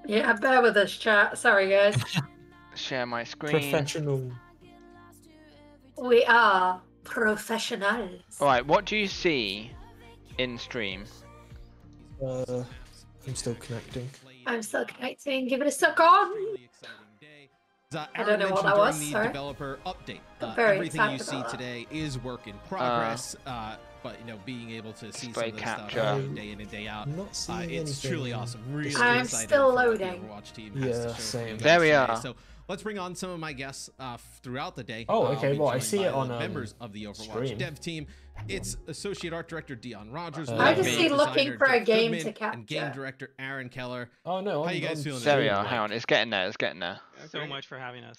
Yeah, bear with us, chat. Sorry, guys. Share my screen. Professional. We are professionals. Alright, what do you see in stream? I'm still connecting. I'm still connecting. Give it a suck on. I don't know what that was. The Sorry. developer update. Everything you see today is work in progress. But you know, being able to see some of this stuff day in and day out, it's truly awesome. Really I'm excited still for what loading. The Overwatch team has to show same. There we are. So let's bring on some of my guests throughout the day. Oh, okay. Well, I see it on members of the Overwatch stream. dev team. It's Associate Art Director Dion Rogers. I just see looking for a game Goodman, to capture. And Game Director Aaron Keller. Oh no, how you guys feeling? There we are. Hang on, it's getting there. It's getting there. So much for having us.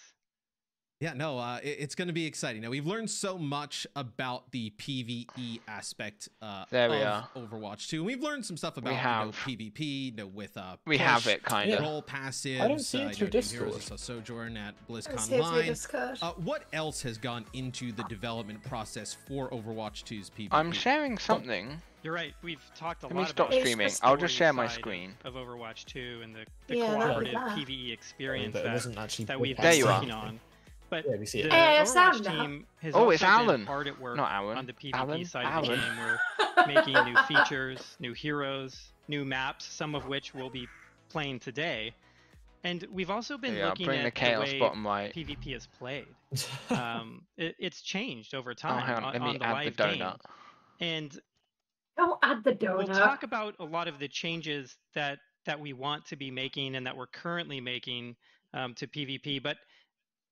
Yeah, no, it's going to be exciting. Now, we've learned so much about the PvE aspect of Overwatch 2. And we've learned some stuff about PvP, with we have it kind of role passives. I don't see it through Discord. Sojourn at BlizzCon Live. What else has gone into the development process for Overwatch 2's PvP? I'm sharing something. You're right. We've talked a lot Let me stop about streaming. I'll just share my screen of Overwatch 2 and the cooperative PvE experience that we've been working on. But we see it. The Overwatch team has it's also Alan. been hard at work Not Alan. on the PvP Alan. side of the game. We're making new features, new heroes, new maps, some of which we'll be playing today. And we've also been looking at the way PvP is played. It's changed over time on the live game. And don't add the donut. We'll talk about a lot of the changes that we want to be making and that we're currently making to PvP, but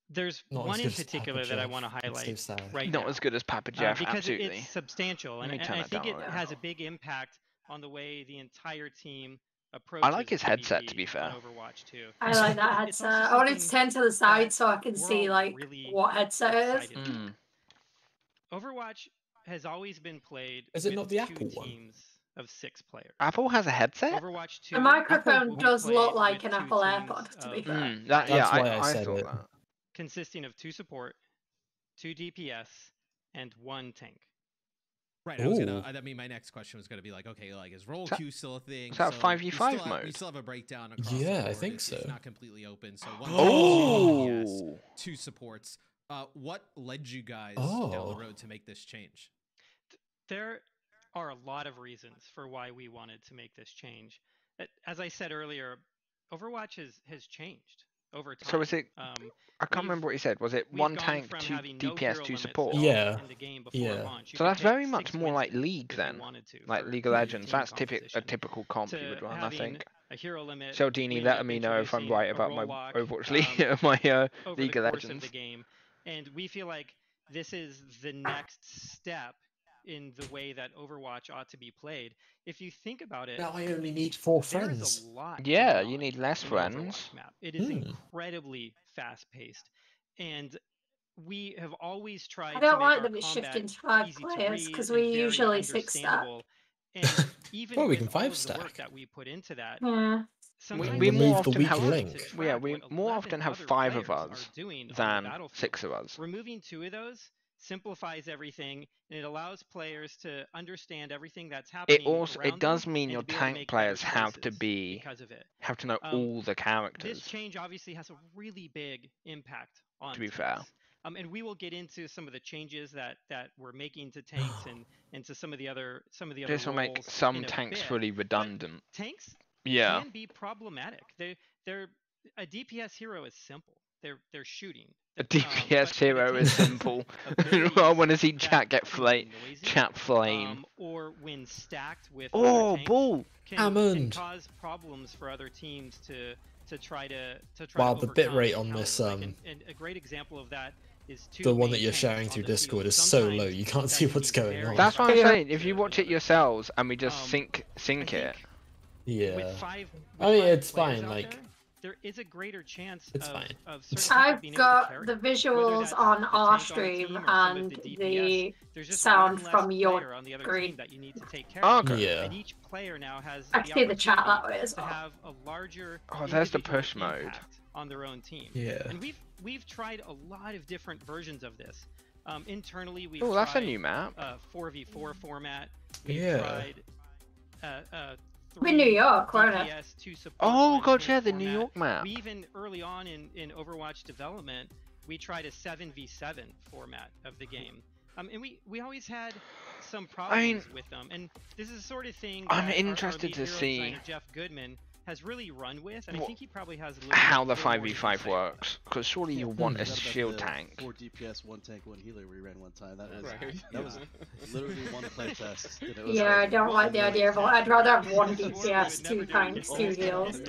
there's one in particular that I want to highlight right now. Not as good as Papa Jeff, because absolutely. It's substantial, and I think it has a big impact on the way the entire team approaches. I like his headset, to be fair. Overwatch 2. I like that headset. I want it to turn to the side so I can see what headset it is. Overwatch has always been played. Is it not the Apple one? Teams of 6 players. Apple has a headset? Overwatch 2. The microphone does look like an Apple AirPod, to be fair. That's why I said it. Consisting of 2 support, 2 DPS, and 1 tank. Right. I mean, my next question was gonna be like, okay, is role queue still a thing? Is that 5v5 mode? We still have a breakdown. Yeah, I think so. It's not completely open. So 1 DPS, 2 supports. What led you guys down the road to make this change? There are a lot of reasons for why we wanted to make this change. As I said earlier, Overwatch has changed over time. So is it? I can't remember what you said. Was it 1 tank, 2 DPS, 2 support? Yeah. So that's very much more like League then, like League of Legends. That's a typical comp you would run, I think. Sheldini, let me know if I'm right about my Overwatch League of Legends. And we feel like this is the next step in the way that Overwatch ought to be played. If you think about it, now I only need 4 friends. Yeah, you need less friends. It is incredibly fast-paced, and we have always tried. I don't to like make that it's combat shifting to 5 players because we usually 6-stack. And even we can 5-stack. That we put into that. Yeah. We more often have link. we more often have 5 of us than 6 of us. Removing 2 of those simplifies everything, and it allows players to understand everything that's happening. It does mean your tank players have to know all the characters. This change obviously has a really big impact on. To be fair. And we will get into some of the changes that we're making to tanks and to some of the other This will make some tanks fully redundant. But tanks can be problematic. They're a DPS hero is simple. They're shooting. A DPS hero is simple. I want to see chat get chat flame. Or when stacked with ball can cause problems for other teams to try to wow, the bitrate on this and a great example of that is the one that you're sharing through Discord is so low you can't see what's going on. That's what I'm saying. If you watch it yourselves and we just sync it. Yeah. I mean, it's fine. Like. There is a greater chance of I've got the visuals on our stream and the sound from your screen. That you need to take care of. Yeah. And each player now has I see the chat that way as well. To have a larger there's the push mode on their own team. Yeah. And we've tried a lot of different versions of this. Internally, we've that's tried a new map. 4v4 format. We've tried 3 New York, DPS to support. Oh god, yeah, the New York map. We even early on in Overwatch development, we tried a 7v7 format of the game. And we always had some problems with them. And this is the sort of thing that I'm interested to see Jeff Goodman has really run with, and I think he probably has a little how the 5v5 works. Because surely you want a shield tank. 4 DPS, 1 tank, 1 healer we ran one time. That was literally one play test. Yeah, I don't like the idea of. I'd rather have 1 DPS, 2 tanks, 2 heals.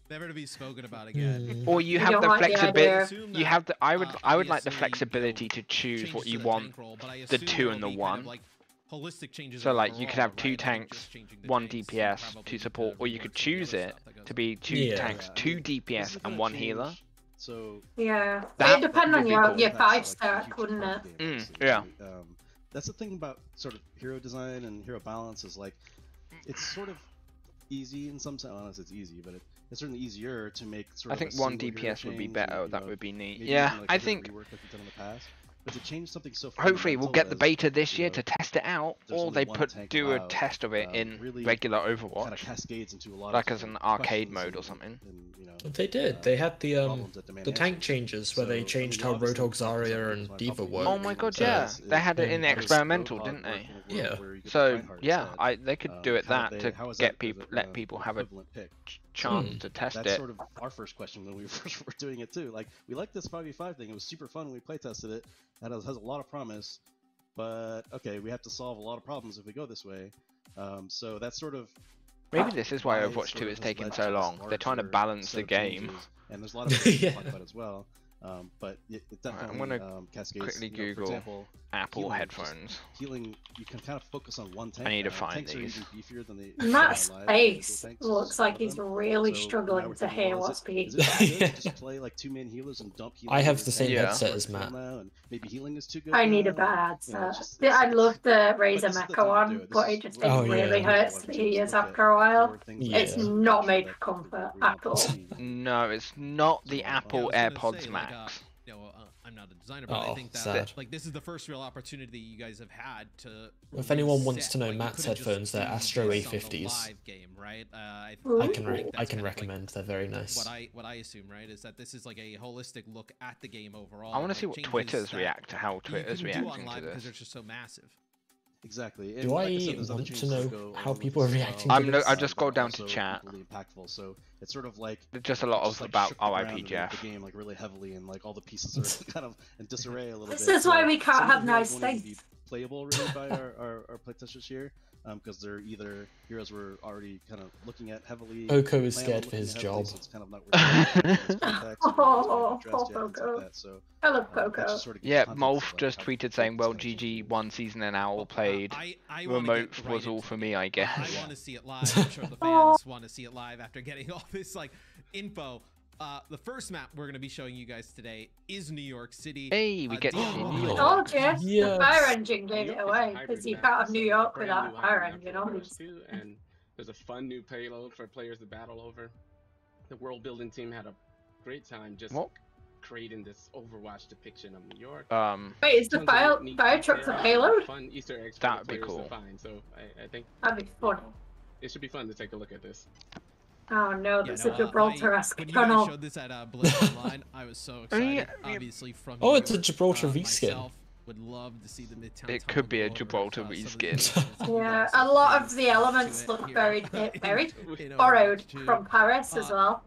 Never to be spoken about again. Or you have the flexibility. You have the. I would like the flexibility to choose what you want. The 2 and the 1. Holistic changes. So like you could have 2 tanks, 1 DPS, 2 support, or you could choose it to be 2 tanks, 2 DPS, and 1 healer. So yeah, it depends on your 5-stack, wouldn't it? Yeah. That's the thing about sort of hero design and hero balance is like it's sort of easy in some sense. Honestly, it's easy, but it's certainly easier to make sort of. I think 1 DPS would be better. That would be neat. Yeah, I think. But to change something so hopefully we'll get the beta this year to test it out, or they do a test of it in regular Overwatch, kind of cascades into a lot like as an arcade mode or something. They did. They had the tank changes where they changed how Roadhog, Zarya, and D.Va work. Oh my god, yeah, they had it in the experimental, didn't they? Yeah. So yeah, they could do it to get people, let people have a chance to test it. That's sort of our first question when we first were doing it too. Like we liked this 5v5 thing. It was super fun when we play tested it. That has a lot of promise, but okay, we have to solve a lot of problems if we go this way. So that's sort of maybe this is why Overwatch 2 is taking so long. They're trying to balance the game. And there's a lot of things to talk about as well. But it definitely I'm gonna cascades. quickly Google for example, Apple headphones. Healing, you can kind of focus on 1 tank. I need to find these. Matt's face looks like he's really struggling to hear what's being said. Just play like 2 main healers and dump healing. I have the same headset as Matt. Maybe healing is too good. I need a bad set. I love the Razer Mecha one, but it just really hurts the ears after a while. It's not made for comfort at all. No, it's not the Apple AirPods Max. I'm not a designer, but I think that like this is the first real opportunity you guys have had to. If anyone wants to know Matt's headphones, they're Astro A50s. Game, right? I can recommend. They're very nice. What I assume, right, is that this is like a holistic look at the game overall. I want to see what Twitter's react to how Twitter's reacting to this because they're just so massive. Exactly. Do I want to know how people are reacting? I just scrolled down to chat. Really impactful. So it's sort of like just a lot of about RIP Jeff. The game like really heavily, and like all the pieces are kind of in disarray a little bit. This is why we can't have nice things. Playable really by our playtesters this year. Because they're either heroes we're already kind of looking at heavily. Oko is scared for his job. So it's kind of not really Poco. I love Poco. Yeah, Molf just tweeted saying, well, GG, 1 season and owl played. Remote was all for me, I guess. I want to see it live. I'm sure the fans want to see it live after getting all this like info. The first map we're going to be showing you guys today is New York City. Hey, we get to see New York. Oh, Jeff, the fire engine gave it away, because you can't have New York without a fire engine, obviously. And there's a fun new payload for players to battle over. The world building team had a great time just creating this Overwatch depiction of New York. Wait, is the fire truck a payload? Fun Easter eggs that would be cool. To find. So I think that'd be fun. It should be fun to take a look at this. Oh no, that's a Gibraltar-esque tunnel. When you showed this at Blitz Online, I was so excited. Obviously, from it's a Gibraltar V-skin. Would love to see the Midtown. It could be a Gibraltar V-skin. Yeah, a lot of the elements look very borrowed from Paris as well.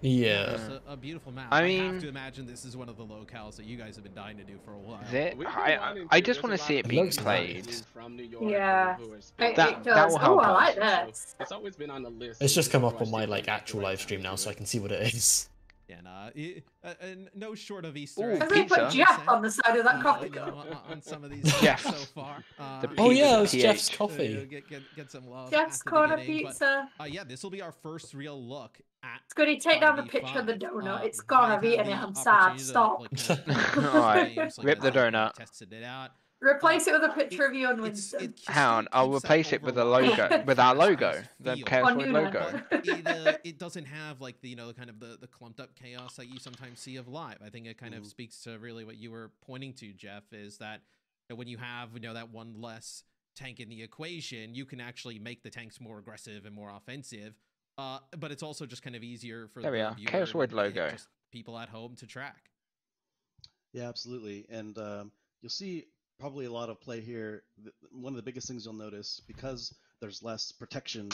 Yeah. A beautiful map. I mean, I have to imagine this is one of the locales that you guys have been dying to do for a while. I just want to see it being played. Yeah. That will help. Oh, I like that. It's always been on the list. It's just come up on my actual live stream now, so I can see what it is. And no short of Easter. Have they put Jeff on the side of that coffee cup? On some of these Jeff so far. Oh yeah, it was Jeff's coffee. Get some love. Jeff's corner pizza. Yeah, this will be our first real look at. It's good. Take down the picture of the donut. It's gone. I've eaten it. I'm sad. Stop. Alright, rip the donut. Tested it out. Replace it with a picture of you and Winston. Hang on, I'll replace it with a logo, with our logo, the ChaosVoid logo. It doesn't have like the kind of the clumped up chaos that you sometimes see of live. I think it kind of speaks to really what you were pointing to, Jeff, is that when you have that one less tank in the equation, you can actually make the tanks more aggressive and more offensive. But it's also just kind of easier for the ChaosVoid logo. Just people at home to track. Yeah, absolutely. And you'll see probably a lot of play here. One of the biggest things you'll notice, because there's less protection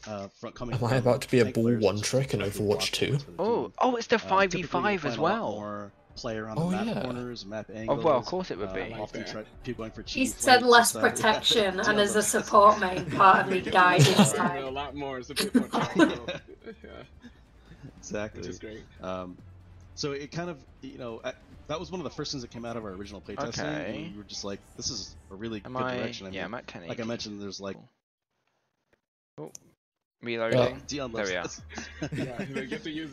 coming from... Am I about to be a ball one trick in Overwatch 2? Oh, it's the 5v5 as well. More play around the map corners, map angles. Oh, well, of course it would be. People going for he said less protection, and as a support main, part of me died inside. A lot more as a bit more powerful. Exactly. Which is great. So it kind of, that was one of the first things that came out of our original playtesting. And we were just like, this is a really good direction. I mean, I'm at 1080. Like I mentioned, there's like... Reloading. There we are.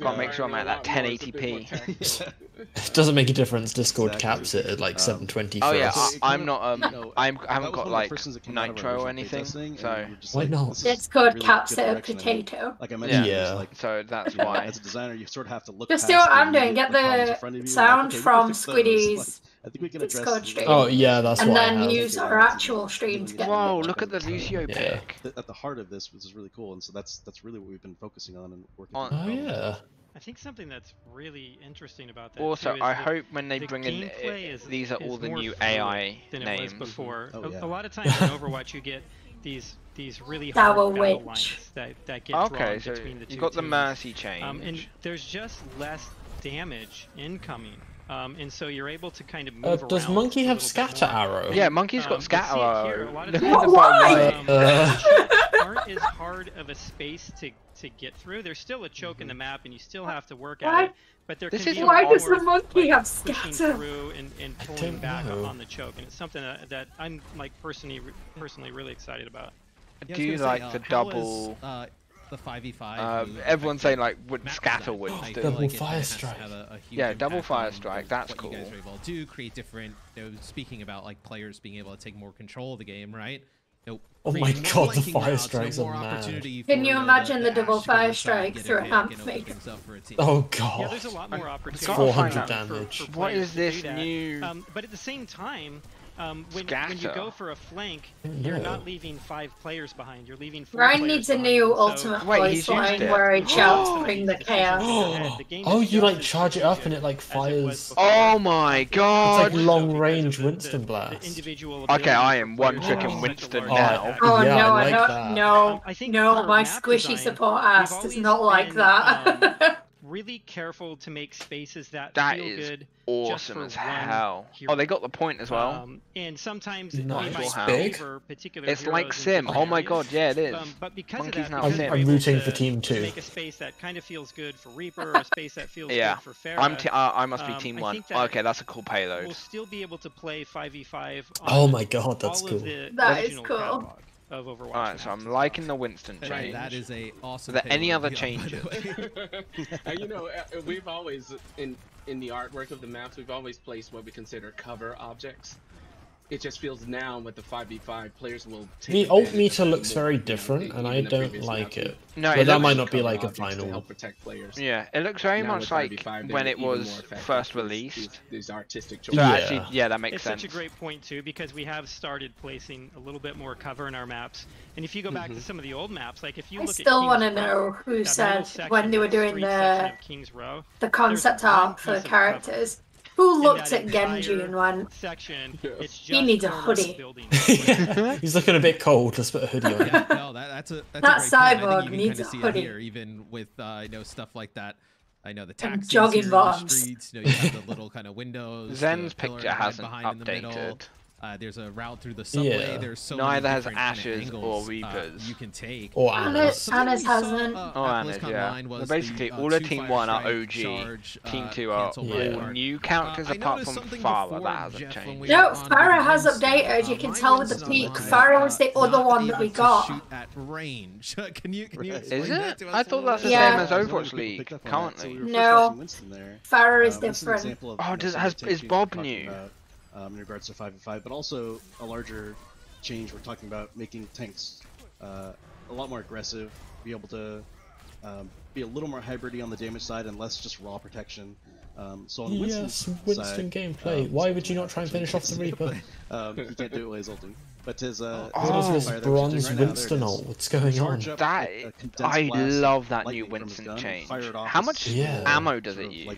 Gotta make sure I'm at that 1080p. It doesn't make a difference. Discord caps it at like 720. Oh yeah, I'm not. I haven't got like nitro or anything. So why not? Discord caps it at potato. Like I mentioned, so that's why. As a designer, you sort of have to look. Just do what I'm doing. Get the sound from Squiddy's Discord stream. Oh yeah, that's why. And then use our actual stream to get. Whoa! Look at the Lucio pick. At the heart of this, which is really cool, and so that's really what we've been focusing on and working on. Oh yeah. I think something that's really interesting about that. Also, I hope when they bring in these are all the new AI names. Before. A lot of times in Overwatch, you get these really hard battle lines that get drawn between the two. You got the teams. Mercy change. And there's just less damage incoming. And so you're able to kind of move around. Does Monkey have scatter arrow? Yeah, Monkey's got scatter arrow. Why? Aren't as hard of a space to get through. There's still a choke in the map, and you still have to work at it. But there can be why does the Monkey have scatter through and pulling back on the choke, and it's something that I'm like personally really excited about. Do you like the double? The 5v5. Everyone's saying like would scatter wins do. Double fire strike. Yeah, double fire strike. That's cool. You guys very well do create different. Speaking about like players being able to take more control of the game, right? Oh my god, the fire strikes are mad. Can you imagine the double fire strike through a hammer? Oh god. Yeah, there's a lot more opportunity. It's 400 damage. What is this new? But at the same time, when you go for a flank, you're not leaving 5 players behind. You're leaving 4 Ryan players needs a new ultimate voice line where he shouts "Bring the chaos." Oh, you like charge it up and it like fires. Oh my god! It's like long range Winston blast. Okay, I am one tricking Winston now. Oh yeah, no, I like no, my squishy support ass does not like that. Really careful to make spaces that feel is good. Awesome as hell. Oh, they got the point as well. And sometimes it's like Sim. Oh my god, yeah, it is. But because Monkey's of that, I'm rooting for Team 2. Make a space that kind of feels good for Reaper, or a space that feels good for Pharah. I must be Team 1. Okay, that's a cool payload. We'll still be able to play 5v5. Oh my god, that's cool. That is cool. Of Overwatch. Alright, so I'm liking the Winston change. That is a awesome. Are there any other changes? We've always in the artwork of the maps, we've always placed what we consider cover objects. It just feels now with the 5v5 players will take the ult meter looks very different and I don't like it. No, but that might not be like a final. Help protect players. Yeah, it looks very much like when it was first released. These artistic choices. So actually, yeah, that makes sense. It's such a great point too, because we have started placing a little bit more cover in our maps. And if you go back to some of the old maps, like if you look at still want to know who said when they were doing the concept art for the characters. Who looked at Genji and went, he needs a hoodie. He's looking a bit cold, let's put a hoodie on. Yeah, no, that's a cyborg needs a hoodie. Here, even with stuff like that. I know the taxis jogging bombs. Streets, you have the little kind of windows. Zen's picture hasn't updated. There's a route through the subway. Yeah. There's so neither many has Ashes or Reapers. You can take. Or Anna's. Anna's hasn't. Anna's, yeah. So basically, all of Team 1 are OG. Team 2 are all new characters apart from Pharah. That hasn't changed. No, Pharah has updated. You can tell with the peak. Pharah was the other one that we got. At range. Can you is it? I thought that's the same as Overwatch League currently. No, Pharah is different. Oh, is Bob new? In regards to 5v5, but also a larger change. We're talking about making tanks a lot more aggressive, be able to be a little more hybridy on the damage side and less just raw protection. So on Winston's Winston side, gameplay. Why would you not try and finish off the Reaper? He can't do it while he's ulting. But his what is this bronze Winston ult? What's going on? That I love that new Winston change. How much ammo does it use?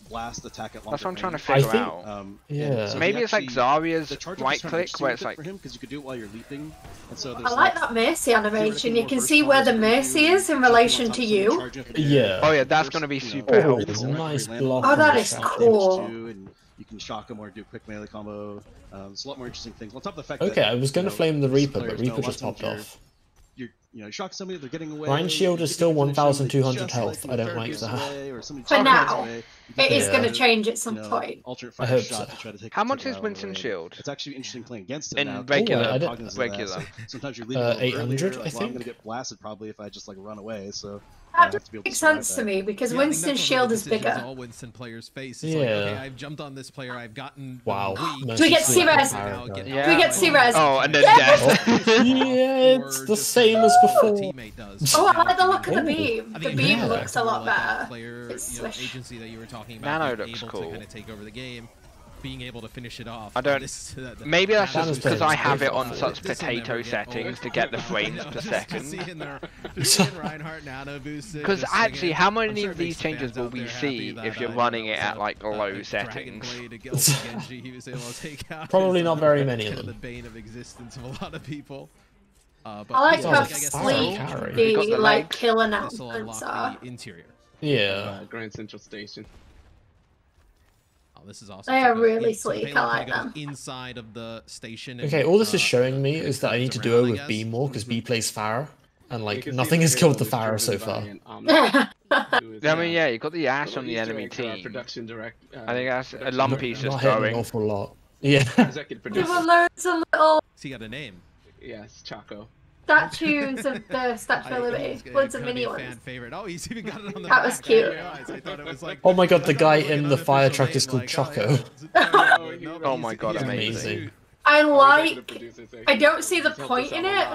Blast attack at that's what I'm trying to figure out. So maybe it's like Zarya's right click where it's like for him because you could do it while you're leaping. And so I like that Mercy animation. You can see where the Mercy is in relation to you. Yeah. Oh yeah, that's gonna be super helpful. Nice block. Oh, that is cool. You can shock him or do a quick melee combo. It's a lot more interesting things. On top of the fact that, I was going to flame the Reaper, but Reaper just popped off. You shock somebody, they're getting away. Ryan's shield is still 1,200 health. I don't like that. For now, it is going to change at some point. I hope so. How much is Winston's shield? It's actually interesting playing against it in regular. Sometimes you're leaving 800, I think. I'm going to get blasted probably if I just like run away. So. That makes sense to me because Winston's shield is bigger. All Winston players face. It's like, okay, I've jumped on this player. I've gotten weak. Do we get C-Res? Do we get C-Res? Oh, and then death. Yeah, it's the same as before. Oh, I like the look of the beam. The beam looks a lot better. It's agency that you were talking about. Nano looks cool. To kind of take over the game. Being able to finish it off. I don't. Maybe that's just because I have it on such potato settings to get the frames per second. Because actually, how many of these changes will we see if you're running it at like low settings? Probably not very many of them. The bane of existence of a lot of people. I like how sleek the like kill announcements are. Yeah. Grand Central Station. This is awesome. They are really sleek. I like them. Inside of the station. Okay, all this is showing me is that I need to duo with B more because B plays Pharah, and like nothing has killed the Pharah so far. I mean, yeah, you got the Ash on the enemy team. I think that's a Lumpy's just going. An awful lot. Yeah. There were loads of little. He got a name. Yes, Chaco. Statues of the Statue of Liberty. Loads of mini ones. Oh, he's even got it on the that was cute. Oh my god, the guy in the fire truck is called Choco. Oh my god, amazing. I don't see the point in it,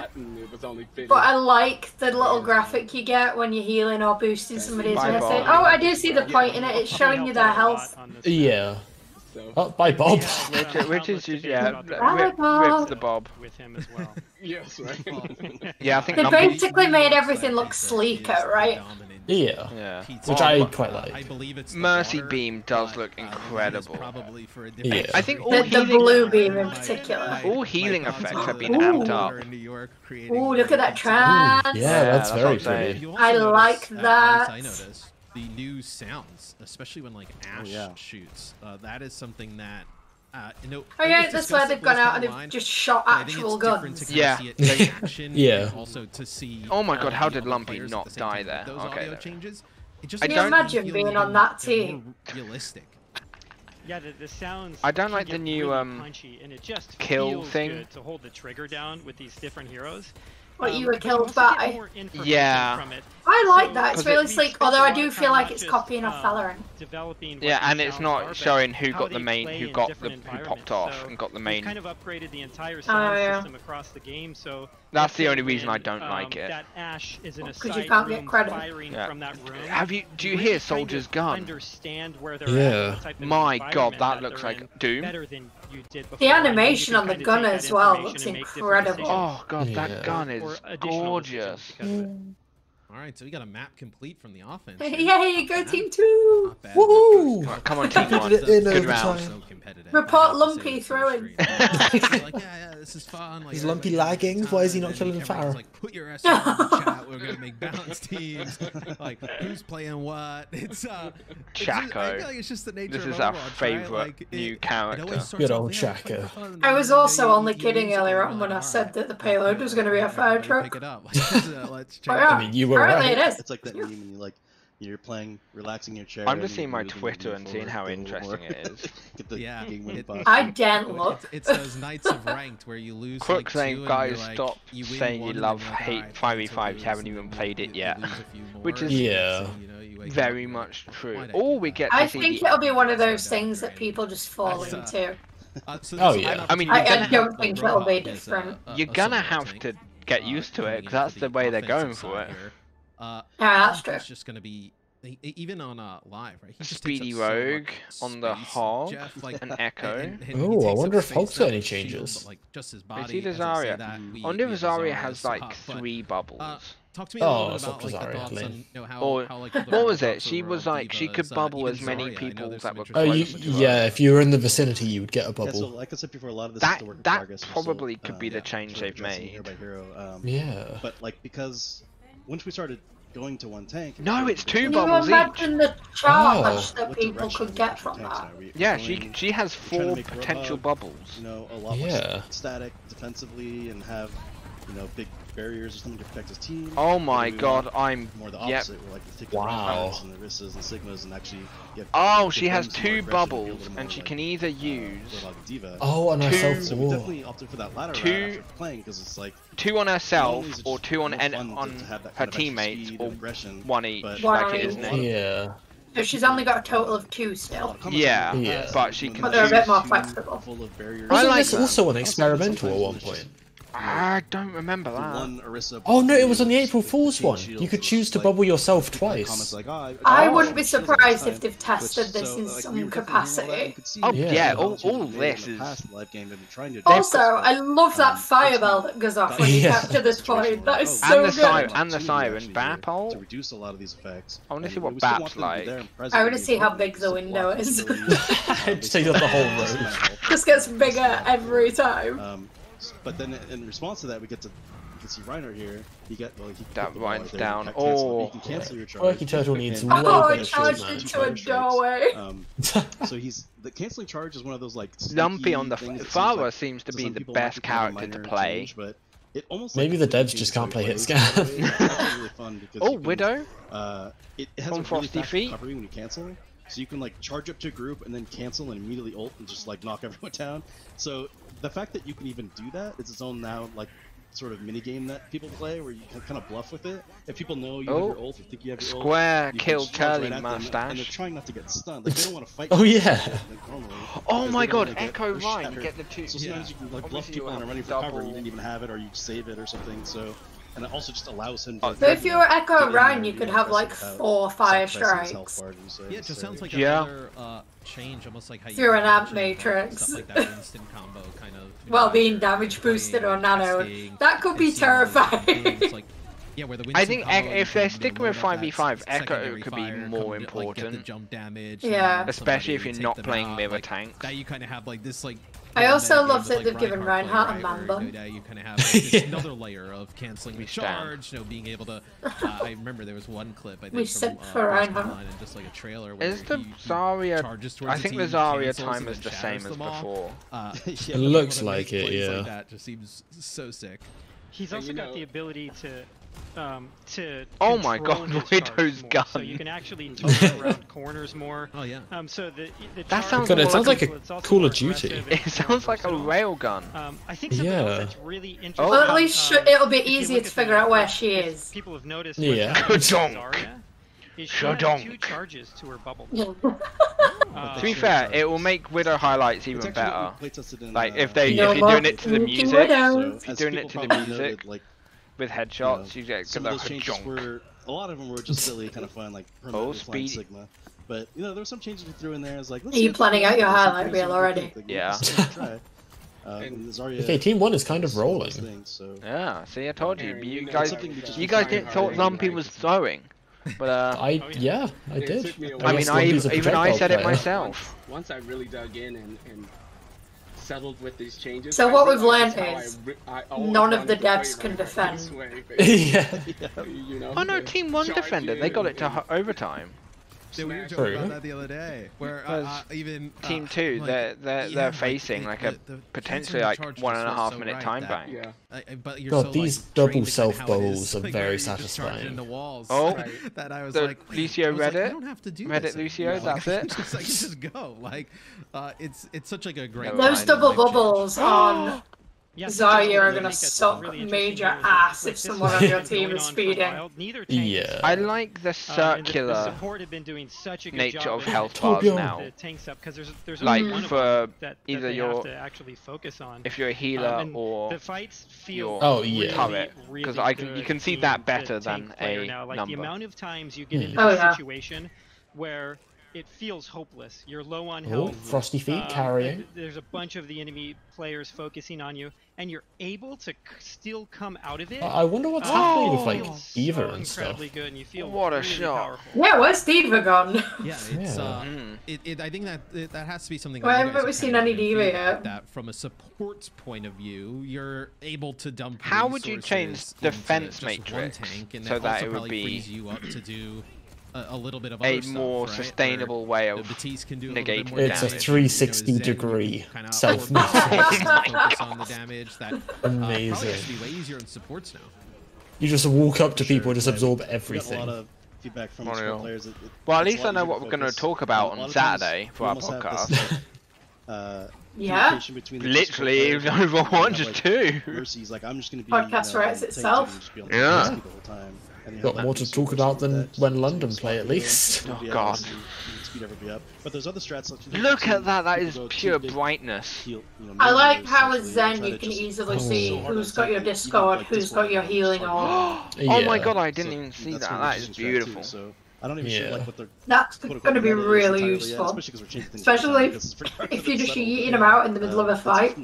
but I like the little graphic you get when you're healing or boosting somebody's missing. Oh, I do see the point in it. It's showing you their health. Yeah. Oh, bye, Bob. Which is yeah, with the Bob. With him as well. Yes, right. Yeah, I think they basically made everything look sleeker, right? Yeah. Which I quite like. Mercy Beam does look incredible. Yeah. I think all the blue beam in particular. All healing effects have been amped up. Ooh, look at that trance. Yeah, that's very pretty. I like that. I noticed the new sounds, especially when like Ash shoots. That is something that. That's where they've gone out and they've just shot actual guns. Yeah. Yeah. Also to see. Oh my god, how did Lumpy not die there? Okay. Can you imagine being on that team? Realistic. Yeah, the sounds. I don't like the new punchy, and it just kill thing good to hold the trigger down with these different heroes. What you were killed by? Yeah. I like that. It's really sleek. Although I do feel like it's copying off Valorant. Yeah, and it's not showing who got the main, who popped off and got the main. Kind of upgraded the entire sound system across the game, so. That's the only reason I don't like it. That Ash is in a because you can't get credit. From that room. Have you? Do you hear Soldier's gun? Understand where they're at. My god, that looks like Doom. The animation on the gun as well looks incredible. Oh god, that gun is gorgeous. All right, so we got a map complete from the offense. Yay, go team 2! Woo! Come on, team 1. Good round. So competitive. Report Lumpy throwing. Like, yeah, this is fun. Like, is Lumpy lagging? Why is he not killing Pharah? Like, put your ass in the chat. We're gonna make balanced teams. Like, who's playing what? It's Chaco. I feel like it's just the nature this of is Overwatch, our favorite right? new character. Good old Chaco. I was also only kidding earlier on when I said that the payload was going to be a fire truck. Pick it up. Let's check I mean, you were apparently right. it is. It's like that meme when you're playing, relaxing your chair. I'm just seeing my Twitter and seeing how interesting it is. I didn't look. It's those nights of ranked where you lose. Quick saying, guys, stop saying you love hate 5v5. You haven't even played it yet, which is very much true. Or we get. I think it'll be one of those things that people just fall into. Oh yeah. I mean, I don't think it'll be different. You're gonna have to get used to it because that's the way they're going for it. Yeah, that's true. It's just gonna be even on live, right? He just Speedy takes Rogue so on the Hog, an Echo. Oh, I wonder if Hog's got any changes. Shield, like, just his body. I see the Zarya. I wonder if Zarya has like 3 bubbles. Talk to me a little bit about like, the thoughts on, how like, what was it? She was like, she could bubble as many people that were close to her. Yeah, if you were in the vicinity, you would get a bubble. Yeah, so like I said before, a lot of this that, is the work in that progress. probably could be the change they've made. Hero by hero. Yeah. But like, because once we started going to 1 tank... No, it's 2 Can bubbles you imagine the charge that What people direction could get from tanks that? now? Yeah, she has 4 potential bubbles. You know, a lot more static defensively and have, you know, big barriers or something to protect his team. Oh my god, I'm... More the opposite, where like you take the Reinhardts and the Orissas and Sigmas and actually get... Oh, she has 2 bubbles, and she can either use... Oh, on herself. So we definitely opted for that latter route after playing, because it's like... 2 on herself, or 2 on her teammates, or 1 each, like it is now. Yeah. So she's only got a total of 2 still. Yeah, but she can... But they're a bit more flexible. Wasn't this also an experimental at one point? I don't remember that. Oh no, it was on the April Fool's one. You could choose to bubble yourself twice. I wouldn't be surprised if they've tested this in some capacity. Oh yeah, all this is... Also, I love that firebell that goes off when you capture this point. That is so good. And the siren, Bapol. To reduce a lot of these effects. I want to see what Bap's like. I want to see how big the window is. Just take up the whole road. Just gets bigger every time. But then in response to that, we get to see Reinhardt here. That winds down. Oh, you can cancel your charge. Quirky Turtle needs way I charged into a doorway. So the canceling charge is one of those like Lumpy on the Farah seems to be the best character to play. But it almost maybe the devs just can't play hit scan. Oh, Widow. It has a really fast recovery when you cancel. So you can like charge up to a group and then cancel and immediately ult and just like knock everyone down. So the fact that you can even do that is its own now like sort of mini game that people play where you can kind of bluff with it. If people know you have your ult or think you have your ult, Square killed Charlie Mustache. And they're trying not to get stunned. Like, they don't want to fight. Oh yeah. Oh my god, Echo Ryan, you get the 2. So sometimes you can like bluff people and running for cover. You didn't even have it, or you save it or something. So. And it also just allows him to... But if you were Echo Ryan, you could have like 4 fire strikes. Yeah, it just sounds like another change, almost like how you... an amp matrix. Stuff like that Winston combo, kind of... Well, being damage boosted or nano. That could be terrifying. Yeah, where the I think if they're sticking with 5v5, Echo could be more important. Like, jump damage, yeah. Especially if you're not playing mirror tanks. That you kind of have like this like... I also love that they've given Reinhardt a man bun. You kind of have like, this another layer of canceling the charge, you know, being able to... I remember there was one clip, I think, we from for Reinhardt. And just like a trailer where is the Zarya... I think the Zarya time is the same as before. It looks like it, yeah. Like that just seems so sick. He's also got the ability to oh my god, Widow's gun! So you can actually total around corners more. Oh yeah. So the that sounds god, it sounds like a Call of Duty. It sounds like a railgun. I think something else that's really interesting. Well, at least it'll be easier to figure out where she is. People have noticed. Yeah. Zarya is she has 2 charges to her bubble. To be fair, it will make Widow highlights even better. Like if you're doing it to the music, if you're doing it to the music. With headshots, you get some of those changes were a lot of them were just silly, kind of fun, like permanently Sigma. But you know, there were some changes we threw in there. I was like, are you planning out your highlight reel already? Yeah. Okay, Team 1 is kind of rolling. Yeah. See, I told you. You guys didn't thought Lumpy was throwing, but I did. I mean, even I said it myself. Once I really dug in and settled with these changes. So what we've learned is none of the devs can defend. Oh no, Team 1 defended. They got it to overtime. Yeah, we were talking about that the other day. Where even Team 2, they're facing like a potentially like 1.5 minute time bank. Yeah. But you're God, these double self bubbles are very satisfying. Oh, that I was the like, Lucio Reddit. I don't have to do Reddit Lucio, that's it. I can just go. Like, it's such like a great. Those double bubbles on Zarya are gonna suck major ass if someone on your team is speeding. Yeah. I like the circular nature of health bars now. Like for either your, if you're a healer or your turret, because you can see that better than a number. The amount of times you get into a situation where it feels hopeless. You're low on health. Frosty feet carrying. There's a bunch of the enemy players focusing on you, and you're able to still come out of it. I wonder what's happening with like D.Va and stuff. Good, and you feel what a really shot! Powerful. Yeah, where's D.Va gone? Yeah, it's I think that has to be something. Well, haven't we seen any D.Va yet? That from a support point of view, you're able to dump. How would you change defense matrix so that it would be you up to do a little bit of a more sustainable way of negating It's a 360-degree self focus on the damage. That amazing. Be way easier in supports now. You just walk up to people and just absorb everything. A lot of feedback from players. Well, at least I know what we're going to talk about on Saturday for our podcast. Yeah. Literally, Overwatch 2. Mercy's like, I'm just going to be podcast writes itself. Yeah. Got more to talk about than when London play, at least. Oh god. But there's other strats. Look at that, that is pure brightness. I like how with Zen you can easily see who's got your Discord, who's got your healing on. Oh my god, I didn't even see that. That is beautiful. I don't even feel like what they're. That's going to be really useful, especially if you're just eating them out in the middle of a fight.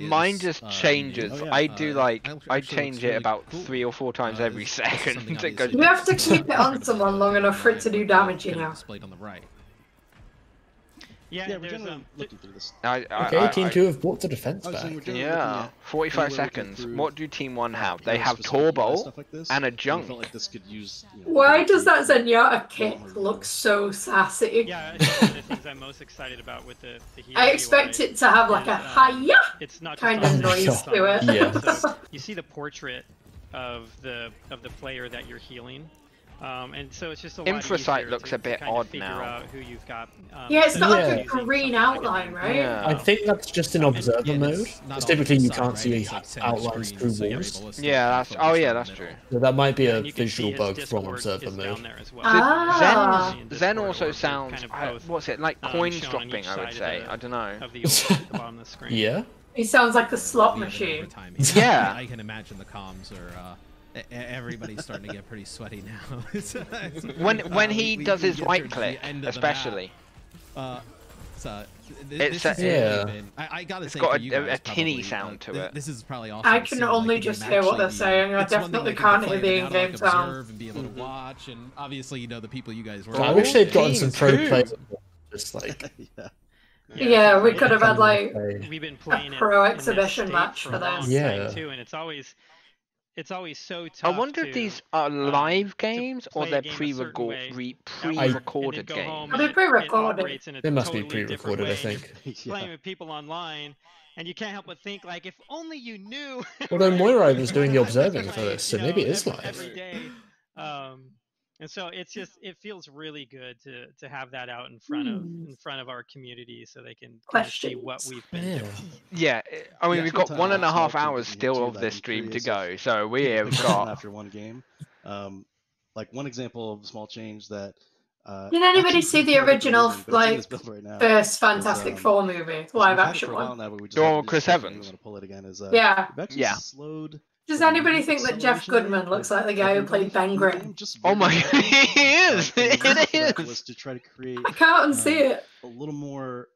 Mine just changes. I do like I change it about 3 or 4 times every second. You have to keep it on someone long enough for it to do damage, you know. Yeah, we're generally looking through this. Okay, Team 2 have brought the defense back. Yeah, 45 seconds. What do Team 1 have? They have Turbo and a Junk. Why does that Zenyatta kick look so sassy? Yeah, it's one of the things I'm most excited about with the hero. I expect it to have like a hiya kind of noise to it. Yeah. You see the portrait of the player that you're healing. And so it's just a lot Infrasight looks a bit odd now. Out who you've got, yeah, it's got like a green outline, right? Yeah. I think that's just in observer mode. Because typically you can't see outlines through walls. Yeah, that's that's true. So that might be a visual bug from observer mode. Zen also sounds, what's it, like coins dropping, I would say. I don't know. Yeah? He sounds like a slot machine. Yeah. I can imagine the comms are... everybody's starting to get pretty sweaty now. when he does his right click, especially. I gotta it's say, got a tinny sound to it. This is probably awesome. I can only just hear what they're saying. I definitely can't hear the in-game sound. And be able to watch, and obviously, you know, the people you guys were. I wish they'd gotten some pro players. Just like. Yeah, we could have had like we've been playing a pro exhibition match for them. Yeah. Too, and it's always so tough. I wonder if these are live games or they're pre-recorded games. Are they pre-recorded? They must be pre-recorded, I think. Playing with people online, and you can't help but think, like, if only you knew. Although Moira was doing the observing for this, so maybe it is live. Every day. And so it feels really good to have that out in front of our community, so they can see what we've been doing. Yeah, I mean we've got 1.5 hours still of this stream to go, so we have got after one game. Like one example of a small change that. Did anybody see the original first Fantastic Four movie, live action one? Oh, Chris Evans. Yeah. Slowed. Does anybody think that Jeff Goodman looks like the guy who played Ben Grimm? Oh my god, he is! It is! To try to create I can't unsee it. A little more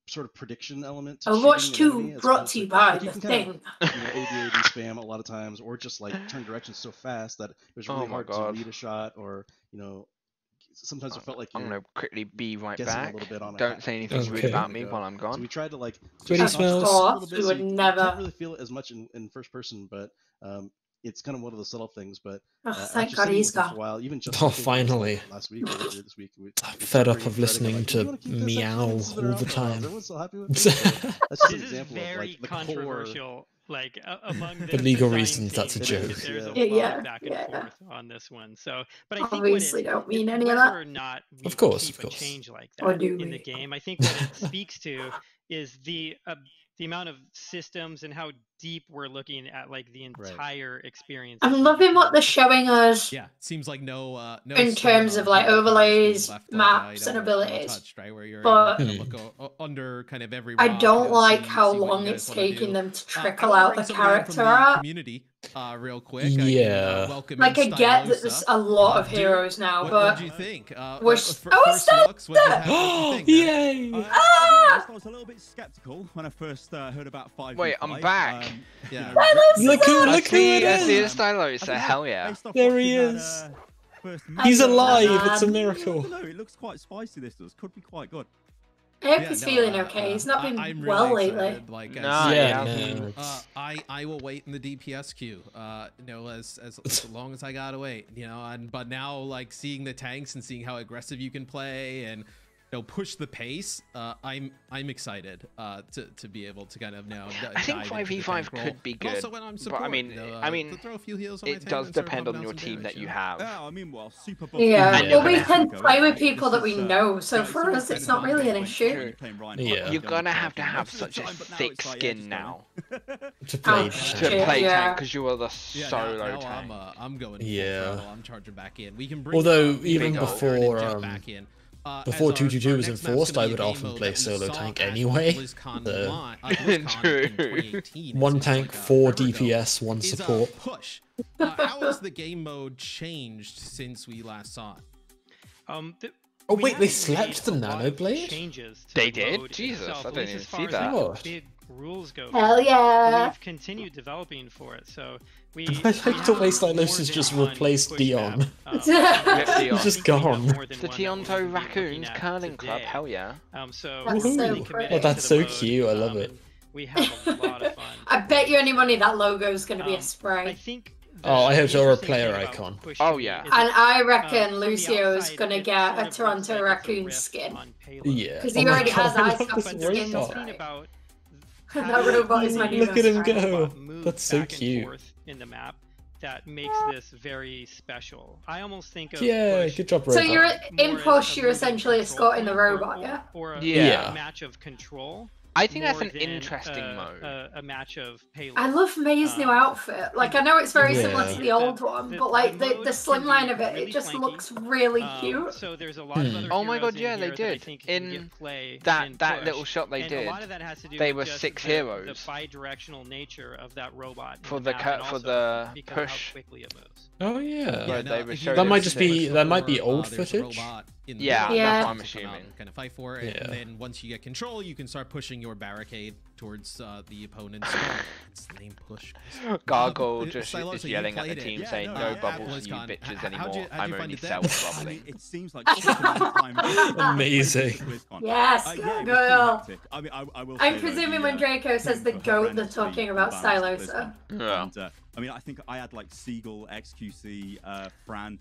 sort of prediction element to OW2 brought to you by The Thing. AD spam a lot of times, or just like turn directions so fast that it was really hard to read a shot, or sometimes it felt like I'm gonna quickly be right back. A little bit on Don't say anything rude about me while I'm gone. So we tried to like. Pretty smells. We would never. Can't really feel it as much in first person, but it's kind of one of the subtle things. But thank God he's gone. While, even just finally. Last week or this week, I'm fed up of listening to meow all the time. Everyone's so happy with it. That's just an example of like the controversial. Like among for legal reasons, that's a joke. There's a lot back and forth on this one. So, but I think obviously don't mean any of that. Or not, of course. Change like that in the game. I think what it speaks to is the amount of systems and how deep we're looking at like the entire experience. I'm loving what they're showing us. Yeah, seems like no in terms of like overlays, maps, and abilities. Touched, right? Where you're but able to look under kind of every I rock, don't like see how what long you guys it's wanna taking do. them to trickle I wanna out bring the someone in character from the art. community, real quick. Yeah. Welcome Like I in get that there's a lot of Dude, heroes now, what but do you think? we're First still looks, what do you think? Yay! I was a little bit skeptical when I first heard about 5v5. Wait, I'm back. Yeah. Look who I it see is! the Stylo, so hell yeah. There he is. He's alive. It's a miracle. No, it looks quite spicy. This does. Could be quite good. Eric is feeling okay. He's not been I'm well really lately. excited, like, Yeah, I will wait in the DPS queue. You know, as long as I gotta wait. You know, but now like seeing the tanks and seeing how aggressive you can play and push the pace. I'm excited to be able to kind of now. I think 5v5 could be good, also when I'm but I mean, to throw a few heals on my it tank does and start depend on pumping your out some team that damage, you yeah. have. Yeah, I mean, well, super. Yeah, And well, we you're tend to play with This people that we is, know, so it's for always us, it's better not really an when issue. you're playing Ryan Yeah. Hart, You're gonna have to have such a thick skin now to play tank because you are the solo tank. I'm going. Yeah. I'm charging back in. We can bring. Although even before back in. Before 222 was enforced, I would often play solo tank anyway. One tank, 4 DPS, 1 support. Push. How has the game mode changed since we last saw it? Oh wait, they slept the nano blade? They did? Jesus, I didn't even see that. Big rules go. Hell yeah! We've continued developing for it, so we. I like the way Stylos has just replaced Dion. He's just gone. The Tionto Raccoons Curling Club, hell yeah. So That's we're so really pretty. committed Oh, that's to so the mode, cute. I love it. We have a lot of fun. I bet you any money that logo is going to be a spray. I think. Oh, I hope so, or a player icon. Oh yeah. And I reckon Lucio's going to get a Toronto Raccoon skin. Yeah. Because he already has ice this skins. robot. That robot is my new Look at him best go. friend. That's so cute. In the map that makes this very special. I almost think of Yeah, good job, robot. So you're in push, you're essentially escorting the robot, yeah? Or a Yeah. match of control. I think that's an than, interesting mode. A match of payload. I love May's new outfit. Like, I know it's very similar to the old one, but like the slimline of it, it just looks really cute. So there's a lot of other Oh my god, heroes yeah, in they here that I did. think In can play that in that push. little shot they And did, a lot of that has to do they with were just 6 the heroes. bi-directional nature of that robot For in the map, cut- and for also the because of push. how quickly it moves. Oh yeah. Right, they were if you showing That might us just things be that might be old there's a footage. robot in the Yeah, middle. that's what I'm to come out assuming. and kind of fight for it, Yeah. and then once you get control, you can start pushing your barricade towards the opponent's spawn. It's the name push. Gargle just Silos, is so you yelling at the played it. team Yeah, saying, no, no yeah, bubbles, you BlizzCon. bitches How'd you- anymore. how'd you I'm find only it then? self-bubbling. It seems like such a long time. Amazing. Yes, Yeah, it was pretty girl. hectic. I mean, I will I'm say, presuming though, when Draco says the goat, they're talking about Stylosa. Yeah. And, I mean, I think I had like Seagull, XQC, Fran,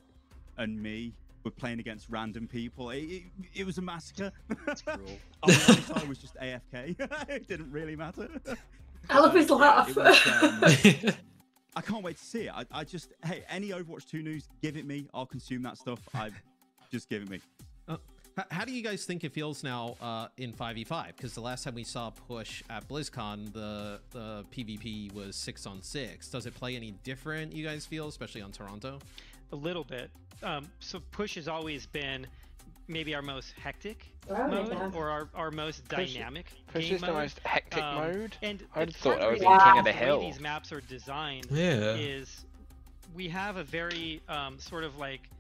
and me were playing against random people. It was a massacre. That's cruel. I was just AFK. It didn't really matter. I love his laugh. It was, I can't wait to see it. I just, hey, any Overwatch 2 news, give it me. I'll consume that stuff. Just give it me. How do you guys think it feels now in 5v5? Because the last time we saw push at BlizzCon, the PvP was 6-on-6. Does it play any different, you guys feel, especially on Toronto? A little bit. So push has always been maybe our most hectic mode, or our most dynamic Push game is the mode. most hectic mode. And I'd it's thought part I was the in reason King of the way Hill. These maps are designed Yeah. is we have a very sort of like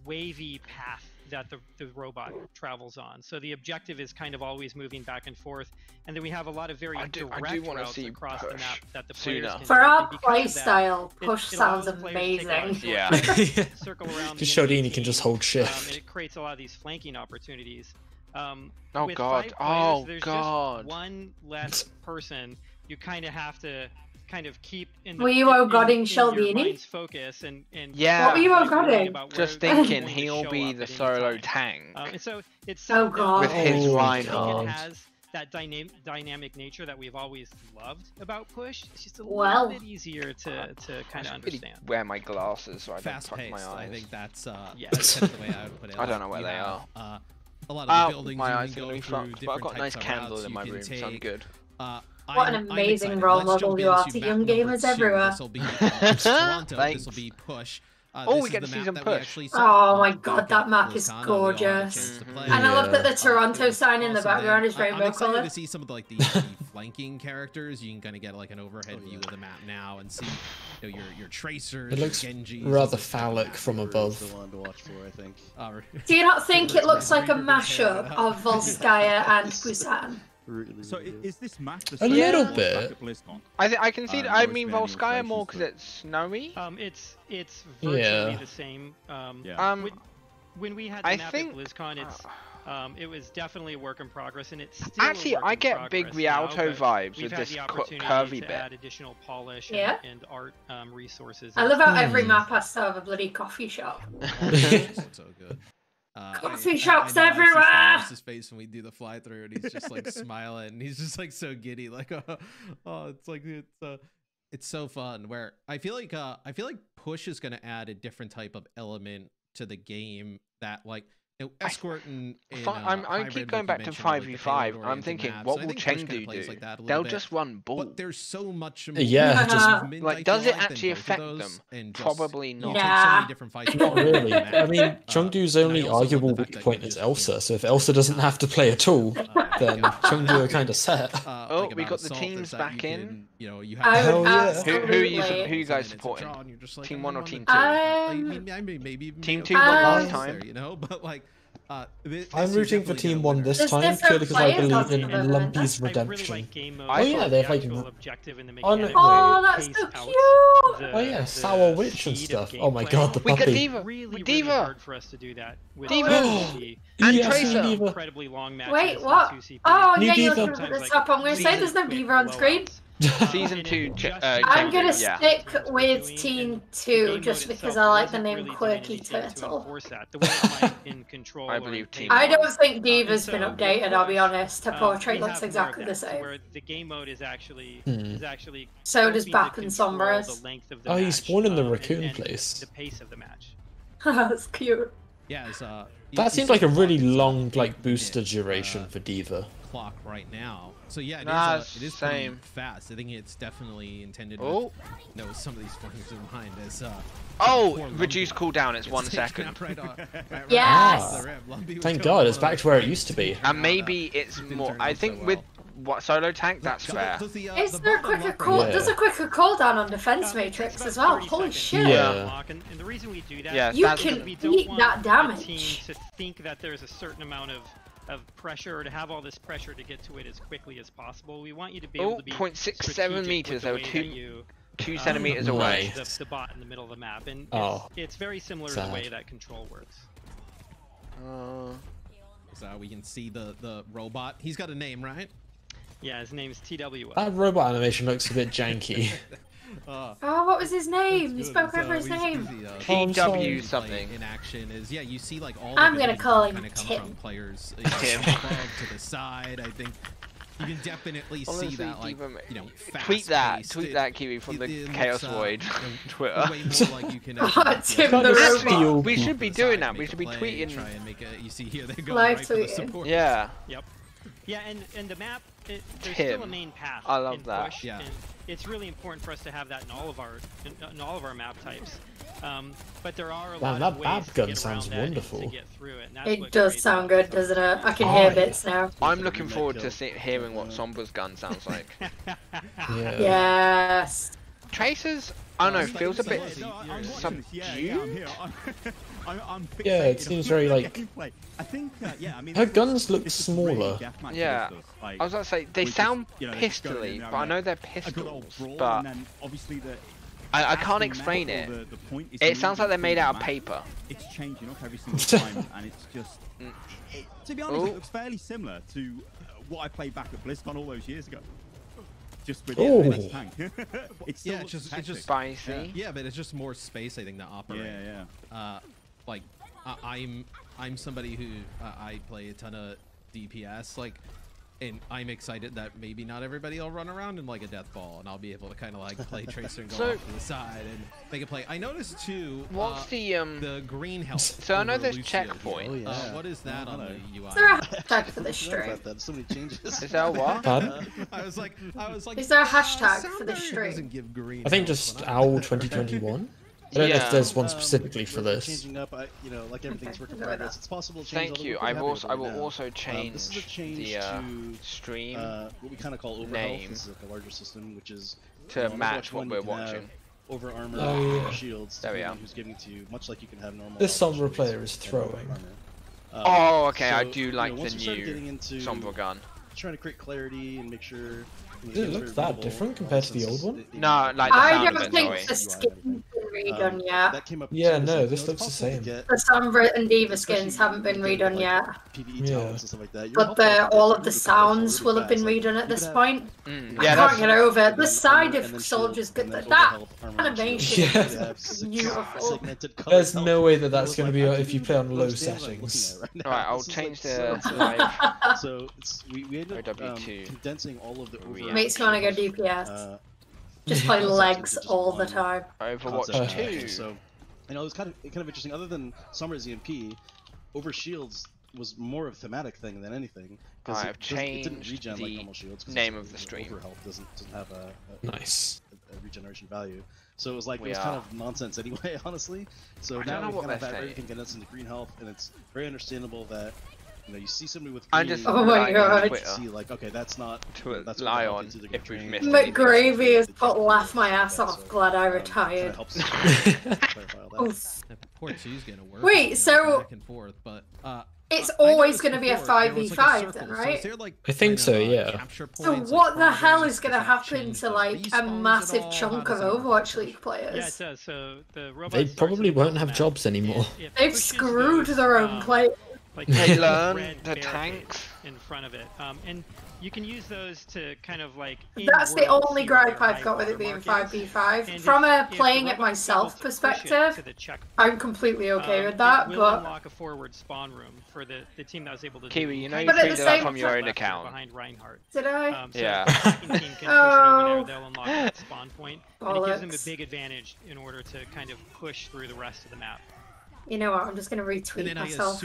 wavy path that the robot travels on. So the objective is kind of always moving back and forth, and then we have a lot of very direct routes across the map that the players can For our take. play Because of that, style, push it sounds allows players to take a amazing. lot of shortcuts, circle around Just the Shodini enemy can just team, hold shift. and it creates a lot of these flanking opportunities. Oh With god, 5 players, oh there's god. just one less person. You kind of have to kind of keep in the Were you guarding your Sheldini? mind's focus and Yeah. What were you guarding? Just thinking he'll be the solo tank. And so it's Oh, so God. With his Oh, Reinhardt. it has that dynamic nature that we've always loved about push. It's just a Well. little bit easier to kind of Really understand. wear my glasses so I don't Fast fuck paced. my eyes. I think that's Yeah. that's kind of the way I would put it. I don't know where You they have, a lot of the buildings my you eyes can are go going through, fucked, but I've got a nice candle in my room, so I'm good. What an amazing role model you are to young gamers everywhere. This will be Toronto. This will be Push. We get to see some Push. Oh my god, that map is gorgeous. And I love that the Toronto sign in the background is rainbow I'm excited color. to see some of the flanking characters. You can kind of get like an overhead view of the map now and see your tracers. It looks Genjis, rather phallic from above. The one to watch for, I think. Do you not think it looks like a mashup of Volskaya and Busan? So is this map the a little bit? I can see. I mean, Volskaya more because it's snowy. It's virtually the same. When we had the map at BlizzCon, it was definitely a work in progress, and it's still actually I get big Rialto vibes with this curvy bit. Add additional polish and art resources. I love how every map has to have a bloody coffee shop. So good. Coffee shops everywhere! His face when we do the fly through, and he's just like smiling, and he's just like so giddy, like it's like it's so fun. Where I feel like Push is gonna add a different type of element to the game that like. Escort and I keep going back to 5v5. I'm thinking, what will Chengdu do? They'll just run ball. But there's so much. Like, does it actually affect them? Probably not. Yeah. Not really. I mean, Chengdu's only arguable weak point is Elsa, so if Elsa doesn't have to play at all, then Chengdu are kind of set. We got the teams back in. Who are you guys supporting? Team 1 or Team 2? Team 2 won last time. But like. I'm rooting for Team 1 this time purely because I believe in Lumpy's redemption. Oh yeah, they have like oh, that's so cute! Oh yeah, Sour Witch and stuff. Oh my god, the puppy. We got Diva! Hard for us to do that. And Tracer! Incredibly long matches. Wait, what? Oh yeah, you're looking at the top. I'm going to say there's no Diva on screen. Season 2. I'm gonna stick with Team 2 just because I like the name Quirky Turtle. I believe Team I don't think Diva's been updated, I'll be honest. Her portrait looks exactly the same. Where the game mode is actually so does Bap and Sombras. Oh, you spawn in the raccoon place. The pace of the match. That's cute. Yeah, that seems like a really long booster duration for Diva. Clock right now. So yeah, it is pretty fast. I think it's definitely intended to know some of these frames in mind as reduce cooldown, it's 1 second. Yes! Thank god, it's back to where it used to be. And maybe it's more, I think with solo tank, that's fair. Is there a quicker there's a quicker cooldown on defense matrix as well, holy shit. Yeah. And the reason we do that you can eat that damage. To think that there's a certain amount of pressure, to have all this pressure to get to it as quickly as possible. We want you to be able to be 0.67 meters, they were 2 centimeters away. The bot in the middle of the map, and it's very similar to the way that control works. So we can see the robot. He's got a name, right? Yeah, his name's TWO. That robot animation looks a bit janky. What was his name? You spoke over his name. TW something. In action is you see like all. I'm gonna call him Tim. From players to the side. I think you can definitely see that tweet that Kiwi from the Chaos Void Twitter. Tim the robot. We should be doing that. We should be tweeting. Try and make you see here they go live right for the support. Yeah. Yep. Yeah, and the map, there's still a main path. I love that. Push, and it's really important for us to have that in all of our map types. But there are a lot of ways that to gun get sounds around wonderful. that and to get through it. It does sound good, doesn't it? I can hear bits now. I'm looking forward to hearing what Sombra's gun sounds like. Yes. Tracers, I don't know, feels a bit subdued. Yeah, it seems very I think, I mean, her guns look smaller. Yeah, I was gonna say they sound pistoly, but I know they're pistols. But I can't explain it. It sounds like they're made out of paper. It's changing up every single time, and it's just. To be honest, it looks fairly similar to what I played back at BlizzCon all those years ago. Just with the tank. It's just spicy. Yeah, but it's just more space, I think, to operate. Yeah. Like I'm somebody who I play a ton of DPS. Like And I'm excited that maybe not everybody will run around in like a death ball, and I'll be able to kind of like play Tracer and go off to the side and make a play. I noticed too. What's the green health? So I know there's checkpoint. Oh, yeah. What is that on the UI? Is there a hashtag for this stream? So many changes. Is there what? I was like. Is there a hashtag for this stream? Doesn't give green. I think just OWL 2021. I don't know if there's one specifically for this. Changing up, you know, like everything's work in progress. It's possible to change. Thank you. I will also change the stream what we kind of call overhealth. This is like a larger system, which is to match what we're watching. Over armor, shields. There we are. Who's giving to you, much like you can have normal. This Sombra player is throwing. Oh, okay. I do like the new Sombra gun. Trying to create clarity and make sure. Does it look that different compared to the old one? No, like the I don't think the skin's been redone yet. Yeah, no, this looks the same. The Sombra and Diva skins haven't been redone yet. Yeah. But all of the sounds will have been redone at this point. I can't get over it. The side of Soldier's good. That animation is beautiful. There's no way that that's going to be if you play on low settings. Alright, I'll change the live. So we ended up OW2 condensing all of the makes me want to go DPS. Just play legs all the time. Overwatch 2. So, you know, it was kind of interesting. Other than Summer's EMP, Over Shields was more of a thematic thing than anything. I've changed the name of the stream. Overhealth doesn't have a regeneration value. So it was like, it was kind of nonsense anyway, honestly. So now we kind of have everything condensed into green health, and it's very understandable that, you know, you see somebody with green, oh my god, see like, okay, that's not that's lie on if we've missed McGravy has put laugh my ass off. Glad I retired. Poor Two's gonna work. Wait, so back and forth, but it's always going to be a 5v5 then, right? I think so, yeah. So what the hell is going to happen to like a massive chunk of Overwatch League players? Yeah, it does. So the they probably won't have jobs anymore. They've screwed their own players. Like they learn the tanks in front of it, and you can use those to kind of like. That's the only gripe I've got with it being 5v5. From a playing it myself perspective, I'm completely okay with that. But unlock a forward spawn room for the team that was able to. Kiwi, you know you created that from your own account. Behind Reinhardt. Did I? So yeah. Team can push it over there, they'll unlock that spawn point, and it gives them a big advantage in order to kind of push through the rest of the map. You know what? I'm just gonna retweet myself.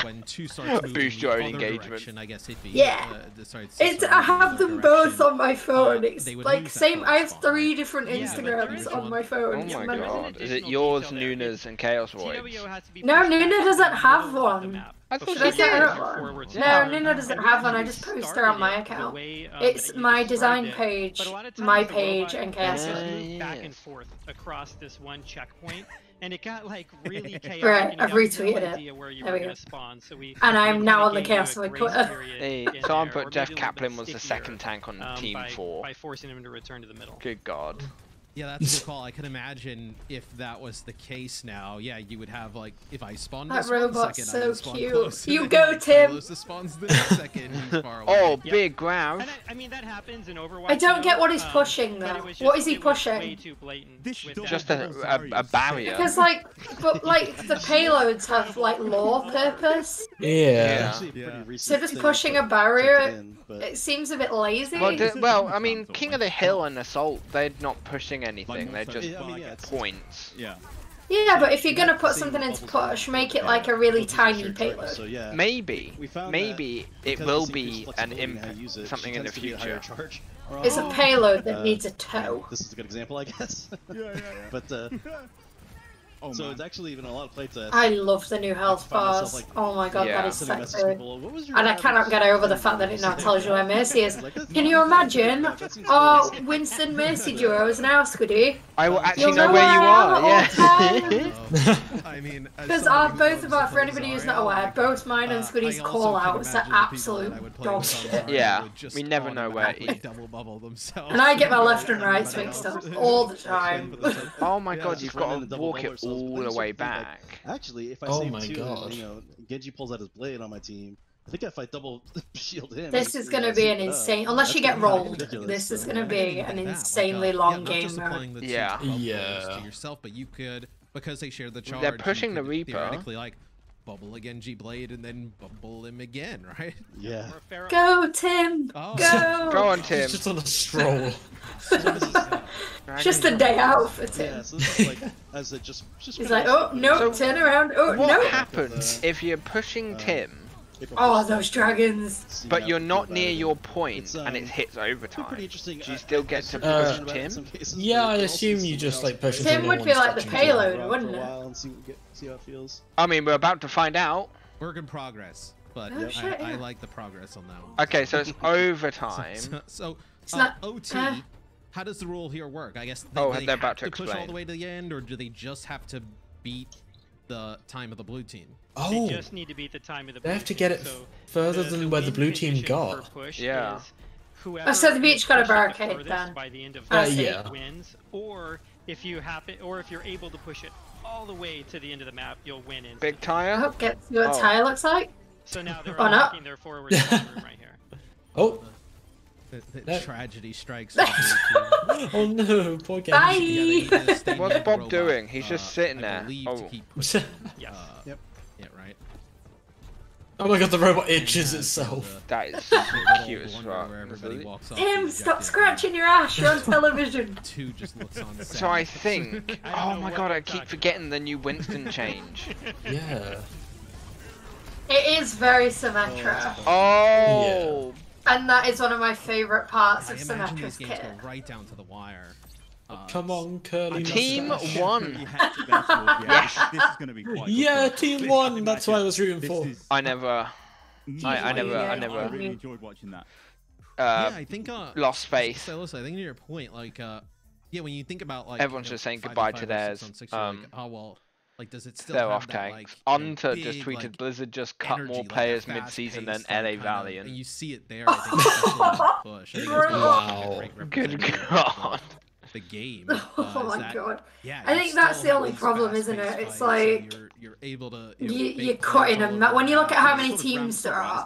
When two starts boost your own engagement. I guess it'd be, I have them both on my phone. It's like same. I have 3 different Instagrams on my phone. Oh my god! Is it yours, Nuna's, and ChaosVoid? No, Nuna doesn't have one. Should I set her up one? No, Nuna doesn't have one. I just post her on my account. It's my design page, my page, and ChaosVoid. Back and forth across this one checkpoint. And it got like really chaotic. Right, I've retweeted it. Where you were gonna spawn, so and I'm now on the ChaosVoid Twitter. Hey, someone put Jeff Kaplan was the second tank on Team 4. By forcing him to return to the middle. Good god. Yeah, that's a good call. I can imagine if that was the case now. Yeah, you would have like if I spawned that this robot's second, so cute. You go, Tim. Spawns the next second, he's far away. Oh, big ground. I mean that happens in Overwatch. I don't get what he's pushing though. What is he pushing? Way too blatant. Just a barrier. Because like, but like the payloads have like lore purpose. Yeah. So just pushing a barrier, it seems a bit lazy. Well, I mean, King of the Hill and Assault, they're not pushing anything, they're just points. Yeah, but if you're gonna put something into push, make it like a really tiny payload. So, yeah, maybe it will be an impact, something in the future. It's a payload that needs a tow. This is a good example, I guess. But so it's actually even a lot of playtests. I love the new health bars. Oh my god, that is so good. And I cannot get over the fact that it now tells you where Mercy is. Can you imagine? Oh, Winston Mercy duo is now, Squiddy. I will actually know where you are. Yeah. I mean, because both of our, for anybody who's not aware, both mine and Squiddy's call outs are absolute dog shit. Yeah, we never know where he is. And I get my left and right mixed up all the time. Oh my god, you've got to walk it all the way back. Actually, if I save 2, you know, Genji pulls out his blade on my team, I think if I double shield him... This is going to be an insane... Unless you get rolled, this is going to be an insanely long game mode. Yeah. To yourself, but you could, because they share the charge, they're pushing the Reaper. Like, bubble again G-Blade and then bubble him again, right? Yeah. Go, Tim! Oh. Go! Go on, Tim. He's just on a stroll. Just a day out for Tim. Yeah, so this is like, as it just He's like, oh, no, So turn around, oh, no! What happens if you're pushing Tim, Oh, those dragons! but you're not near your point and it hits overtime? pretty interesting. Do you still get to push Tim? Yeah, I assume you just like push him. Tim would be like the payload, wouldn't it? And see how it feels. I mean, we're about to find out. Work in progress, but Oh, shit, I yeah. like the progress on that one. Okay, so it's overtime. So It's not- OT, how does the rule here work? I guess Oh, they they're have about to push all explain. the way to the end, or do they just have to beat the time of the blue team? Oh, They just need to beat the time of the they blue have to team. get it So further than where the win blue team condition got. for push Yeah. is whoever so the beach got a pushes the barricade furthest then. by the end of I the see. Yeah. wins, or if you happen, or if you're able to push it all the way to the end of the map, you'll win instantly. Big tire? Oh, get see what Ty looks like. So now they're Oh, no. unlocking their forward spawn room right here. Oh, The No. tragedy strikes. The blue team. oh no, poor Genji. Bye! Yeah, they need to stay What's with Bob robot, doing? He's just sitting I there. believe, Oh. to keep pushing, Yes. Yep. Yeah, right. Oh my god, the robot itches itself. That is Little cute as wonder fuck. where everybody walks off Tim, the stop objective. scratching your ass, you're on television. Two just looks on sad. So I think. I don't Oh know my what god, I you're keep talking forgetting the new Winston change. Yeah. It is very Symmetra. Oh! And that is one of my favourite parts I of imagine Symmetra's these games kit. go right down to the wire. Come on, Curly. Team mustache. one. Yes. This is going to be quite Yeah, good. team This- one. That's what I was rooting this for. is- I never. I never. I I never. really enjoyed watching that. Yeah, I think Lost faith. So listen, I think to your point, like, yeah, when you think about like Everyone's just saying goodbye to theirs. Like, oh well, like, does it still They're have off that, tanks. like, Unta big, just tweeted like, Blizzard just cut energy, more like, players that mid-season than fast-paced, LA like, kind of- Valiant. and you see it there. I think especially in Push. I think it's Wow. a great Good representation God. of the game. Oh is my that- god. Yeah, I you think that's still the only have these problem, isn't it? fast-paced It's fights, and like you're able to you're cutting them. When you look at how many teams there are,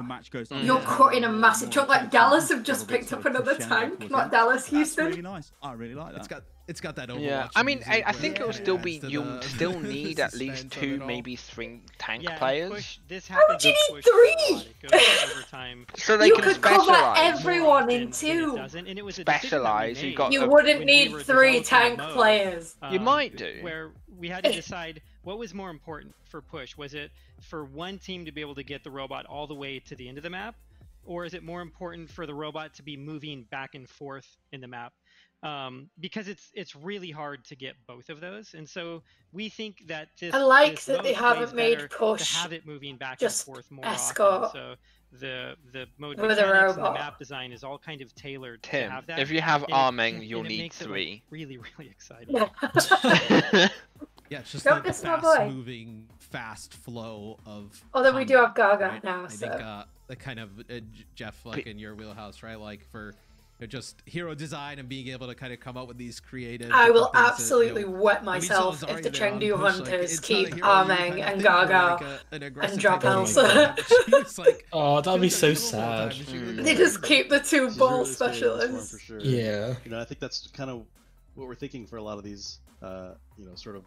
you're cutting a massive chunk. Like Dallas have just picked up another tank, not Dallas, Houston. Really nice. I really like that. It's got that Overwatch. Yeah, I mean, music I think where it'll still adds be. to You'll the still need at least suspense of 2, it all. maybe 3 tank Yeah, players, Push, this Why would happens you in need Push a three? lot. It goes to overtime. so they You can could cover specialize. everyone more in often than it 2. doesn't, and it was a decision that we Specialize. You made, got. You a- wouldn't when we need were 3 developing tank the mode, players. You might do. Where we had to decide what was more important for Push. Was it for one team to be able to get the robot all the way to the end of the map, or is it more important for the robot to be moving back and forth in the map? Because it's really hard to get both of those, and so we think that this. I like this that they mode haven't plays made better Push to have it moving back just and forth more escort often. So the mode with a mechanics and the robot. map design is all kind of tailored to Tim, have that. if you have and it- Arming, and you'll it need makes it, 3. like, really, really exciting. Yeah, it's just Don't like the diss my boy. fast-moving, fast flow of. Although we do have Gaga right? now, I so. think the kind of Jeff, like in your wheelhouse, right? Like for just hero design and being able to kind of come up with these creative. I will different things that, absolutely you know, wet we saw myself if Zarya the there on Chengdu Push, like, Hunters it's not a keep hero you Arming kind of and think for, Gaga like, an aggressive and drop type of Elsa. hero, but she's like, Oh, that'd be she's so got a little more time, sad. she really They does. just keep the 2 She's ball really scary in this form specialists. for sure. Yeah. You know, I think that's kind of what we're thinking for a lot of these, you know, sort of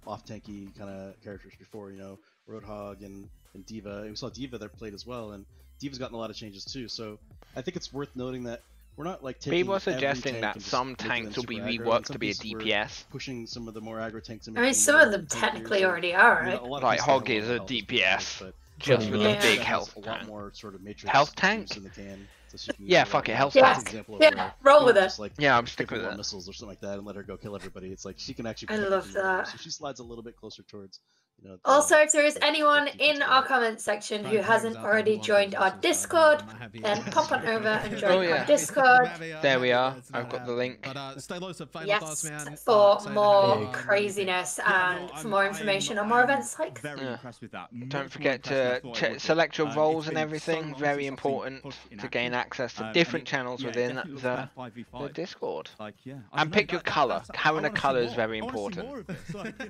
off-tanky kind of characters before. You know, Roadhog and Diva. We saw Diva there played as well, and Diva's gotten a lot of changes too. So I think it's worth noting that we're not like taking People are every suggesting tank that and just some making tanks them will be super aggro, and reworked some to be a pieces we're DPS. pushing some of the more aggro tanks. And I mean, making some more of them tankier, technically so, already are, you know, right? a lot of Like pieces have Hog is a lot of health, DPS, but just with Yeah. a big has health a lot tank. more sort of matrix Health tank? juice in the can, so she can Yeah, use fuck a it, lot health more. tank. That's an example of Yeah, where roll you with don't it. just, like, Yeah, I'm pick sticking with more it. missiles or something like that and let her go kill everybody. It's like she can actually. I protect love them more, that. So she slides a little bit closer towards. You know, Also, if there is the anyone defense in area. our comment section who Right, hasn't exactly. already Love joined those our missiles, but Discord, I'm not happy then about pop on that. over and Oh, join yeah. our Discord. There we are. It's not I've got the happening. link. But Stylosa, final Yes, thoughts, man. for Excited to more have you on. craziness Yeah, and no, for more information on more events like Very Yeah. impressed with that. Don't Much more forget impressed than I to thought it would be. select your It's roles and been so everything. long Very since I've seen important Push in to gain action. access to And different it- channels yeah, it within definitely looks the bad 5v5. the Discord. Like, And pick your colour. Having a colour is very important. I wanna see more of this, like, you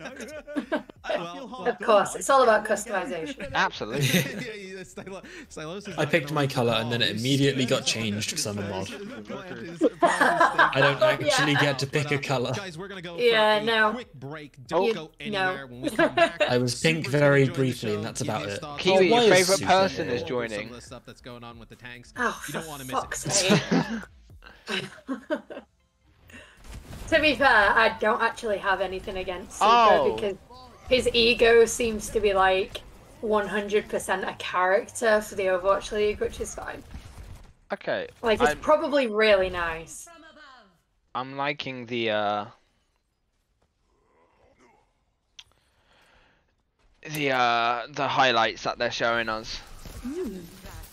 know. I feel Of course, it's all about customization. Absolutely. I picked my color and then it immediately got changed because I'm a mod. I don't actually get to pick a color. Yeah, no. No. I was pink very briefly, and that's about it. Kiwi, your favorite person is joining. Oh, for fuck's sake. To be fair, I don't actually have anything against Super because his ego seems to be like 100% a character for the Overwatch League, which is fine. Okay. Like, it's probably really nice. I'm liking the highlights that they're showing us.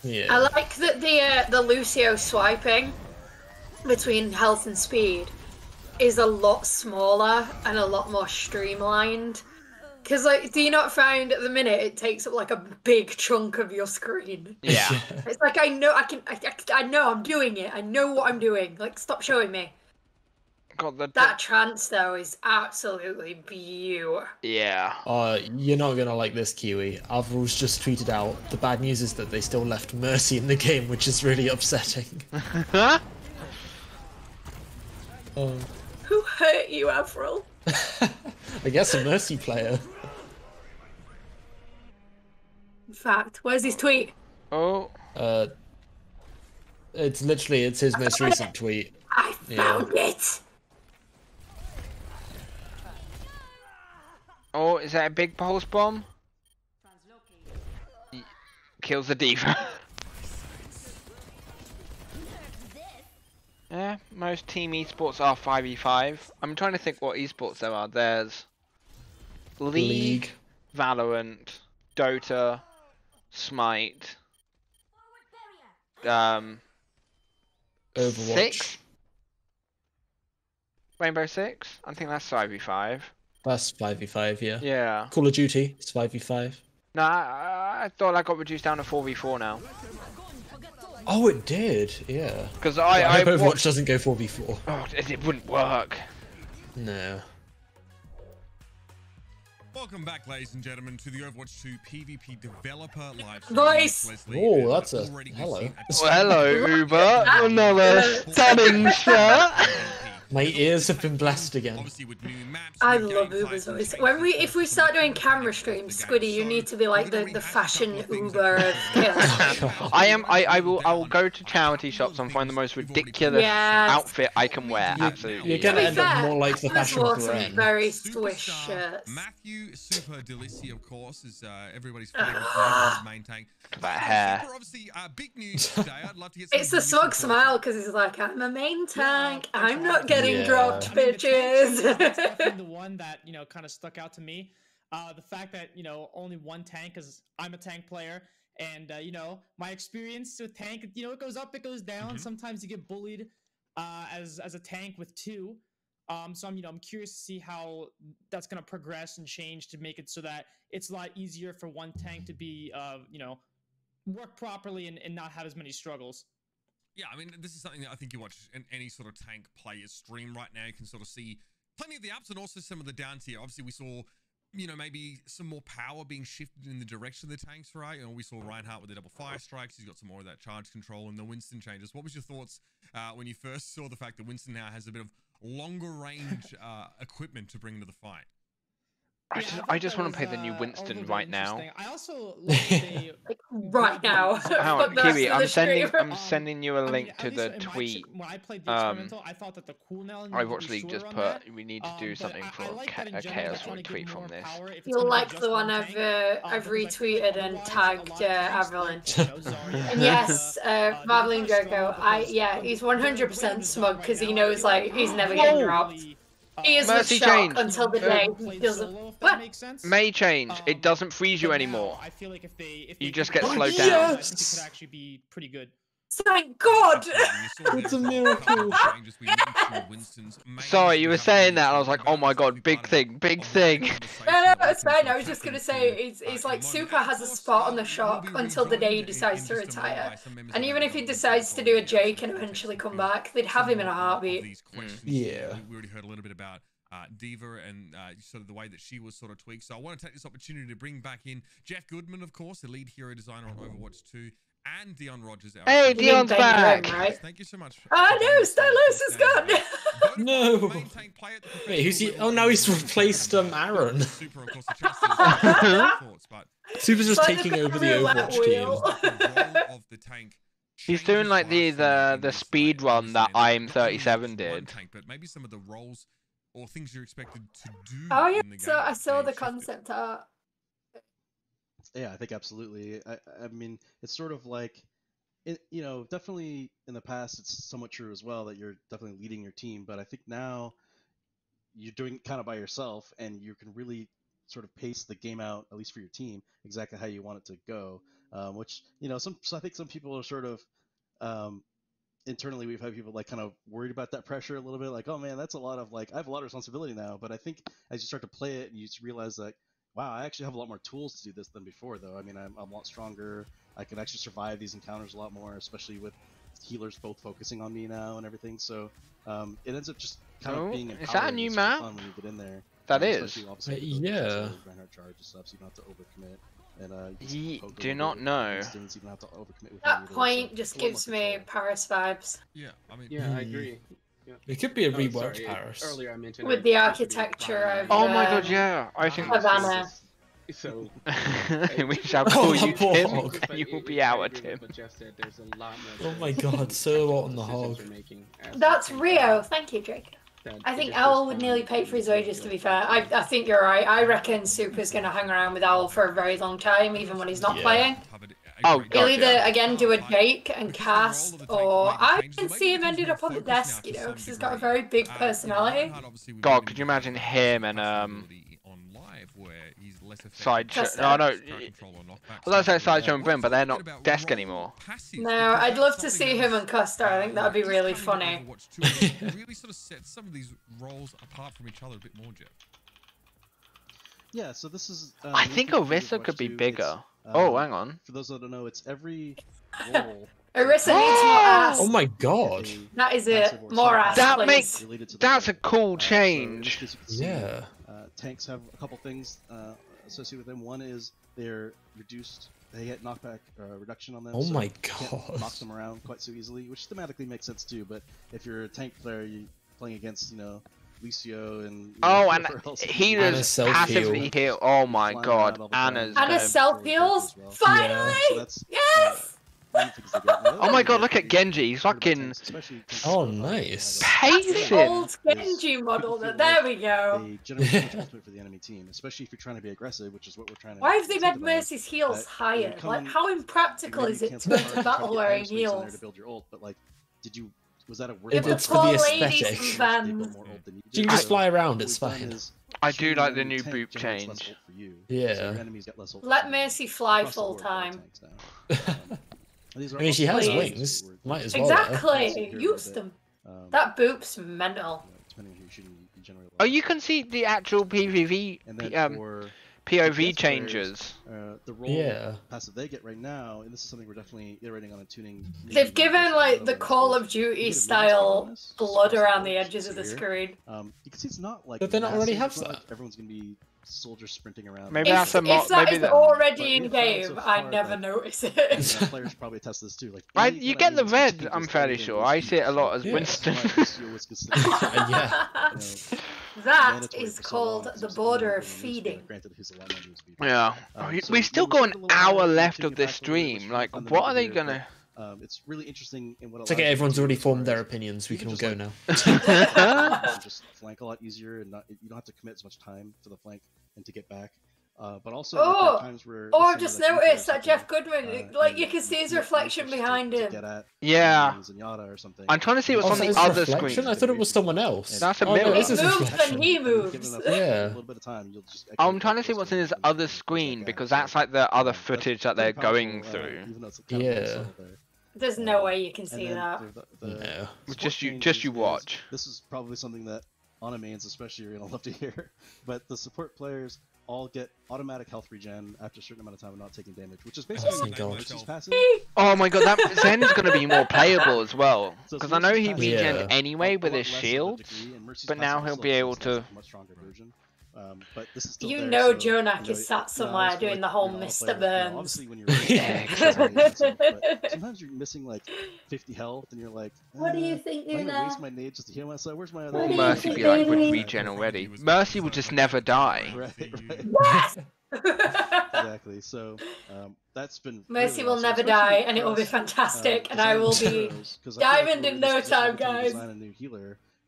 Yeah. I like that the Lucio swiping between health and speed is a lot smaller and a lot more streamlined. Because, like, do you not find at the minute it takes up like a big chunk of your screen? Yeah. It's like I know I know I'm doing it. I know what I'm doing. Like, stop showing me. God, that trance though is absolutely beautiful. Yeah. You're not gonna like this, Kiwi. Avril's just tweeted out the bad news is that they still left Mercy in the game, which is really upsetting. Who hurt you, Avril? I guess a Mercy player. In fact, where's his tweet? It's his most recent tweet. I found it. Oh, is that a big pulse bomb? Kills the diva. Yeah, most team esports are 5v5. I'm trying to think what esports there are. There's League, Valorant, Dota, Smite, Overwatch. 6? Rainbow Six? I think that's 5v5. That's 5v5, yeah. Yeah. Call of Duty, it's 5v5. No, I thought that got reduced down to 4v4 now. Oh, it did, yeah. Because I hope Overwatch doesn't go 4v4. Oh, it wouldn't work. No. Welcome back, ladies and gentlemen, to the Overwatch 2 PvP developer live stream. Nice. Oh, that's a hello. Well, hello, Uber. Another stunning shot. My ears have been blessed again. I love Uber's voice. If we start doing camera streams, Squiddy, you need to be like the fashion Uber of chaos. I will go to charity shops and find the most ridiculous outfit I can wear. Absolutely. You're gonna end up more like the fashion some very swish shirts. Matthew Super Delici, of course, is everybody's favorite main tank. That hair. Obviously, big news today. I'd love to get it's the smug smile because he's like, I'm a main tank. I'm not getting dropped, bitches. That's definitely the one that kind of stuck out to me. The fact that only one tank, because I'm a tank player, and my experience with tank, it goes up, it goes down. Sometimes you get bullied as a tank with two. So I'm curious to see how that's gonna progress and change to make it so that it's a lot easier for one tank to be work properly and not have as many struggles. Yeah, I mean, this is something that I think you watch in any sort of tank player's stream right now. You can sort of see plenty of the ups and also some of the downs here. Obviously, we saw, maybe some more power being shifted in the direction of the tanks, right? We saw Reinhardt with the double fire strikes. He's got some more of that charge control and the Winston changes. What was your thoughts when you first saw the fact that Winston now has a bit of longer range equipment to bring to the fight? I just want to play the new Winston right now. I also like right now. Hang on, Kiwi, I'm sending you a link to the tweet. When I played the experimental, I thought that the cooldown. Overwatch League just put we need to do something for a ChaosVoid tweet from this. You'll like the one I've retweeted and tagged Avril in. And yes, Marvelin Joko. He's 100% smug because he knows he's never getting dropped. He is Mercy shock change until the day he doesn't. May change. It doesn't freeze you anymore. I feel like if you just get slowed down. I think it could actually be pretty good. Thank God! It's a miracle. Sorry, you were saying that, and I was like, oh my god, big thing, big thing. No, it's fine. I was just gonna say, it's like Super has a spot on the shock until the day he decides to retire. And even if he decides to do a Jake and eventually come back, they'd have him in a heartbeat. Yeah. We already heard a little bit about Diva and sort of the way that she was sort of tweaked. So I want to take this opportunity to bring back in Jeff Goodman, of course, the lead hero designer on Overwatch 2, and Dion Rogers. Hey, Dion's back! Right? Thank you so much. Oh no, Stylus is gone! No! Wait, who's he? Oh, now he's replaced Aaron. Super, of course, the Super's just taking over the Overwatch team. Of the tank. He's doing like the speed run that IM37 did. Tank, but maybe some of the roles or things you're expected to do. Oh yeah, in the so game I saw the concept art. Yeah, I think absolutely. I mean, it's sort of like, you know, definitely in the past, it's somewhat true as well that you're definitely leading your team. But I think now you're doing it kind of by yourself, and you can really sort of pace the game out, at least for your team, exactly how you want it to go. Which, you know, so I think some people are sort of internally, we've had people like kind of worried about that pressure a little bit, like, oh man, that's a lot of like, I have a lot of responsibility now. But I think as you start to play it, and you just realize that, wow, I actually have a lot more tools to do this than before, though. I mean, I'm a lot stronger. I can actually survive these encounters a lot more, especially with healers both focusing on me now and everything. So it ends up just kind of being empowering. Is that a new map? When you get in there. That is. Yeah. Charge stuff, so you don't have to overcommit. And do not know. That point just gives me Paris vibes. Yeah, I mean, yeah, I agree. Yeah. It could be a reworked Paris. Earlier I mentioned with the architecture of oh my god, yeah. I think Havana. So we shall call you Tim, and you will be our Tim. Oh my god, so what on the hog. That's Rio. Thank you, Drake. I think Owl would nearly pay for his wages, to be fair. I think you're right. I reckon Super's going to hang around with Owl for a very long time, even when he's not playing. Oh, he'll either, again, do a Jake and cast, or I can see him ended up on the desk, you know, because he's got a very big personality. God, could you imagine him and, Sideshow? No, I was going to say Sideshow and Brim, but they're not desk anymore. No, I'd love to see him and Custer. I think that would be really funny. Really sort of set some of these roles apart from each other a bit more, Jeff. Yeah, so this is. I think Orisa could be bigger. Oh, hang on. For those that don't know, it's every role. Orisa needs more ass. Oh my god. That is it. More ass, that's a cool change. Yeah. Tanks have a couple things associated with them. One is they're reduced. They get knockback reduction on them. Oh so my you can't god. knock them around quite so easily, which thematically makes sense too. But if you're a tank player, you're playing against, you know, Lucio and and healers passively heal. Oh my god, Anna's self heals. Finally, yeah. So yes. Oh my god, look at Genji. He's fucking. Oh, nice. Pacing. Old Genji model. There we go. For the enemy team, especially if you're trying to be aggressive, which is what we're trying to. Why have they made Mercy's heals higher? Like, how impractical is it to go to battle wearing heals? To build your ult, but like, did you? Was that a it's for the aesthetic. You can just fly around, it's fine. I do like the new boop change. Yeah. Let Mercy fly full time. I mean, she has wings. Might as well. Exactly. Use them. That boop's mental. Oh, you can see the actual PVV POV changes. The role passive they get right now, and this is something we're definitely iterating on and tuning. They've given like the Call of Duty style blood around the edges of the screen. You can see it's not like. But they not already have that. Like everyone's gonna be soldiers sprinting around. Maybe that's a mod. If that is already in game, I never notice it. Players probably test this too. Like you get the red. I'm fairly sure. I see it a lot as Winston. Yeah. That is called the border of feeding. Yeah. We still got an hour left of this stream. Like, what are they gonna? It's really interesting in what. It's okay. Everyone's already formed their opinions. We can all go now. Just flank a lot easier, and you don't have to commit as much time for the flank and to get back. But also, times where I've just noticed that Jeff Goodman, like you can see his reflection behind him. Yeah. I'm trying to see what's on the other screen. I thought it was someone else. That's a mirror. He moves and he moves. Yeah. I'm trying to see what's in his other screen because that's like the other footage that they're going through. Yeah. There's no way you can see that. No. Just you watch. This is probably something that Ana mains especially you're gonna love to hear. But the support players all get automatic health regen after a certain amount of time of not taking damage, which is basically Mercy's passive. Oh my god, that Zen's gonna be more playable as well. Because I know he regened anyway with his shields, but now he'll be able to... Much stronger version. But this is still you there, know, so, Jonak is sat somewhere doing the whole Mr. Burns. Obviously, when you're but sometimes you're missing like 50 health, and you're like, what do you think, I'm gonna waste my nades just to heal myself. Where's my other? Will Mercy be like with regen already? Mercy will just never die. Right. Exactly. So that's been. Mercy will never die, and it will be fantastic, and I will be diamond in no time, guys.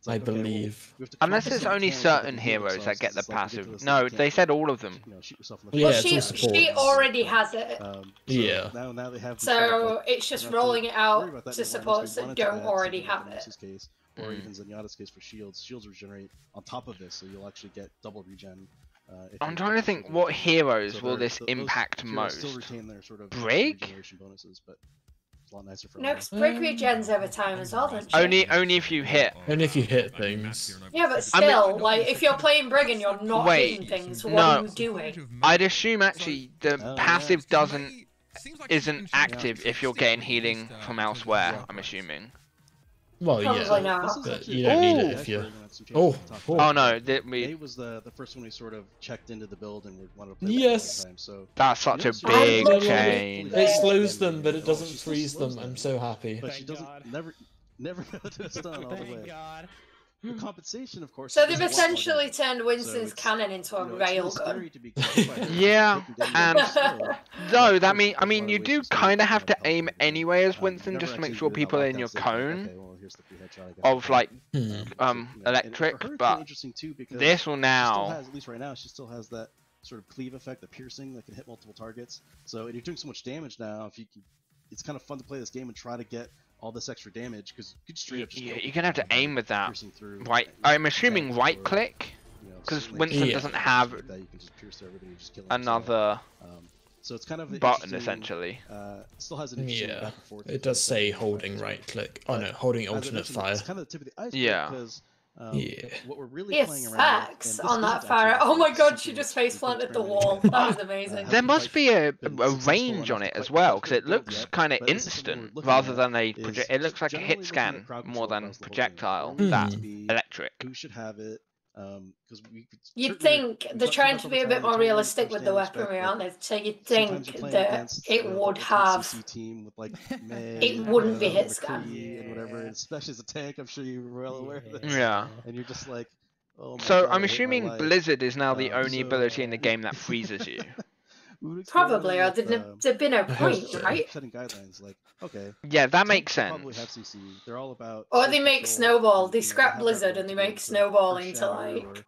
I believe. Unless it's only certain heroes that get the passive. No, they said all of them. Well, she already has it. Yeah. Now they have. So it's just rolling it out to supports that don't already have it. Or even Zenyatta's case for shields. Shields regenerate on top of this, so you'll actually get double regen. I'm trying to think what heroes will this impact most. Brig? No, because Brig regens over time as well, don't you? Only if you hit. Only if you hit things. Yeah, but still, like, if you're playing Brig and you're not hitting things, what are you doing? I'd assume actually the passive isn't active if you're getting healing from elsewhere, I'm assuming. Well, probably yeah, not. but you don't need it if you're... Oh no, A was the first one we sort of checked into the build and we wanted to play yes. time, so that's such a big change. It slows them, but it doesn't freeze them. I'm so happy. But she doesn't never go to a stun all the way. God. The compensation, of course. So they've essentially turned Winston's cannon into a railgun. Yeah, and no, that mean you do kind of have to aim anyway as Winston just to make sure people are in your cone of like electric. But this will now. At least right now, she still has that sort of cleave effect, the piercing that can hit multiple targets. So you're doing so much damage now. If you can, it's kind of fun to play this game and try to get all this extra damage because you could straight up just you're gonna have to aim with that. Right, I'm assuming right click because Winston doesn't have another so it's kind of button essentially. Still has an back and forth. It does say holding right click. Oh no, holding alternate fire. It's kind of the tip of the iceberg because what we're really playing around with, on that fire. Oh my god, she just face planted the wall. That was amazing. There must be a range on it as well, because it looks kind of instant rather than a project. It looks like a hit scan more than projectile. That electric. Who should have it? You'd think they're trying to be a bit more realistic with the weaponry, aren't they? So you'd think that it would have, it wouldn't be hit scan. And whatever, especially as a tank, I'm sure you're well aware of this. Yeah. And you're just like, oh my so God, I'm assuming Blizzard is now the only ability in the game that freezes you. Probably, or there'd be no point, right? Setting guidelines, like, okay. Yeah, that makes sense. Probably have CC. They're all about. Or they make Snowball. They scrap Blizzard and they make Snowball into like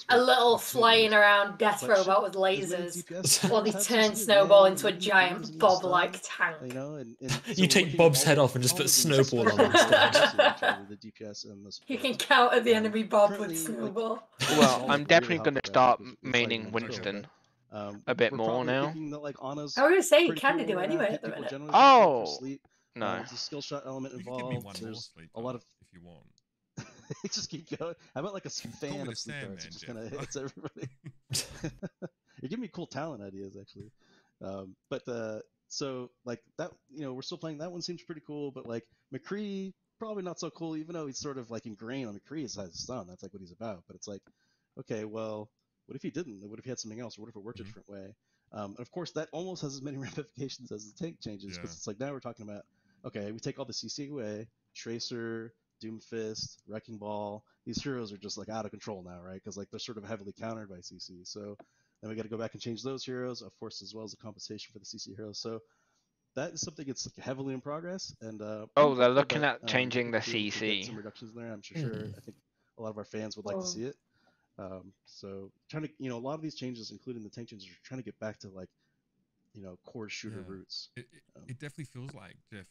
a little flying around death robot with lasers. Or they turn Snowball into a giant Bob-like tank. You know, and you take Bob's head off and just put Snowball on instead. You can counter the enemy Bob with Snowball. Well, I'm definitely going to start maining Winston a bit more now. I was going to say you can do anyway at the minute. Oh! No. There's a skill shot element involved. There's a lot of... If you want. Just keep going. How about like a fan of sleep darts? It just kind of hits everybody. You're giving me cool talent ideas, actually. So like that, you know, we're still playing. That one seems pretty cool, but like McCree, probably not so cool, even though he's sort of like ingrained on McCree as a stun. That's like what he's about. But it's like, okay, well, what if he didn't? What if he had something else? Or what if it worked a different way? And of course, that almost has as many ramifications as the tank changes, because it's like now we're talking about, okay, we take all the CC away, Tracer, Doomfist, Wrecking Ball. These heroes are just like out of control now, right? Because like they're sort of heavily countered by CC. So then we got to go back and change those heroes, of course, as well as the compensation for the CC heroes. So that is something that's like heavily in progress. And they're looking at changing the CC. Some reductions there, I'm sure. I think a lot of our fans would like to see it. So trying to, you know, a lot of these changes, including the tank changes, are trying to get back to like, you know, core shooter roots. It definitely feels like, Jeff,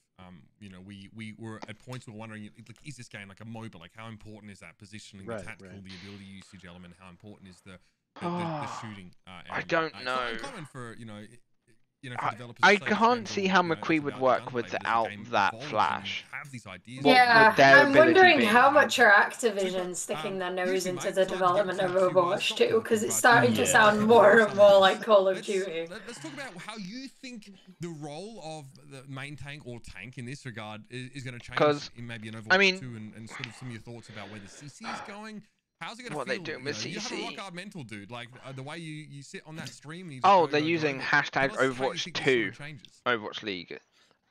you know, we were at points we were wondering, like, is this game like a MOBA? Like, how important is that positioning, the tactical, the ability usage element? How important is the shooting? I don't know. It's common for, you know, you know, for developers. I can't see how McQueen would work without that flash. Yeah, I'm wondering how much are Activision sticking their nose into the development of Overwatch 2, because it's starting to sound more and more like Call of Duty. Let's talk about how you think the role of the main tank or tank in this regard is going to change in maybe an Overwatch 2, and sort of some of your thoughts about where the CC is going. How's it going to feel? What they doing with CC? You have a rock hard mental, dude. Like the way you sit on that stream. And they're using hashtag Overwatch 2, Overwatch League.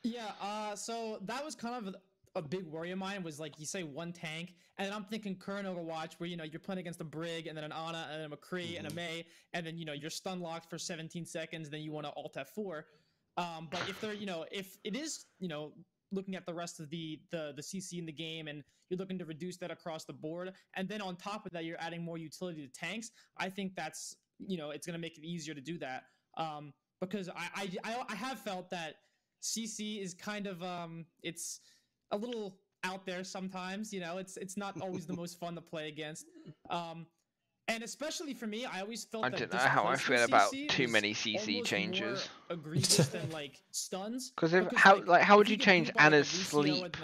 Yeah. So that was kind of a big worry of mine. Was like you say one tank, and I'm thinking current Overwatch where you're playing against a Brig and then an Ana and then a McCree and a Mei, and then you're stun locked for 17 seconds. Then you want to alt F4. But if they're if it is looking at the rest of the CC in the game, and you're looking to reduce that across the board, and then on top of that you're adding more utility to tanks, I think that's it's going to make it easier to do that, because I have felt that CC is kind of it's a little out there sometimes. It's not always the most fun to play against, and especially for me, I always felt I don't know how I feel about too many CC changes. Egregious than like stuns. Because how would you change Anna's sleep?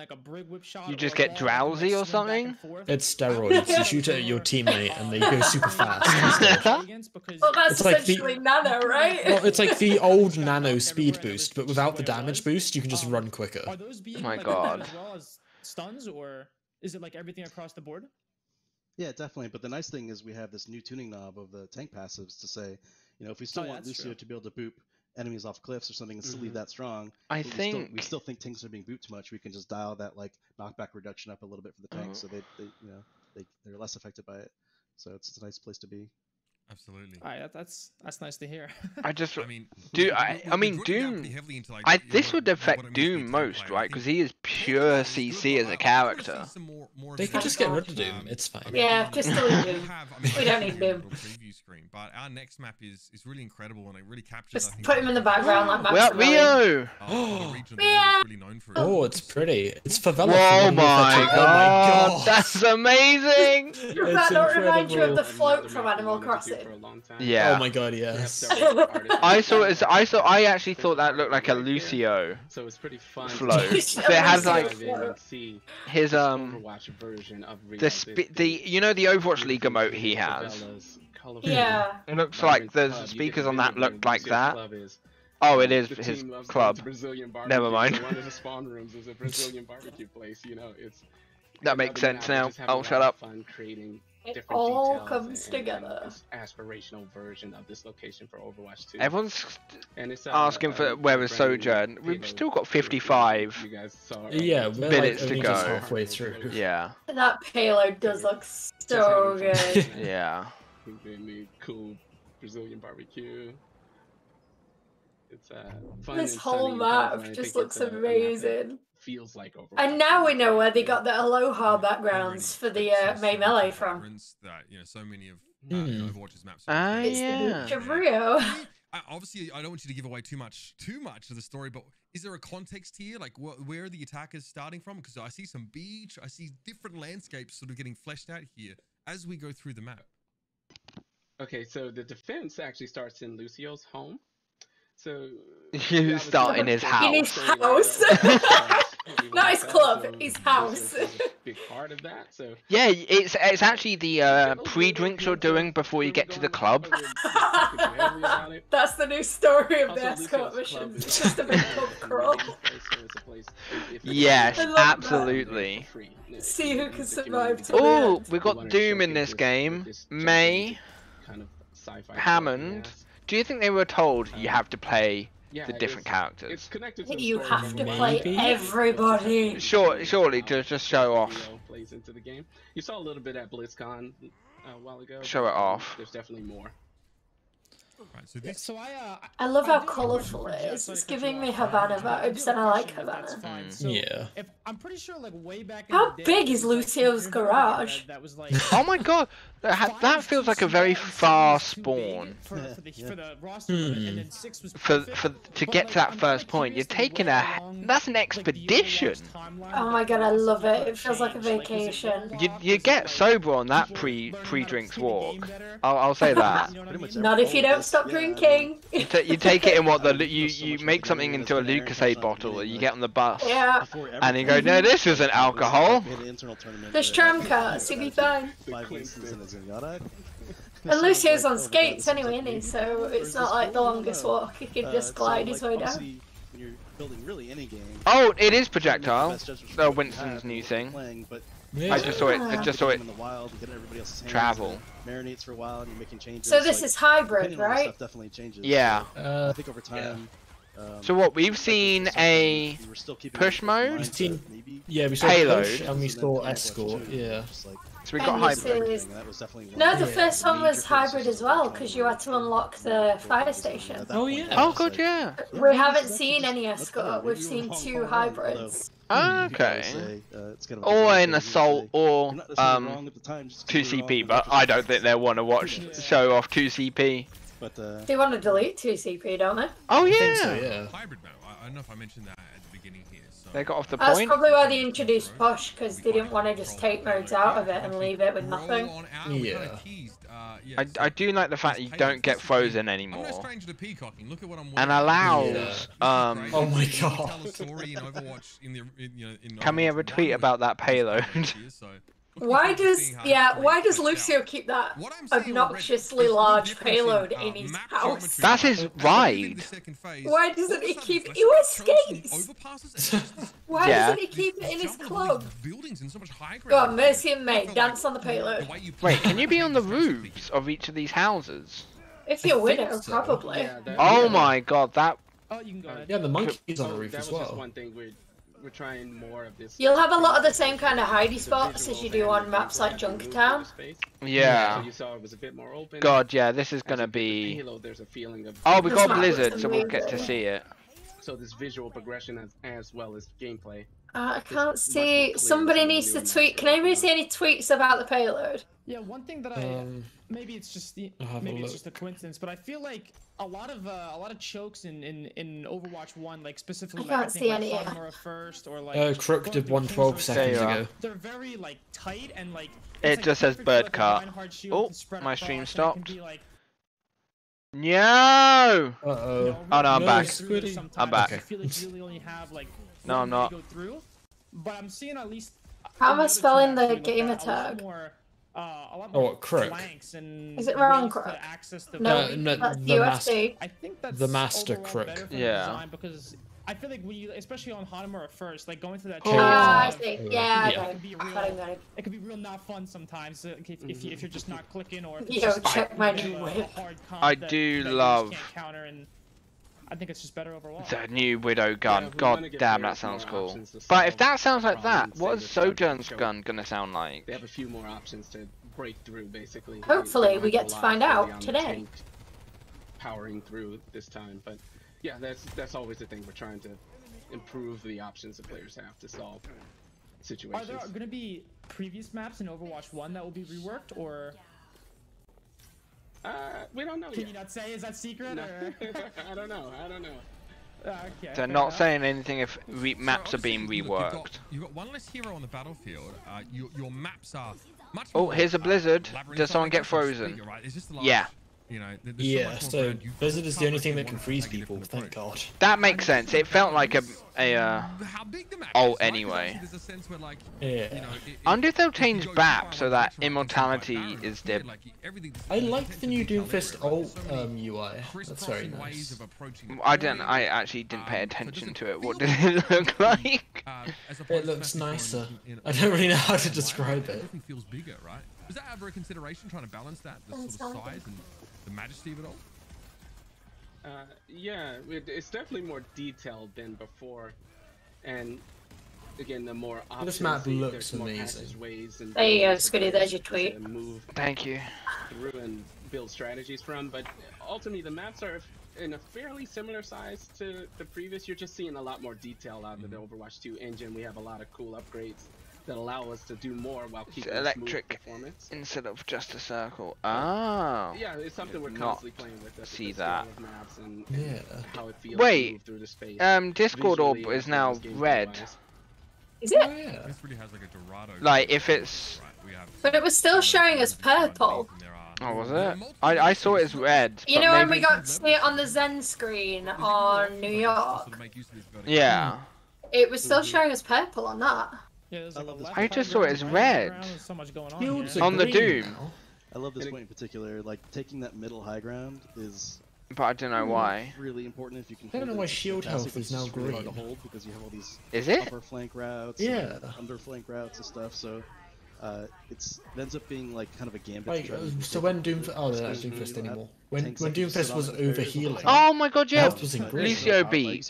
You just get drowsy or something? It's steroids. You shoot it at your teammate and they go super fast. Well, that's essentially Nano, right? Well, it's like the old Nano speed boost, but without the damage boost, you can just run quicker. Are those being Oh my god. as well as stuns, or is it like everything across the board? Yeah, definitely. But the nice thing is we have this new tuning knob of the tank passives to say, if we still want Lucio to be able to boop enemies off cliffs or something and still leave that strong, we still think tanks are being booped too much. We can just dial that like knockback reduction up a little bit for the tanks, so they're less affected by it. So it's a nice place to be. Absolutely. All right, that's nice to hear. Doom. This would affect Doom most, right? Because he is pure CC as a character. They could just get rid of Doom. It's fine. Yeah, just delete Doom. We don't need Doom. But our next map is really incredible, and it really captures. Just put him in the background like Max. Well, Rio. Oh, it's pretty. It's favela. Oh my god, that's amazing. Does that not remind you of the float from Animal Crossing? Yeah. Oh my god, yes. I actually thought that looked like a Lucio. So it's pretty fun. Float. So it has like his the Overwatch League emote he has. Yeah. It looks like the speakers on that look like that. Oh, it is his club. Never mind. One of the spawn rooms is a Brazilian barbecue place. That makes sense now. I'll shut up. It all comes together. Aspirational version of this location for Overwatch 2. Everyone's asking for where is Sojourn. We've still got 55 minutes to go. Halfway through. Yeah. That payload does look so good. Yeah. Really cool Brazilian barbecue. It's fun. This whole map just looks amazing. Feels like Overwatch. And now we know where they got the Aloha backgrounds for the May Melee from. That, so many of Overwatch's maps. It's the Rio. Obviously, I don't want you to give away too much of the story, but is there a context here? Like, where are the attackers starting from? Because I see some beach, I see different landscapes sort of getting fleshed out here as we go through the map. Okay, so the defense actually starts in Lucio's home. So you start in his house. In his house. Not his club, his house. Big part of that. So yeah, it's actually the pre-drinks you're doing before you get to the club. That's the new story of the escort mission. It's just a big pub crawl. Yes, absolutely. See who can survive to Oh, we got Doom in this game. May, Hammond. Do you think they were told you have to play the different characters? You have to play everybody. Surely to just show off. Plays into the game. You saw a little bit at BlizzCon a while ago. Show it off. There's definitely more. Right, so I love how colourful it is. It's giving me Havana vibes, and I like Havana. Yeah. I'm pretty sure, like way back. How big is Lucio's garage? That was like. Oh my god, that feels like a very far spawn. For the roster, and then 6 was to get to that first point, you're taking that's an expedition. Oh my god, I love it. It feels like a vacation. You get sober on that pre-drinks walk. I'll say that. Not if you don't stop drinking. You take it in what you make something into a Lucasade bottle. You get on the bus. Yeah. And you go, no, this isn't alcohol. There's tram carts. You'll be fine. And Lucio's on skates anyway, isn't he? So it's not like the longest walk. He can just glide his way down. Oh, it is projectile. Winston's new thing. Yeah. I just saw it. Travel. So this is hybrid, right? Yeah. I think over time. So what, we've seen a push mode? We saw payload, push and we saw escort. Yeah. So we got hybrid. No, the first one was hybrid as well, because you had to unlock the fire station. Oh yeah. Oh god, yeah. We haven't seen any escort. We've seen 2 hybrids. Okay. Or an assault or 2CP, but I don't think they'll want to show off 2CP. They want to delete 2CP, don't they? Oh yeah. I think so, yeah. Hybrid mode. I don't know if I mentioned that at the beginning here. So. They got off the That's point. probably why they introduced push, because they didn't want to just take modes out of it and leave it with nothing. Yeah. I do like the fact that you don't get frozen anymore. And allows oh my god. Can we ever tweet about that payload? Why does Lucio keep that obnoxiously large payload in his house? That's his ride. Why doesn't he keep it? He wears skates. Why doesn't he keep it in his club? Go on, Mercy and May, dance on the payload. Wait, can you be on the roofs of each of these houses? If you're Widow, probably. Oh my god, that... Oh, you can go ahead. Yeah, the monkey's on the roof as well. Just one thing we're trying more of this. You'll have a lot of the same kind of hidey spots as you do on maps like Junkertown. Yeah. So you saw it was a bit more open. God, yeah, this is gonna be... There's a feeling of... Oh, we got Blizzard, so we'll get to see it. So this visual progression as well as gameplay. I can't see. Somebody needs to tweet. Can anybody see any tweets about the payload? Yeah, one thing that maybe it's just a coincidence, but I feel like a lot of chokes in Overwatch 1, like specifically I can't see any. First or like Crook did 112 seconds ago. They're very like tight and like it just says bird cart. Oh, my stream stopped. No! Uh-oh. Oh no, I'm back. I'm back. I feel like you really only have like no, I'm not. Go through, but I'm seeing at least. How am I spelling the gamer tag? A lot more Crook. Is it wrong, Crook? No, that's USD. I think that's the master Crook. Yeah. Because I feel like when you, especially on Hanamura first, like going through that. I see. Yeah, it could be real not fun sometimes if you're just not clicking or. Check my new whip. I do love. I think it's just better overall. The new Widow gun. God damn, that sounds cool. But if that sounds like that, what is Sojourn's gun gonna sound like? They have a few more options to break through, basically. Hopefully, we get to find out today. Powering through this time, but yeah, that's always the thing. We're trying to improve the options the players have to solve situations. Are there going to be previous maps in Overwatch 1 that will be reworked, or? We don't know yet. Can you not say? Is that secret? No. Or? I don't know. Okay. They're not saying anything if maps are being reworked. You've got one less hero on the battlefield. Your maps are much. Oh, here's a blizzard. Does someone get frozen? Yeah. You know, yeah, so Blizzard is the only thing that can freeze people, thank god. That makes sense. It felt like a ult anyway. Yeah. I wonder if they'll change BAP so that immortality is dipped. I like the new Doomfist ult UI. That's very nice. I actually didn't pay attention to it. What did it look like? It looks nicer. I don't really know how to describe it. Everything feels bigger, right? Was that ever a consideration, trying to balance that, the sort of size and the majesty of it all? Yeah, it's definitely more detailed than before, and again, the more options. This map looks amazing. There you go, Scooty. There's your tweet. Thank you. Through and build strategies from, but ultimately the maps are in a fairly similar size to the previous. You're just seeing a lot more detail out of the Overwatch 2 engine. We have a lot of cool upgrades that allow us to do more while keeping electric performance instead of just a circle. Ah. Yeah, it's something we're constantly playing with. See that? Maps and how it feels Wait. through the space. Discord orb is now red. Is it? Oh, yeah. This really has like a Dorado. Like if it's. But it was still showing us purple. Oh, was it? I saw it as red. You know when we got to see it on the Zen screen on New York? Yeah. It was still showing us purple on that. Yeah, I just saw it as red. So much going on the Doom. I love this point in particular. Like taking that middle high ground is. But I don't know why. Really important if you can. I don't know why shield health is now green. Hard to hold because you have all these. Is it? Upper flank routes. Yeah. Under flank routes and stuff. So. It ends up being like kind of a gambit. Like, so when Doomfist, oh, no, that's Doomfist anymore. When Doomfist was over healing. Oh my god, yeah. Lucio B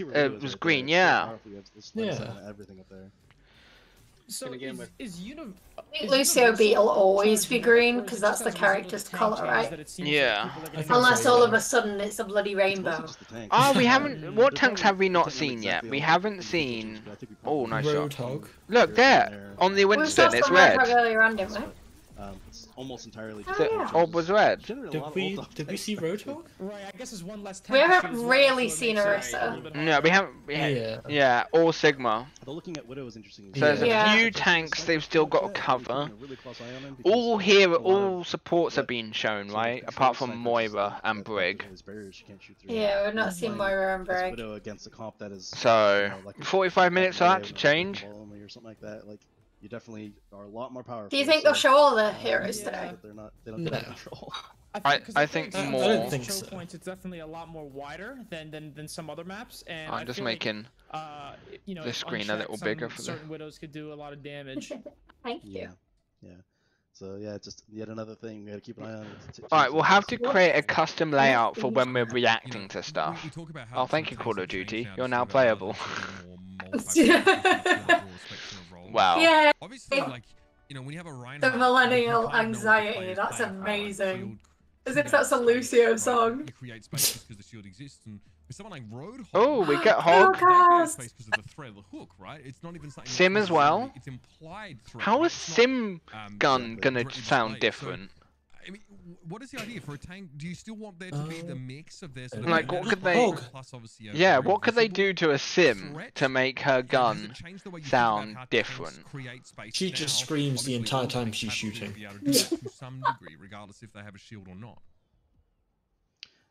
was green, yeah. Yeah. Everything up there. So Lucio B will always be green because that's the character's color, right? Yeah. Unless all of a sudden it's a bloody rainbow. Oh, we haven't. What tanks have we not seen yet? We haven't seen. Oh, nice shot. Look there on the Winston, it's red. It's almost entirely. Orb was red. Did we see Roadhog? Right, I guess it's one less. We haven't really seen Orisa. No, we haven't. Yeah, or Sigma. Looking at Widow is interesting. So there's a few tanks they've still got to cover. All here, all supports are being shown, right? Apart from Moira and Brig. Yeah, we've not seen Moira and Brig. So 45 minutes for that to change. Or something like that. Like you definitely are a lot more powerful. Do you think they'll show all the heroes today? They don't get out of control. I think more. I don't think so. Points, it's definitely a lot more wider than some other maps, and I'm just making the screen a little bigger for certain widows could do a lot of damage. Thank you. Yeah. So yeah, just yet another thing we gotta keep an eye on. Alright, we'll have to create a custom layout for when we're reacting to stuff. Oh, thank you, Call of Duty. You're now playable. Wow. Yeah. Obviously, like, you know, when you have a the millennial anxiety, that's amazing. As if that's a Lucio song. Oh, we get Hog. Sim as well. How is Sim gun gonna sound different? I mean, what is the idea for a tank? Do you still want there to be the mix of their sort of like what could they? Yeah, what could they do to a Sim to make her gun sound different? She just screams the entire time she's shooting. To some degree, regardless if they have a shield or not.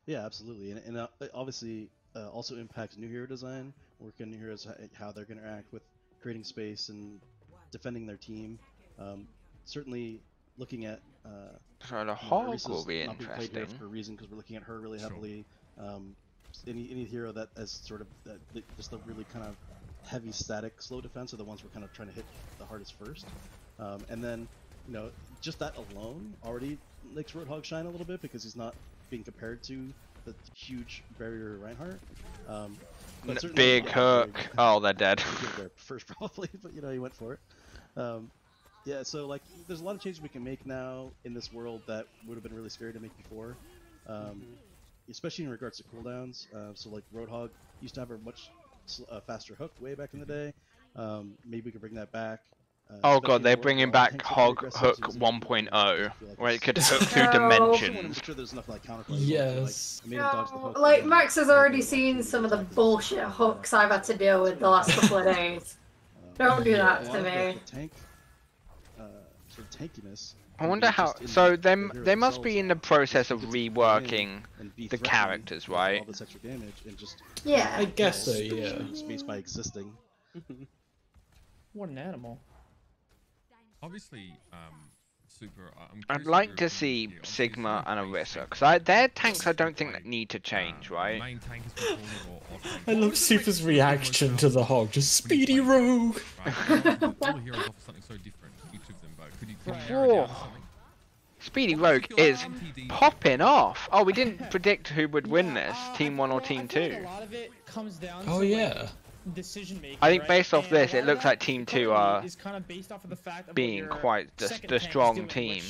Yeah, absolutely, and obviously also impacts new hero design. Working on new heroes, how they're going to interact with creating space and defending their team. Certainly, looking at so the Hog will be interesting for a reason because we're looking at her really heavily. Any hero that has sort of just a really kind of heavy static slow defense are the ones we're kind of trying to hit the hardest first. And then you know just that alone already makes Roadhog shine a little bit because he's not being compared to the huge barrier Reinhardt. Big hook. Oh, they're dead. First probably, but you know he went for it. Yeah, so like there's a lot of changes we can make now in this world that would have been really scary to make before, especially in regards to cooldowns. So like Roadhog used to have a much faster hook way back in the day. Maybe we could bring that back. Oh god, they're bringing back Hog Hook 1.0, where it could hook through dimensions. Yes. Like Max has already seen some of the bullshit hooks I've had to deal with the last couple of days. Don't do that to me. Tankiness. I wonder how. So they must be in the process of reworking the characters, right? Yeah. I guess so. Yeah. Space by existing. What an animal. Obviously, Super. I'd like to see Sigma and Orisa, because their tanks I don't think that need to change, right? I love Super's reaction to the Hog, just Speedy Rogue! Speedy Rogue is popping off! Oh, we didn't predict who would win this, Team 1 or Team 2. Oh yeah. I think based off this, it looks like Team 2 are being quite the strong team.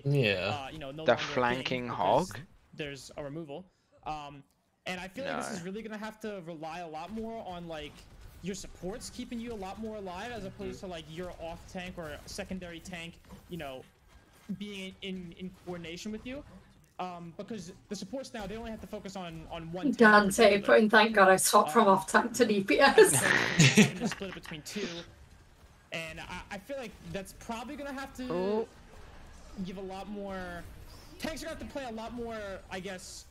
Yeah. The flanking Hog. There's a removal. And I feel like this is really going to have to rely a lot more on like your supports keeping you a lot more alive as opposed to like your off tank or secondary tank, you know, being in coordination with you. Because the supports now, they only have to focus on one tank. Dante putting thank god I swapped from off tank to DPS. To split it between two. And I feel like that's probably going to have to give a lot more tanks are going to have to play a lot more, I guess.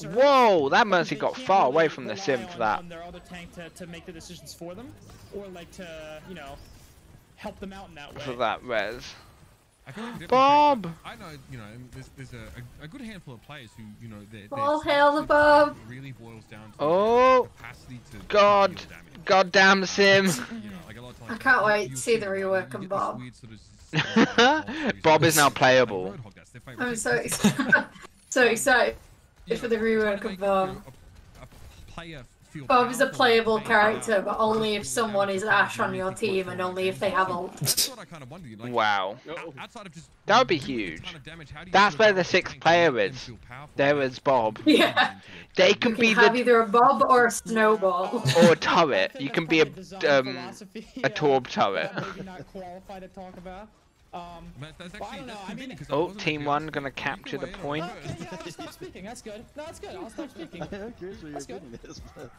Whoa, that Mercy got far away from the sim for that. On their other tank to make the decisions for them, or like to, you know, help them out in that way. For that res. Bob! I know, you know, there's a good handful of players who, you know, all hail the Bob! Really boils down to capacity to God! Goddamn sim! You know, like a lot of times, I can't wait to see the rework of Bob. Bob is now playable. I'm so excited. So excited for the rework of Bob. Bob is a playable character, but only if someone is Ash on your team and only if they have ult. Wow. That would be huge. That's where the 6th player is. There is Bob. Yeah. They can be have either a Bob or a snowball. Or a turret. You can be a Torb turret. Oh, Team 1 gonna capture the point. Okay, yeah, I'll stop speaking. That's good. No, that's good. I'll stop speaking. I'm curious where you're getting this, but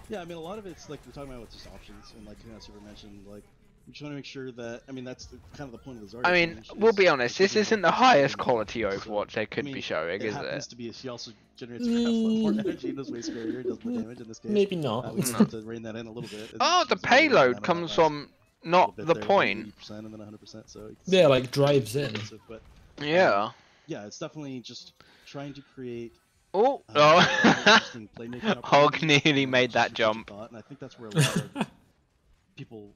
yeah, I mean, a lot of it's like we're talking about with just options, and like Super mentioned, like we just want to make sure that I mean that's kind of the point of the Zarya. I mean, we'll be honest, this isn't the highest quality Overwatch they could be showing, is it? Happens to be she also generates more energy and does way scarier, does more damage in this case. Maybe not. We just have to rein that in a little bit. Oh, the payload comes from not the point. And then 100%, so yeah, like drives in. But, yeah. Yeah, it's definitely just trying to create. Oh, Hog nearly made that jump. And I think that's where a lot of people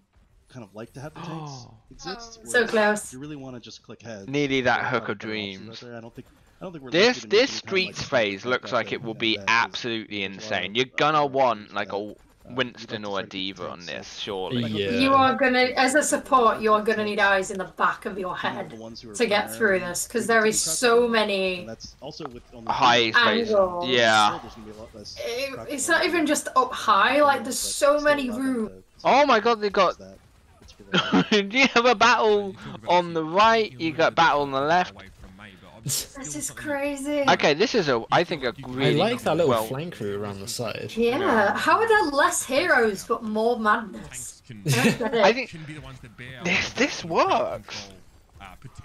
kind of like to have the tanks exist. So close. You really want to just click heads. Nearly that hook of dreams. I don't think we're this Streets phase looks like it will be absolutely insane. You're gonna want like a Winston or a Diva on this, surely. Yeah. You are gonna, as a support, you are gonna need eyes in the back of your head to get through this, because there is so many high space. Yeah. It's not even just up high, like there's so many rooms. Oh my god, they got. You have a battle on the right, you got battle on the left. This is crazy. Okay, this is I think a really I like that little flank route around the side. Yeah, how are there less heroes but more madness? I think this works.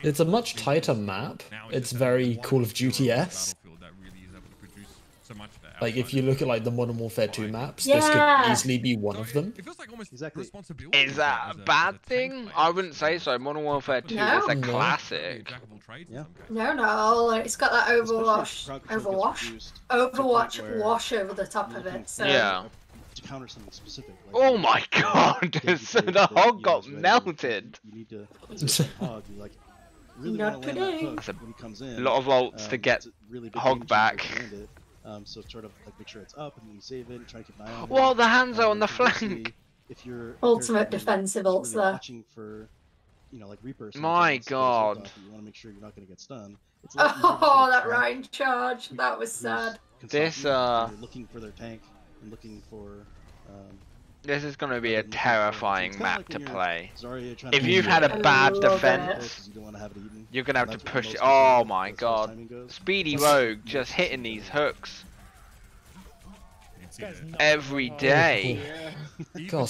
It's a much tighter map. It's very Call of Duty-esque. Like if you look at like the Modern Warfare 2 maps, this could easily be one of them. Is that a bad thing? I wouldn't say so. Modern Warfare 2 is a classic. Yeah. No, it's got that Overwatch wash over the top of it. So. Yeah. To counter something specific. Oh my god! So the hog got melted. You need to hog. You like really want to land that hook when he comes in. A lot of ults to get hog back. So sort of like make sure it's up and then you save it and try to keep an eye on it. Well, the hands are on the flank. If you're ultimate defensive ults there. Watching for, you know, like Reaper. My god. You want to make sure you're not going to get stunned. Oh, that Rhine charge. That was sad. This looking for their tank and looking for. This is going to be a terrifying map to play. If you've had a bad defense, you're going to have to push it. Oh my god. Speedy Rogue just hitting these hooks every day. God,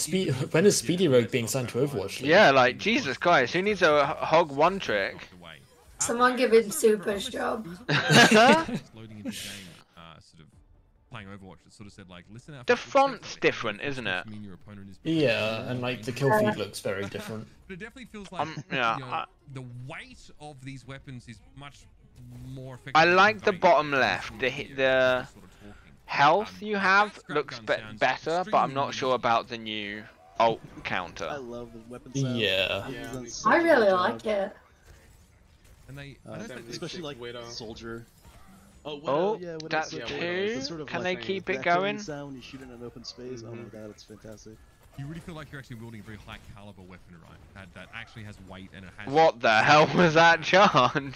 when is Speedy Rogue being signed to Overwatch? Yeah, like, Jesus Christ, who needs a hog one trick? Someone give him Super's job. Playing Overwatch, it sort of said like, listen out. The font's different, isn't it? Yeah, and like the kill feed looks very different. But it definitely feels like the weight of these weapons is much more effective. I like the bottom left. The health you have looks better, but I'm not sure about the new ult counter. I love the weapon sound. Yeah. I really like it. And they, especially like Soldier. Oh, yeah, that's two. Sort of can they keep it going? Sound when you shoot in an open space. Oh my god, it's fantastic. You really feel like you're actually wielding a very high caliber weapon, right? That actually has weight and it has. What the hell was that charge? And,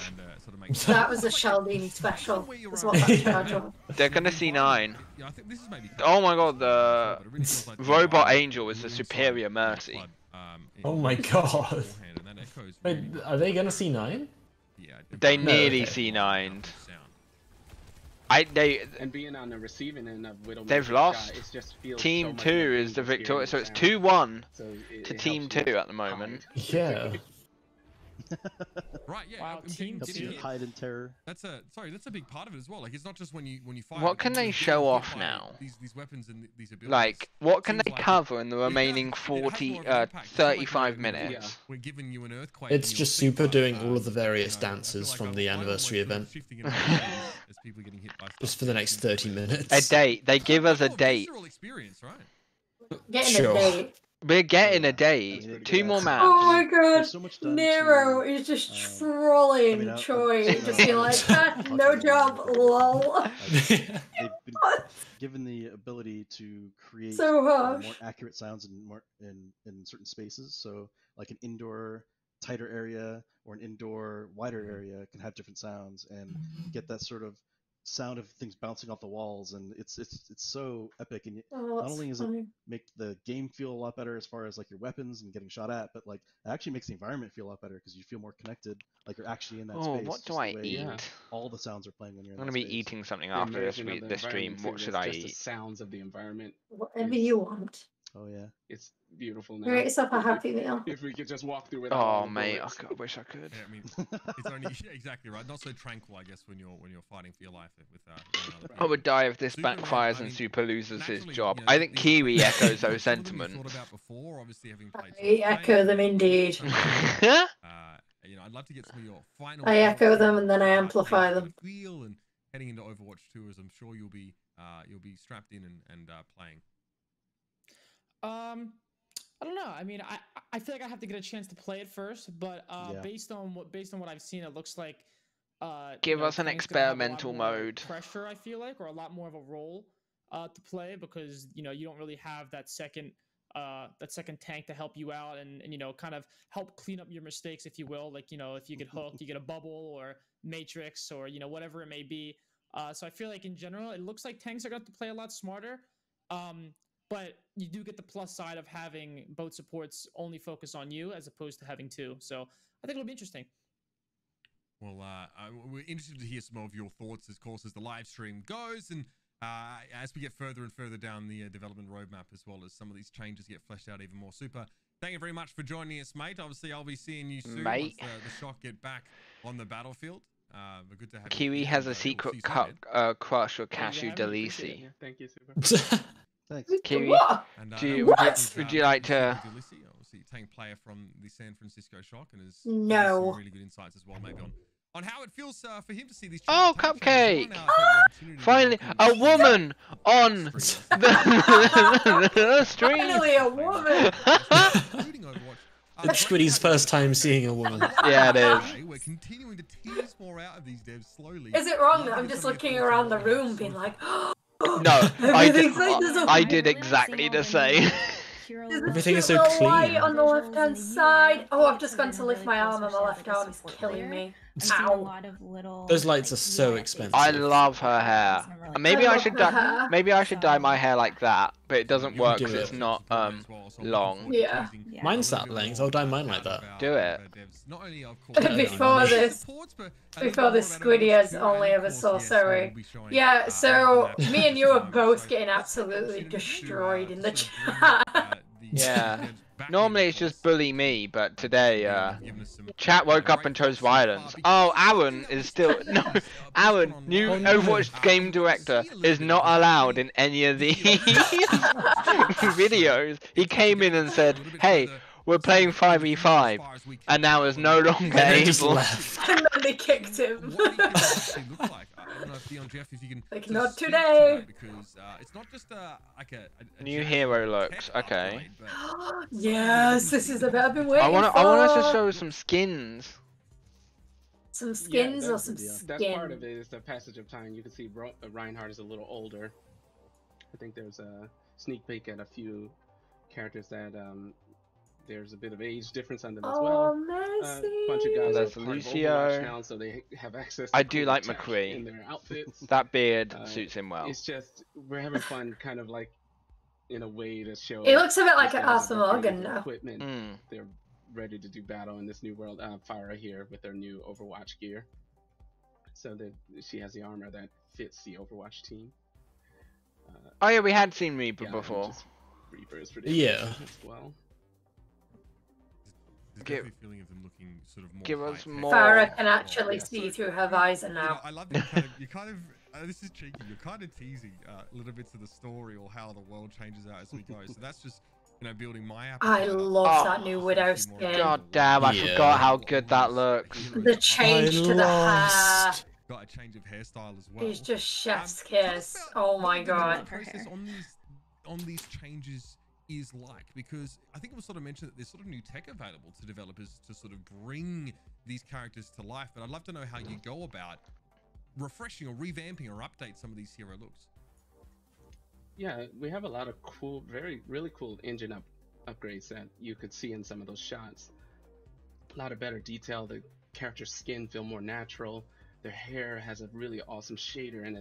that was a Sheldini special. Is what that charge was. They're gonna see 9. Yeah, I think this is maybe oh my god, the Robot Angel is the superior Mercy. Oh my god. Wait, are they gonna see 9? Yeah. They nearly see 9. And being on the receiving end of Widowmaker, they've lost. It just feels Team so 2 is the victorious, so it's 2-1 to Team 2 at the moment. Yeah. Right, yeah. Wow, team hide in terror. That's a big part of it as well. Like, it's not just when you fire. What can they show off now? These weapons and these abilities. Like, what can they cover in the remaining 35 minutes? Yeah. We're giving you an earthquake. It's just Super doing all of the various dances from the anniversary event. Just for the next 30 minutes. A date. They give us a date. Experience, right? Getting a date. We're getting a date. 2 more maps. Oh my god, Nero is just trolling Choi, just be like, no job, lol. They've been given the ability to create more accurate sounds in certain spaces. So, like an indoor tighter area or an indoor wider area can have different sounds and get that sort of sound of things bouncing off the walls, and it's so epic. And not only does it make the game feel a lot better as far as like your weapons and getting shot at, but like it actually makes the environment feel a lot better because you feel more connected, like you're actually in that space. What do I eat? All the sounds are playing when you're in I'm gonna be eating something after this stream. What should I eat? The sounds of the environment. Whatever you want. Oh yeah, it's beautiful now. Create yourself a happy meal. If we could just walk through it. Oh mate, I wish I could. Yeah, I mean, it's only exactly right. Not so tranquil, I guess, when you're fighting for your life with I would die if this backfires and Super loses his job. I think Kiwi echoes those sentiments. I echo them indeed. I'd love to get some of your final. I echo them and then I amplify them. Feel and heading into Overwatch 2, as I'm sure you'll be strapped in and playing. I don't know. I mean, I feel like I have to get a chance to play it first, but based on what I've seen, it looks like give us an experimental mode. Pressure, I feel like, or a lot more of a role to play, because you don't really have that second tank to help you out and kind of help clean up your mistakes, if you will. Like, if you get hooked, you get a bubble or matrix or whatever it may be. So I feel like in general, it looks like tanks are going to play a lot smarter. But you do get the plus side of having both supports only focus on you as opposed to having 2. So I think it'll be interesting. Well, we're interested to hear some of your thoughts, of course, as the live stream goes, and as we get further and further down the development roadmap, as well as some of these changes get fleshed out even more. Super. Thank you very much for joining us, mate. Obviously, I'll be seeing you soon once the Shock get back on the battlefield. But good to have Kiwi has a secret crush with Cashew Delisi. Thank you, Super. Thanks. Kiwi, would you like to? Obviously, tank player from the San Francisco Shock, and has some really good insights as well, maybe on how it feels for him to see these. Oh, Cupcake! Finally, a woman on the stream. Finally, a woman. It's Squiddy's first time seeing a woman. Yeah, it is. We're continuing to tease more out of these devs slowly. Is it wrong that I'm just looking around the room, being like? No, I did exactly the same. Everything is so clean. White on the left-hand side. Oh, I've just gone to lift my arm and my left arm is killing me. Ow. Those lights are so expensive. I love her hair. Maybe I should dye my hair like that, but it doesn't work because it's not long. Yeah. Mine's that length. I'll dye mine like that. Do it. Before this, Squiddy has only ever saw Sorry. Yeah, so me and you are both getting absolutely destroyed in the chat. Yeah. Normally it's just bully me, but today, chat woke up and chose violence. Oh, Aaron is still Aaron, new Overwatch game director, is not allowed in any of these videos. He came in and said, "Hey, we're playing 5v5," and now is no longer able. And then they kicked him. Jeff, if you can like, not today. Because it's not just like a new hero looks. Okay. Yes, this is about. I've been waiting. I want us to show some skins. Some skins or some skins? That's part of it. Is the passage of time. You can see Reinhardt is a little older. I think there's a sneak peek at a few characters that there's a bit of age difference on them as well. Messi. Bunch of guys There's are part of Lucio. Overwatch now, so they have access to I do like tech McCree. in their outfits. That beard suits him well. It's just we're having fun, kind of like in a way to show. It looks a bit like an Arthur Morgan now. Equipment. They're ready to do battle in this new world. Farah here with their new Overwatch gear, so that she has the armor that fits the Overwatch team. Oh yeah, we had seen Reaper before. Reaper is yeah. As well. definitely a feeling of them looking sort of more. Give us more. Farah can actually see through her visor now. You know, I love that you kind of this is cheeky. You're kind of teasing little bits of the story or how the world changes out as we go. So that's just, you know, building my app. I love that new Widow skin. God damn, I forgot how good that looks. The change to the hair. Got a change of hairstyle as well. It's just chef's kiss. Oh my god. The process on these changes is like, because I think it was sort of mentioned that there's sort of new tech available to developers to sort of bring these characters to life, but I'd love to know how you go about refreshing or revamping or update some of these hero looks. Yeah, we have a lot of cool, really cool engine upgrades that you could see in some of those shots. A lot of better detail. The character's skin feel more natural. Their hair has a really awesome shader, and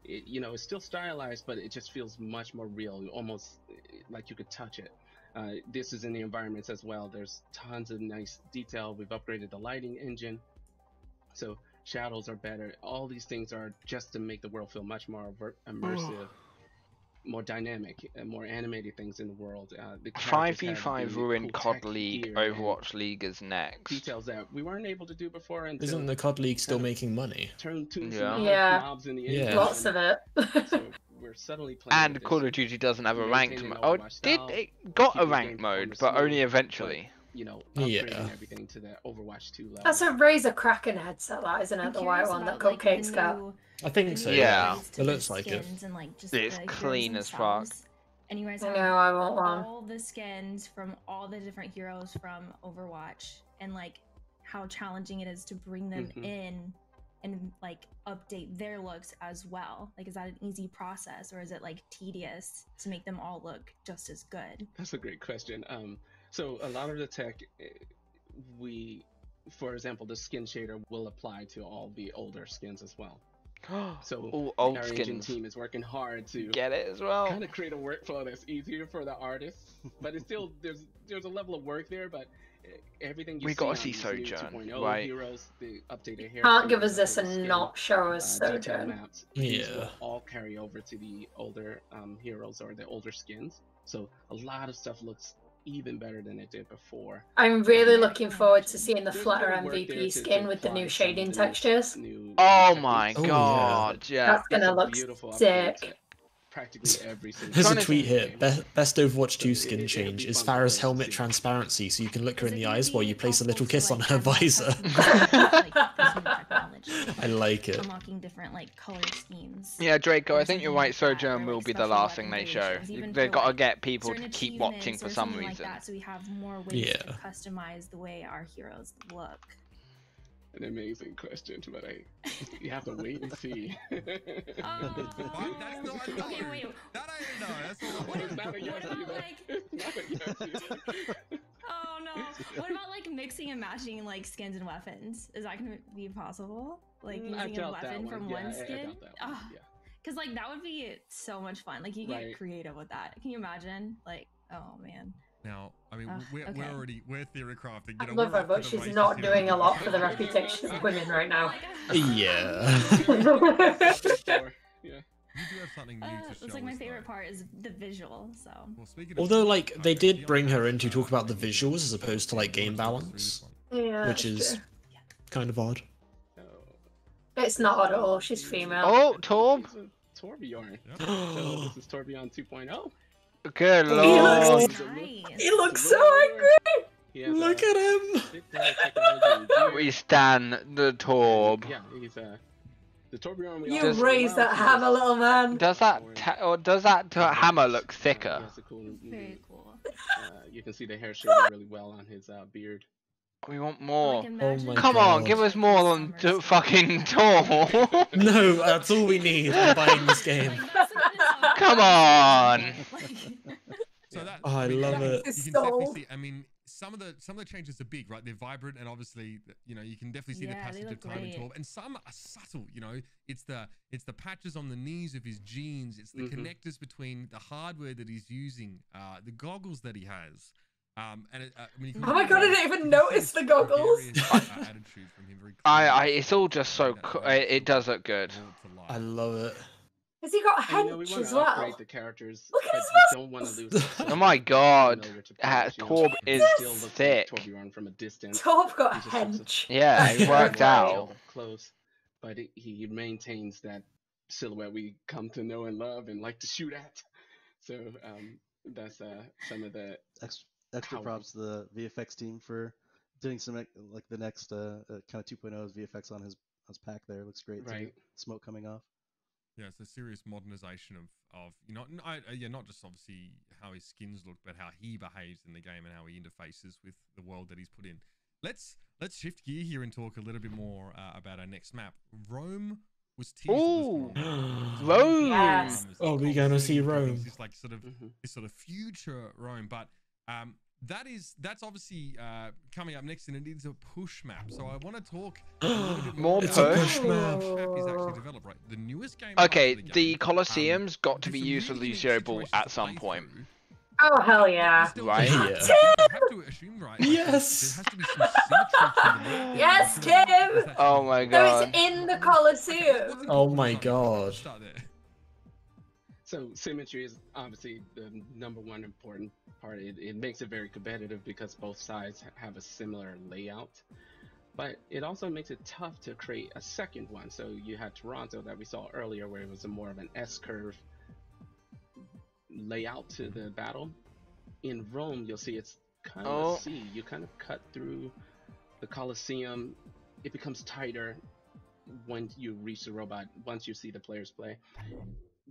you know, it's still stylized, but it just feels much more real, almost like you could touch it. This is in the environments as well. There's tons of nice detail. We've upgraded the lighting engine, so shadows are better. All these things are just to make the world feel much more immersive, more dynamic, and more animated things in the world. 5v5 ruined COD League. Overwatch League is next. Details that we weren't able to do before. Isn't the COD League still making money? Knobs in the Lots of it. So we're suddenly playing. And Call of Duty doesn't have a ranked mode. Oh, it got a ranked mode, but only eventually. You know, upgrading everything to the Overwatch 2 level. That's a Razer Kraken headset, that isn't it? The white one that Cupcake's got. I think so. Yeah, it looks like it. And, like, just it's clean as fuck. And you guys have I want one. All the skins from all the different heroes from Overwatch, and like how challenging it is to bring them in and like update their looks as well. Like, is that an easy process, or is it like tedious to make them all look just as good? That's a great question. So a lot of the tech, for example, the skin shader will apply to all the older skins as well. So old our engine team is working hard to get it as well. Kind of create a workflow that's easier for the artists, but it's still there's a level of work there. But everything you gotta see Sojourn, right? Heroes, the updated hair. Can't give us this and not show us Sojourn. Maps, will all carry over to the older heroes or the older skins. So a lot of stuff looks even better than it did before. I'm really looking forward to seeing the Flutter MVP skin with the new shading textures. Oh my god, yeah. That's gonna look sick. Practically every single. There's a tweet here. Best Overwatch 2 skin change is Farah's helmet transparency, so you can look her in the eyes while you place a little kiss on her visor. I like it. Unlocking different like color schemes. Yeah, Draco, I think you're right. Sojourn will be the last thing they show. They've got to get people to keep watching for some reason. So we have more ways to customize the way our heroes look. An amazing question, but you have to wait and see. Okay, wait. That I didn't know. That's not Oh no. What about like mixing and matching like skins and weapons? Is that gonna be possible? Like using a weapon from one skin? Because like that would be so much fun. Like you get creative with that. Can you imagine? Like, oh man. Now, I mean, we're theory crafting. I love her, but she's not doing a lot for the reputation of women right now. Yeah. You do have something new to show. It's like my favorite part is the visual. So. Well, although, like, they did bring her in to talk about the visuals as opposed to like game balance, which is kind of odd. It's not odd at all. She's female. Oh, Torb. Torbjorn. So this is Torbjorn 2.0. Good lord. He looks so angry. Look at him. We stand the Torb. Yeah, he's the Torbjorn. You raised that hammer, little man. Does that hammer look thicker? Very cool. You can see the hair shaded really well on his beard. We want more. Come on, give us more than fucking Torb. No, that's all we need. I'm buying this game. Come on. So that, I love it. You can definitely see. I mean, some of the changes are big, right? They're vibrant, and obviously, you know, you can definitely see the passage of time in Torb. And some are subtle. You know, it's the patches on the knees of his jeans. It's the connectors between the hardware that he's using, the goggles that he has. And I mean, oh my god, I didn't even notice the goggles. It's all just so. It does look good. I love it. Has he got a hench as well? Upgrade the characters, look at his don't want to lose. Oh my god, Torb is thick. From a distance. Torb got a hench. Yeah, it worked out. Close, but he maintains that silhouette we come to know and love and like to shoot at. So that's some of the extra props to the VFX team for doing some like the next kind of 2.0's VFX on his pack there. Looks great. Right. Smoke coming off. Yeah, it's a serious modernization of not just obviously how his skins look, but how he behaves in the game and how he interfaces with the world that he's put in. Let's shift gear here and talk a little bit more about our next map. Rome was teased. Ooh, Rome! Yes. Oh, we're gonna see Rome. This like this sort of future Rome, but that's obviously coming up next, and it is a push map. So I want to talk a little bit more push map. Is actually developed, right? The newest game. Okay, the Colosseum's got to be used for Lucio Ball at some point. Oh hell yeah! Right? Yeah. You have to assume, right? Yes. There has to be some symmetry to the Yes, Tim. Oh my god. So it's in the Colosseum. Oh my god. So symmetry is obviously the #1 important part. It makes it very competitive because both sides have a similar layout, but it also makes it tough to create a second one. So you had Toronto that we saw earlier, where it was more of an S-curve layout to the battle. In Rome, you'll see it's kind of a C. You kind of cut through the Colosseum. It becomes tighter when you reach the robot, once you see the players play.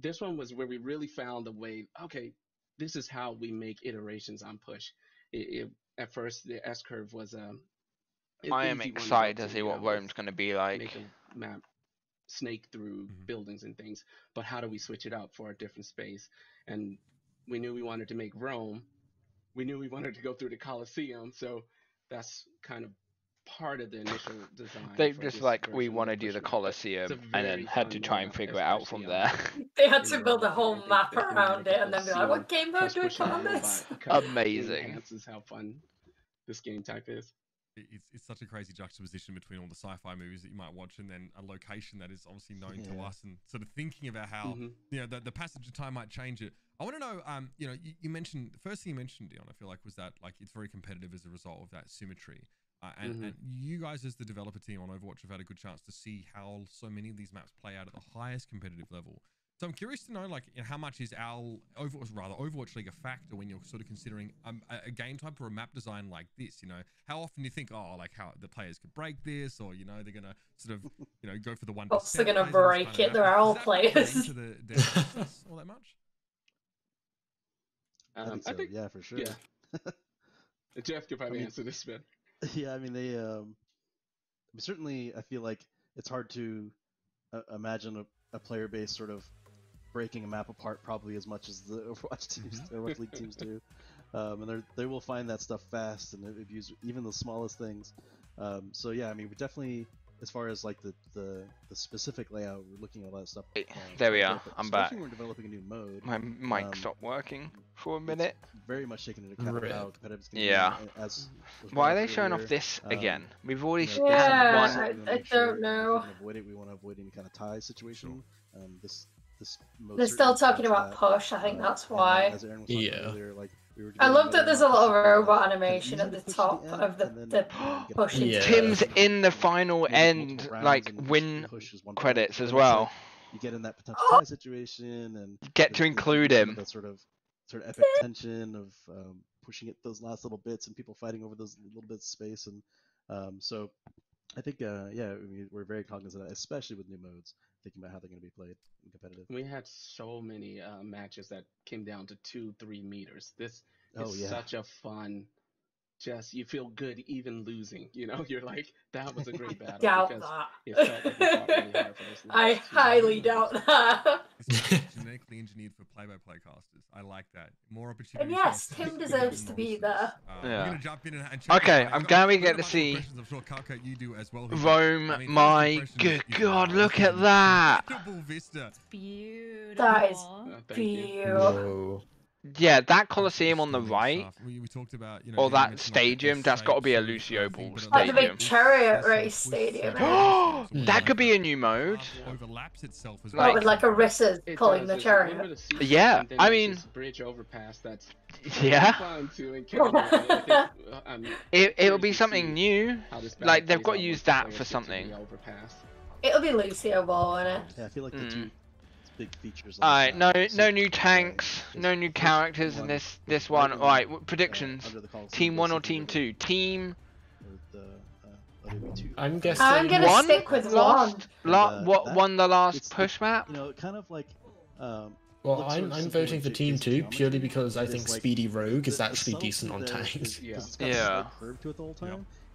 This one was where we really found the way, okay, this is how we make iterations on push. At first, the S-curve was I am excited to see what Rome's going to be like. Make a map snake through buildings and things, but how do we switch it up for a different space? And we knew we wanted to make Rome. We knew we wanted to go through the Colosseum, so that's kind of part of the initial design. They just like, we want to do the Colosseum, and then had to try and figure it out from there. They had to build a whole map around it, and then be like, what game mode do we put on this? Amazing. Enhances how fun this game type is. It's such a crazy juxtaposition between all the sci-fi movies that you might watch and then a location that is obviously known to us, and sort of thinking about how the passage of time might change it. I want to know, you mentioned, the first thing you mentioned, Dion, I feel like, was that like it's very competitive as a result of that symmetry. And you guys as the developer team on Overwatch have had a good chance to see how so many of these maps play out at the highest competitive level. So I'm curious to know, like, how much is Overwatch League a factor when you're sort of considering a game type or a map design like this? You know, how often do you think, oh, like how the players could break this, or they're gonna sort of go for the 1%? What's they're gonna break it? They're all players. All that much? I think yeah, for sure. Yeah. Jeff could probably answer this bit. Yeah, I mean they certainly, I feel like it's hard to imagine a player base sort of breaking a map apart probably as much as the Overwatch teams, Overwatch League teams do, and they will find that stuff fast and abuse even the smallest things. So yeah, I mean we definitely, as far as like the specific layout, we're looking at all that stuff. There we are. I'm back. We're developing a new mode. My mic stopped working for a minute. Very much taking into account how competitive it's going to be. Why are they showing off this again? We've already had one. I don't know. We want to avoid any kind of tie situation. They're still talking about push. I think that's why. Earlier, I love that there's a little robot animation at the top of the pushing. Yeah. Tim's in the final end, like win credits as well. You get in that potential tie situation and get to include him. That sort of epic tension of pushing it those last little bits and people fighting over those little bits of space, and so I think we're very cognizant of that, especially with new modes, thinking about how they're going to be played and competitive. We had so many matches that came down to 2-3 meters. This is such a fun. Just you feel good even losing. You're like, that was a great battle. Doubt that. It felt like we fought really hard for this. I highly doubt that. It's genetically engineered for play-by-play casters. I like that. More opportunity. And yes, Tim deserves to be there. We're gonna jump in and okay, I'm glad we get to see you do as well. Rome. My good God, look at that. Beautiful. That is beautiful. Yeah, that Coliseum on the right, we talked about, you know, or that stadium, that's got to be a Lucio Ball stadium. Like the big chariot race stadium. That could be a new mode. Overlaps itself as well. With like Arissa pulling the chariot. Yeah, I mean... bridge overpass that's yeah. fun to encounter. It'll be something new. Like, they've got to use that for something. It'll be Lucio Ball, won't it? Yeah, I feel like the two big features. Alright, no new tanks, no new characters in this one. Alright, predictions. Team 1 or Team 2? Team... I'm guessing... I'm gonna stick with one. What won the last push map? You know, kind of like... well, I'm voting for Team 2 purely because I think Speedy Rogue is actually decent on tanks. Yeah.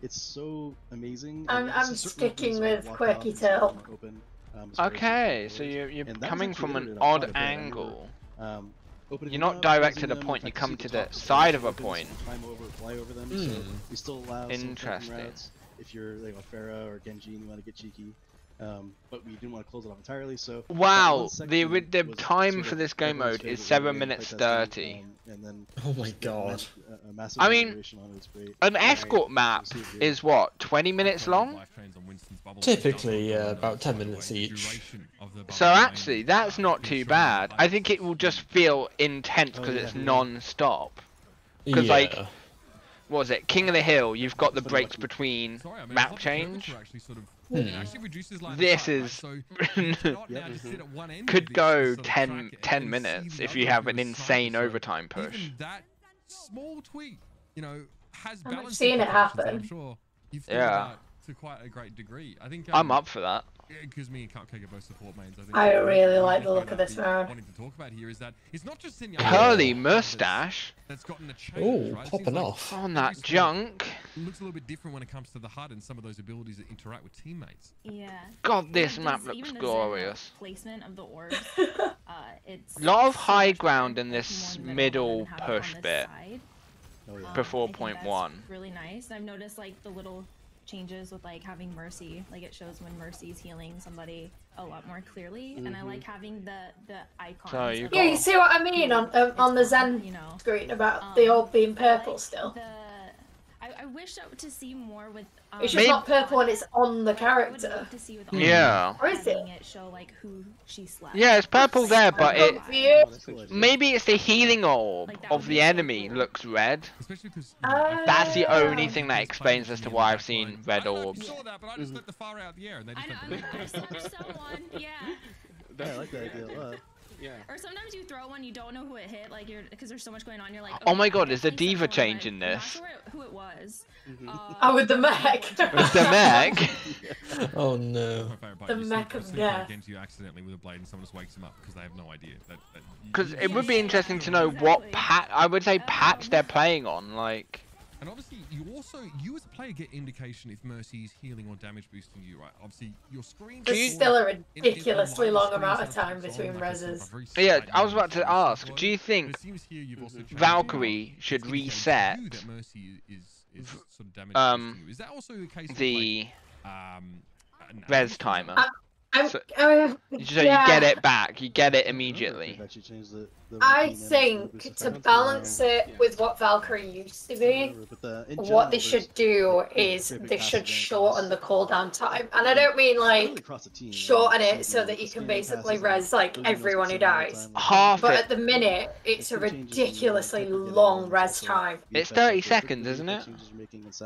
It's so amazing. I'm sticking with Quirky Tail. Okay, so you're coming from an odd angle. You're not direct to the point, you come to the side of a point. Interesting. If you're like a Pharah or Genji and you want to get cheeky. But we didn't want to close it off entirely, so... Wow, the time for this game mode is 7 minutes 30. Oh my god. I mean, an escort map is what, 20 minutes long? Typically, yeah, about 10 minutes each. So actually, that's not too bad. I think it will just feel intense because it's non-stop. Because like, what was it, King of the Hill, you've got the breaks between map change. This is could go 10 minutes if you have an insane overtime push. Even that small tweak, you know, has I've seen it happen. I'm sure you've thought about to quite a great degree. I think I'm up for that. Because me and Cupcake are both support mains. I really like the look of this mode. Wanting to talk about here is that it's not just curly mustache. That's gotten a change, oh, right? popping off on that junk. It looks a little bit different when it comes to the HUD and some of those abilities that interact with teammates. Yeah. God, this map looks glorious. Placement of the orbs. It's a lot of high ground in this middle push bit. Before point 1. Really nice. I've noticed like the little changes with like having Mercy, like it shows when Mercy's healing somebody a lot more clearly, and I like having the icons. So yeah, you see what I mean on the Zen screen about the orb being purple still. I wish to see more with. It's just not purple when it's on the character. Yeah. Or is it? Show like who she slapped. Yeah, it's purple there, but maybe it's the healing orb of the enemy looks red. That's the only thing that explains as to why I've seen red orbs. Yeah, I like that idea a lot. Yeah. Or sometimes you throw one, you don't know who it hit, like because there's so much going on. You're like, okay, oh my god, is the diva change in this? I'm not sure who it was. Oh, with the mech. With the mech. Oh no. The mech of death. Against you accidentally with a blade, and someone just wakes them up because they have no idea. Because it would be interesting to know what patch they're playing on, like. And obviously, you as a player get indication if Mercy is healing or damage boosting you, right? Obviously, your screen. There's still a ridiculously long amount of time between reses. Yeah, I was about to ask. Do you think Valkyrie should reset the res timer? So you get it back. You get it immediately. I think to balance it with what Valkyrie used to be, what they should do is they should shorten the cooldown time. And I don't mean like shorten it so that you can basically res like everyone who dies. Half but it. At the minute, it's a ridiculously long res time. It's 30 seconds, isn't it?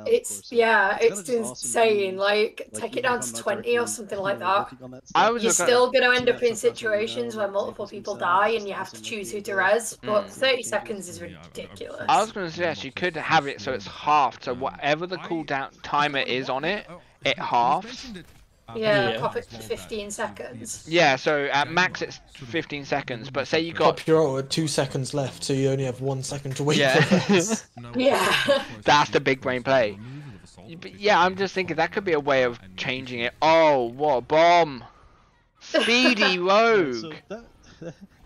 It's it's insane. Like take it down to 20 or something like that. You're still going to end up in situations where multiple people die and you have to choose who to res, but 30 seconds is ridiculous. I was going to suggest you could have it so it's halved, so whatever the cooldown timer is on it, it halves. Yeah, pop it to 15 seconds. Yeah, so at max it's 15 seconds, but say you got... Pop your ult at 2 seconds left, so you only have 1 second to wait for this. Yeah. That's the big brain play. But yeah, I'm just thinking that could be a way of changing it. Oh, what a bomb! Speedy Rogue!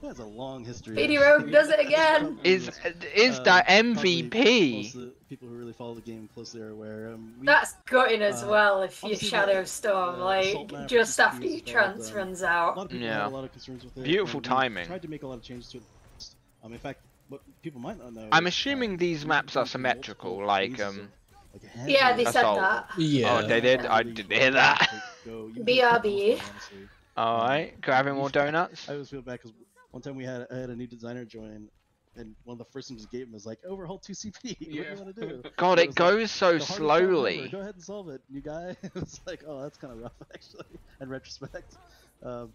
That's a long history. Speedy Rogue does it again! Is that MVP? People who really follow the game closely are aware. That's gutting as well if you Shadow Storm, like, just after your trance runs out. Yeah. Beautiful timing. Tried to make a lot of changes to it. In fact, what people might not know. I'm assuming these maps are symmetrical, like Yeah, they said that. Yeah. Oh, they did. I didn't hear that. BRB. All right, grabbing more donuts. I always feel bad because one time I had a new designer join, and one of the first things he gave him was like, overhaul 2CP. What do you want to do? God, it goes so slowly. Go ahead and solve it, new guy. It was like, oh, that's kind of rough actually, in retrospect. So,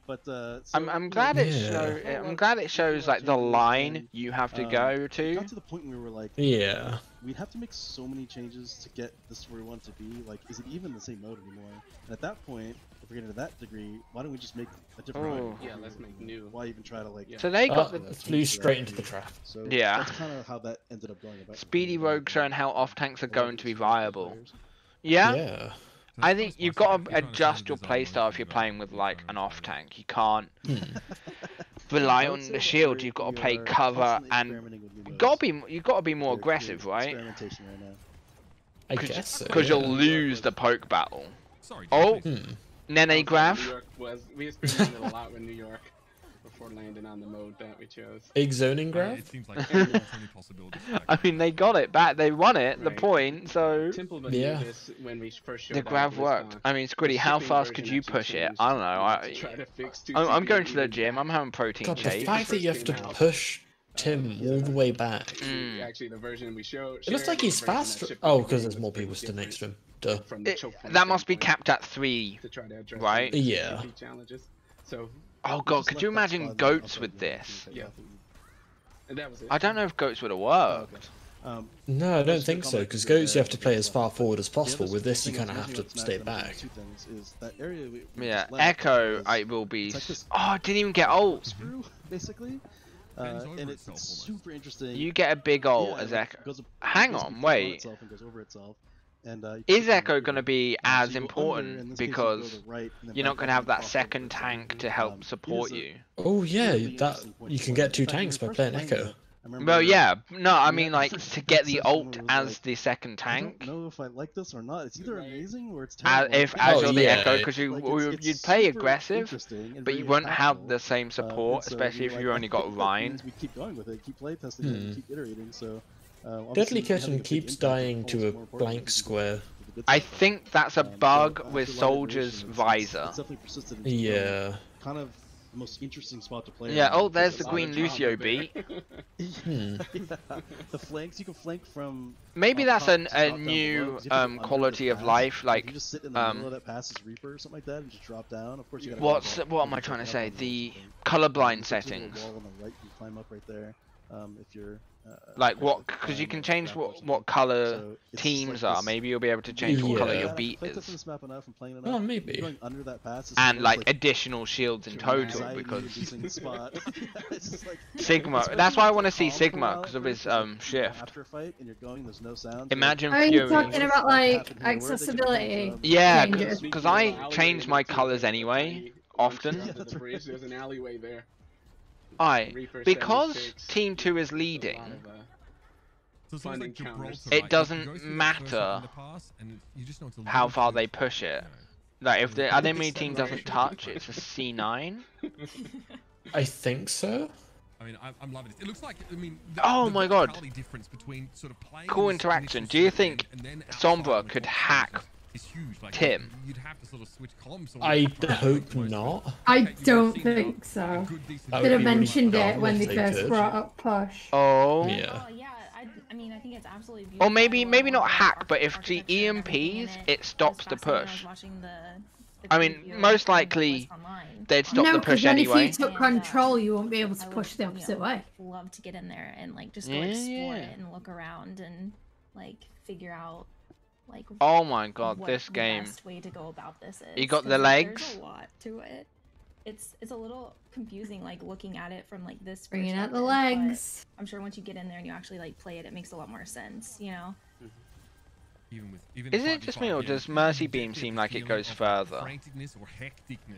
I'm glad I'm glad it shows like the line you have to go to. We got to the point where we were like, yeah, we'd have to make so many changes to get this where we want it to be. Like, is it even the same mode anymore? And at that point, if we're getting to that degree, why don't we just make a different mode? Yeah, let's make new. Why even try to like? So they got flew straight into the trap. So yeah, that's kind of how that ended up going about. Speedy Rogue showing how off tanks are going to be viable. Yeah. Yeah. I think you've got to adjust your playstyle if you're playing with like an off tank. You can't rely on the shield. You've got to play cover, and you've got to be more aggressive, right? I guess so. Because you'll lose the poke battle. Oh, Nene Grav. We experimented a lot with New York before landing on the mode that we chose. Big zoning Grav? It seems like there's only possibilities. I mean, they got it back. They won it. The point. So yeah. When we first showed the Grav worked. I mean, Squiddy, how fast could you push it? I don't know. I'm going to the gym. I'm having protein God, shakes. the fact that you have to push Tim all the way back. Actually, the version we showed. It looks like he's faster. Oh, because there's more people stood next to him. Duh. That must be capped at 3, right? Yeah. So. Oh god, could you imagine goats with this? Yeah. And that was it. I don't know if goats would have worked. No, I don't think so, because goats you have to play as far forward as possible. With this, you kind of have to stay back. Yeah, Echo, I will be. Oh, I didn't even get ult. Basically. And it's super interesting. You get a big ult as Echo. Hang on, wait. And, is Echo going to be as important because you're not going to have that second tank to help support you? Oh yeah, that you can get 2 tanks by playing Echo. Well, yeah, no, I mean like to get the ult as the second tank. I don't know if I like this or not. It's either amazing or it's terrible. As you're the Echo, because you'd play aggressive, but you won't have the same support, especially if you only got Rhine. We keep going with it, keep playtesting, keep iterating. So. Deadly Kitten keeps dying to a blank square. I think that's a bug with Soldier's visor. Yeah. Kind of the most interesting spot to play. Yeah, oh, there's the green Lucio beat. The flanks, you can flank from... Maybe that's a new quality of life, like... You just sit in the middle of that pass as Reaper or something like that and just drop down. Of course you gotta what am I trying to say? The colorblind settings. Wall on the right, you climb up right there. If you're... like what? Because you can change what color teams are. Maybe you'll be able to change what color your beat is. Oh, maybe. And like additional shields in total because Sigma. That's why I want to see Sigma because of his shift. Imagine Are you Fury. talking about like accessibility? Yeah, because I change my colors anyway often. There's an alleyway there. Because Team 2 is leading, it doesn't matter how far they push it. Like if the enemy team doesn't touch, it's a C9. I think so. I mean, I'm loving it. It looks like, I mean, oh my god. Between sort of playing cool interaction. Do you think Sombra could hack Like, Tim? You'd have to sort of switch columns I hope not. I don't think so. Should have mentioned it when they first brought up push. Oh. Yeah. Oh, yeah. I mean, I think it's absolutely beautiful. Or maybe not hack, but if the EMPs, it stops the push. I mean, most likely they'd stop the push anyway. If you took control, you won't be able to push the opposite way. Love to get in there and like just go explore it and look around and like figure out like. Oh my god, this game. The best way to go about this is. You got the legs. There's a lot to it. It's a little confusing, like looking at it from like this. Bringing out the legs. I'm sure once you get in there and you actually like play it, it makes a lot more sense, you know. Is it just me, or does Mercy Beam seem like it goes further?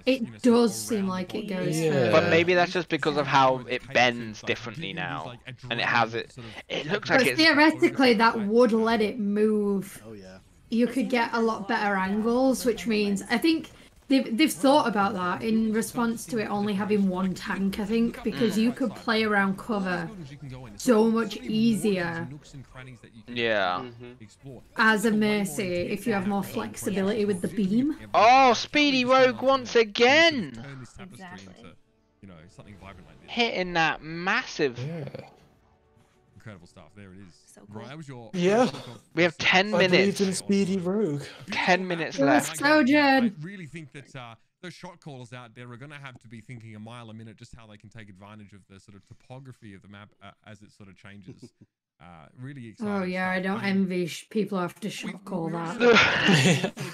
It does seem like it goes further. But maybe that's just because of how it bends differently now, and it has it. It looks like it's theoretically that would let it move. Oh yeah. You could get a lot better angles, which means I think They've thought about that in response to it only having one tank, I think, because you could play around cover so much easier. Yeah. As a Mercy, if you have more flexibility with the beam. Oh, Speedy Rogue once again! Exactly. Hitting that massive. Incredible stuff. There it is. So cool. Right, that was your we have 10 minutes. I believed in Speedy Rogue. 10 minutes left. So Jen. I really think that those shot callers out there are going to have to be thinking a mile a minute just how they can take advantage of the sort of topography of the map as it sort of changes. Really exciting. Oh yeah, I don't envy people who have to shot call that.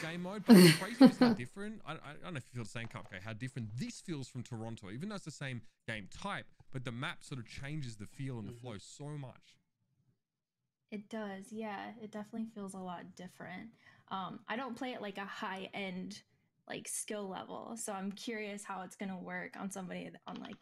Game mode, but it's crazy just how different. I don't know if you feel the same, Cupcake, how different this feels from Toronto, even though it's the same game type, but the map sort of changes the feel and the flow so much. It does, yeah. It definitely feels a lot different. I don't play at like a high end like skill level, so I'm curious how it's gonna work on somebody on like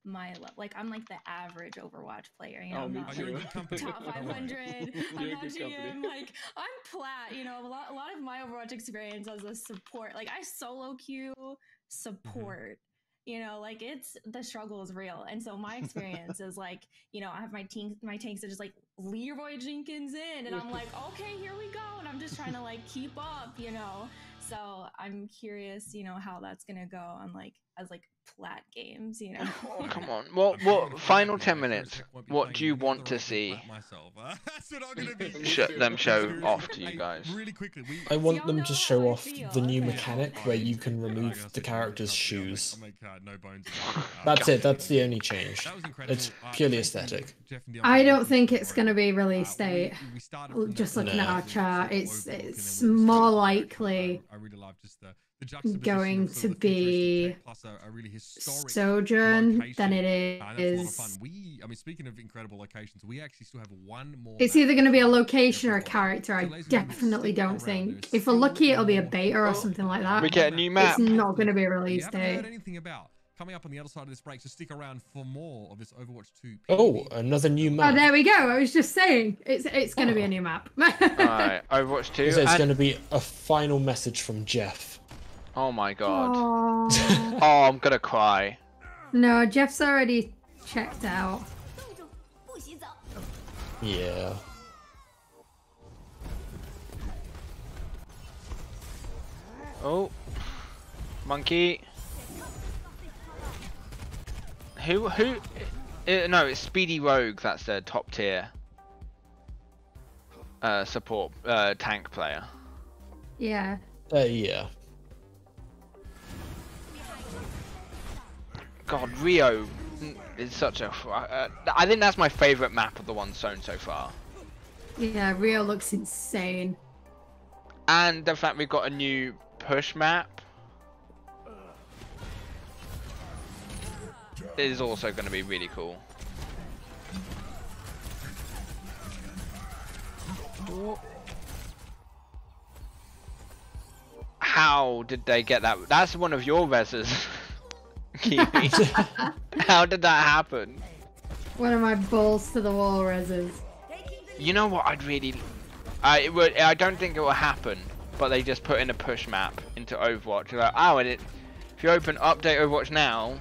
my level. Like I'm like the average Overwatch player, you know. I'm not like top 500. I'm not GM. Like I'm plat. You know, a lot of my Overwatch experience as a support. Like I solo queue support. You know, like the struggle is real, and so my experience is like, you know, I have my tanks that just like Leroy Jenkins in, and I'm like, okay, here we go, and I'm just trying to like keep up, you know. So I'm curious, you know, how that's gonna go on like as like plat games, you know. Oh, come on. What final 10 minutes? What do you want to see? Them show off to you guys. I want them to show off the new mechanic where you can remove the character's shoes. That's it. That's the only change. It's purely aesthetic. I don't think it's going to be release date. Just looking at our chart, it's more likely going to be Sojourn than it is. I mean, speaking of incredible locations, we actually still have one more. It's either going to be a location or a character. I definitely don't think. If we're lucky, it'll be a beta or something like that. We get a new map. It's not going to be a release date. Coming up on the other side of this break, so stick around for more of this Overwatch 2. Oh, another new map. Oh, there we go. I was just saying, it's going to be a new map. Alright, Overwatch 2. So it's going to be a final message from Jeff. Oh my god. Oh, I'm gonna cry. No, Jeff's already checked out. Yeah. Oh. Monkey. Who? No, it's Speedy Rogue. That's the top tier support tank player. Yeah. Yeah. God, Rio is such a. I think that's my favorite map of the ones shown so far. Yeah, Rio looks insane. And the fact we've got a new push map is also going to be really cool. How did they get that? That's one of your reses. How did that happen? One of my balls to the wall reses. You know what? I don't think it will happen, but they just put in a push map into Overwatch. Like, oh, and if you open update Overwatch now,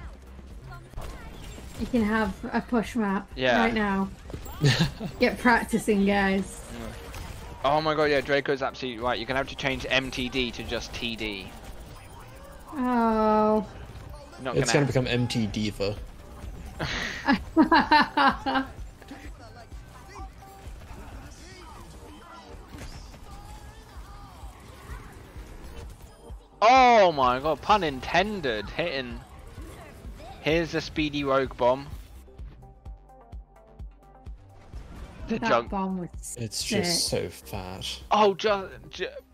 you can have a push map right now. Get practicing, guys. Oh my god, yeah, Draco's absolutely right. You're gonna have to change MTD to just TD. Oh. It's gonna become MT Diva. Oh my god, pun intended. Hitting. Here's the Speedy Rogue bomb. That bomb was It's just so fast. Oh,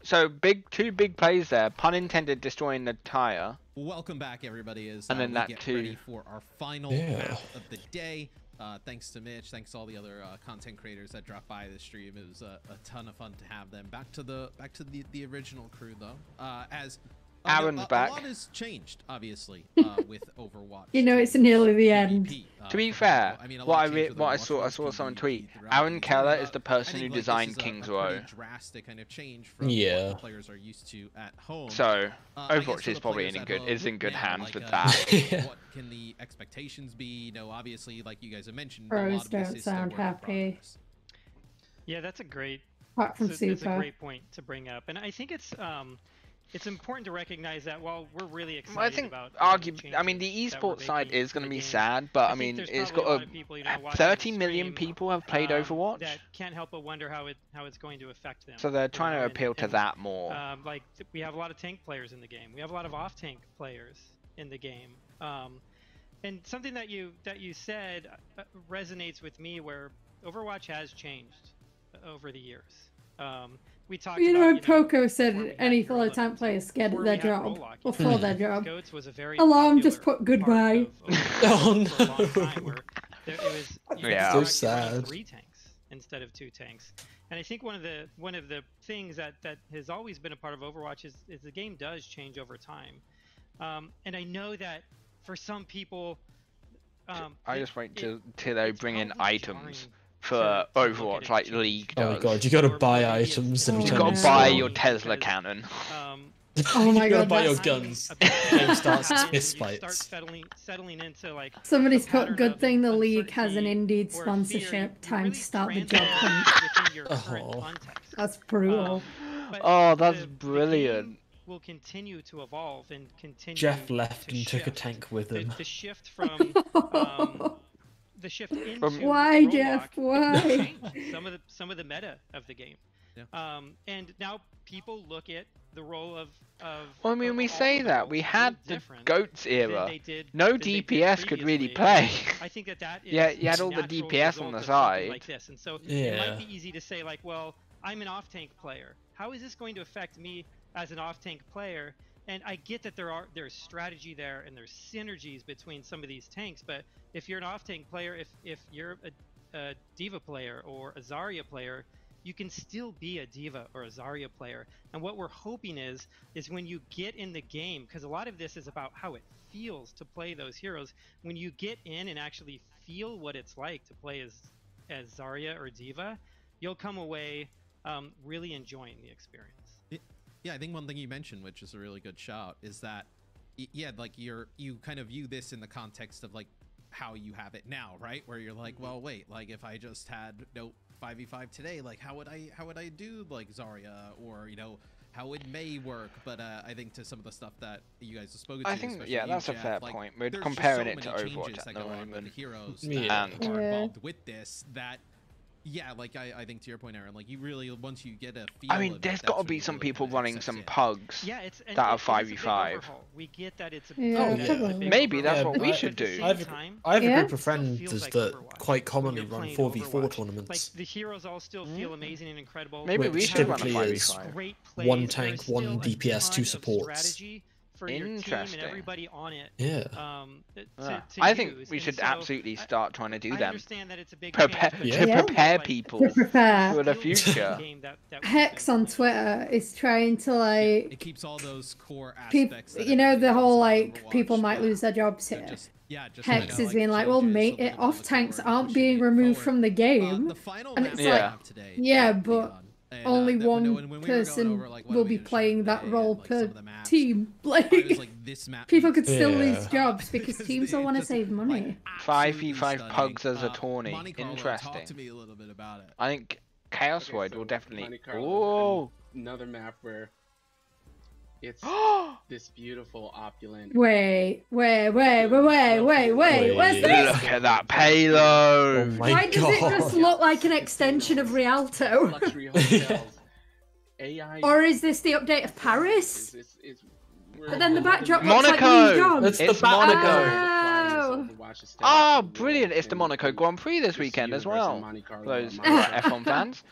so two big plays there. Pun intended, destroying the tire. Welcome back, everybody. As and then that get too. Ready for our final map of the day. Thanks to Mitch. Thanks to all the other content creators that dropped by the stream. It was a ton of fun to have them. Back to the original crew though. As Aaron's back. A lot has changed, obviously, with Overwatch. You know, it's nearly the end. To be fair, what I saw someone tweet. Aaron Keller is the person who designed King's Row. Drastic kind of change from what players are used to at home. So Overwatch is probably in good hands with that. What can the expectations be? You know, obviously, like you guys have mentioned, Pros don't sound happy. Yeah, that's a great. Apart from Super. It's a great point to bring up, and I think it's important to recognize that while we're really excited about I mean, the esports side is going to be sad, but I mean, it's got 30 million people have played Overwatch. That can't help but wonder how it's going to affect them. So they're trying to appeal to that more. Like we have a lot of tank players in the game. We have a lot of off-tank players in the game. And something that you said resonates with me, where Overwatch has changed over the years. We talked about, Poco said any fellow tank player is scared of their job or for their job. Alarm just put goodbye. Oh no! So sad. 3 tanks instead of 2 tanks, and I think one of the things that has always been a part of Overwatch is the game does change over time, and I know that for some people, I just wait till they bring in items for Overwatch, like League does. Oh my god, you gotta buy items every time. You gotta buy your Tesla cannon. Oh my god, you gotta buy your guns. Game starts fist fights. Settling into like. Somebody's put good thing the League has an Indeed sponsorship. Time to start the job hunt. Oh, that's brutal. Oh, that's brilliant. Will continue to evolve and continue. Jeff left and took a tank with him. The shift from. The shift into why Jeff? Why? Some of the meta of the game, and now people look at the role of. Well, I mean, we say that we had the GOATS era. No DPS could really play. I think that is yeah, you had all the DPS on the side. Like this, and so it might be easy to say like, well, I'm an off-tank player. How is this going to affect me as an off-tank player? And I get that there's strategy there and there's synergies between some of these tanks, but if you're an off-tank player, if you're a D.Va player or a Zarya player, you can still be a D.Va or a Zarya player. And what we're hoping is when you get in the game, because a lot of this is about how it feels to play those heroes, when you get in and actually feel what it's like to play as Zarya or D.Va, you'll come away really enjoying the experience. Yeah, I think one thing you mentioned, which is a really good shout, is that like you kind of view this in the context of like how you have it now, right? Where you're like, well, wait, like if I just had 5v5 today, like how would I do like Zarya, or how would May work? But I think to some of the stuff that you guys have spoken to, I think that's a fair point. We're comparing it to Overwatch at the moment. The heroes that are involved with this that. Yeah, like I think to your point, Aaron, like you really, once you get a feel. I mean, there's got to be some people running some pugs that are 5v5. We get that it's maybe that's what we should do. I have a group of friends that quite commonly run 4v4 tournaments. Like the heroes all still feel amazing and incredible. Maybe we should run a 5v5. One tank, one DPS, 2 supports. For your team and everybody on it. Yeah. I think we should absolutely start trying to do them. I understand that it's a big prepare people for the future. Hex on Twitter is trying to like. It keeps all those core aspects. The whole like people might lose their jobs here. Hex is being like, well, mate, off tanks aren't being removed from the game, and it's like, yeah, but. Only one person will be playing that role per team. Like, people could still lose jobs because teams don't want to save money. 5v5 pugs as a tourney. Interesting. Talk to me a little bit about it. I think ChaosVoid will definitely. Oh, another map where it's this beautiful opulent. Wait. Where's this? Look at that payload. Oh my Why does it just look like an extension of Rialto? Luxury hotels. AI. Or is this the update of Paris? But then the backdrop Monaco. Looks It's Monaco. Oh, brilliant! It's the Monaco Grand Prix this weekend as well. Those F1 fans.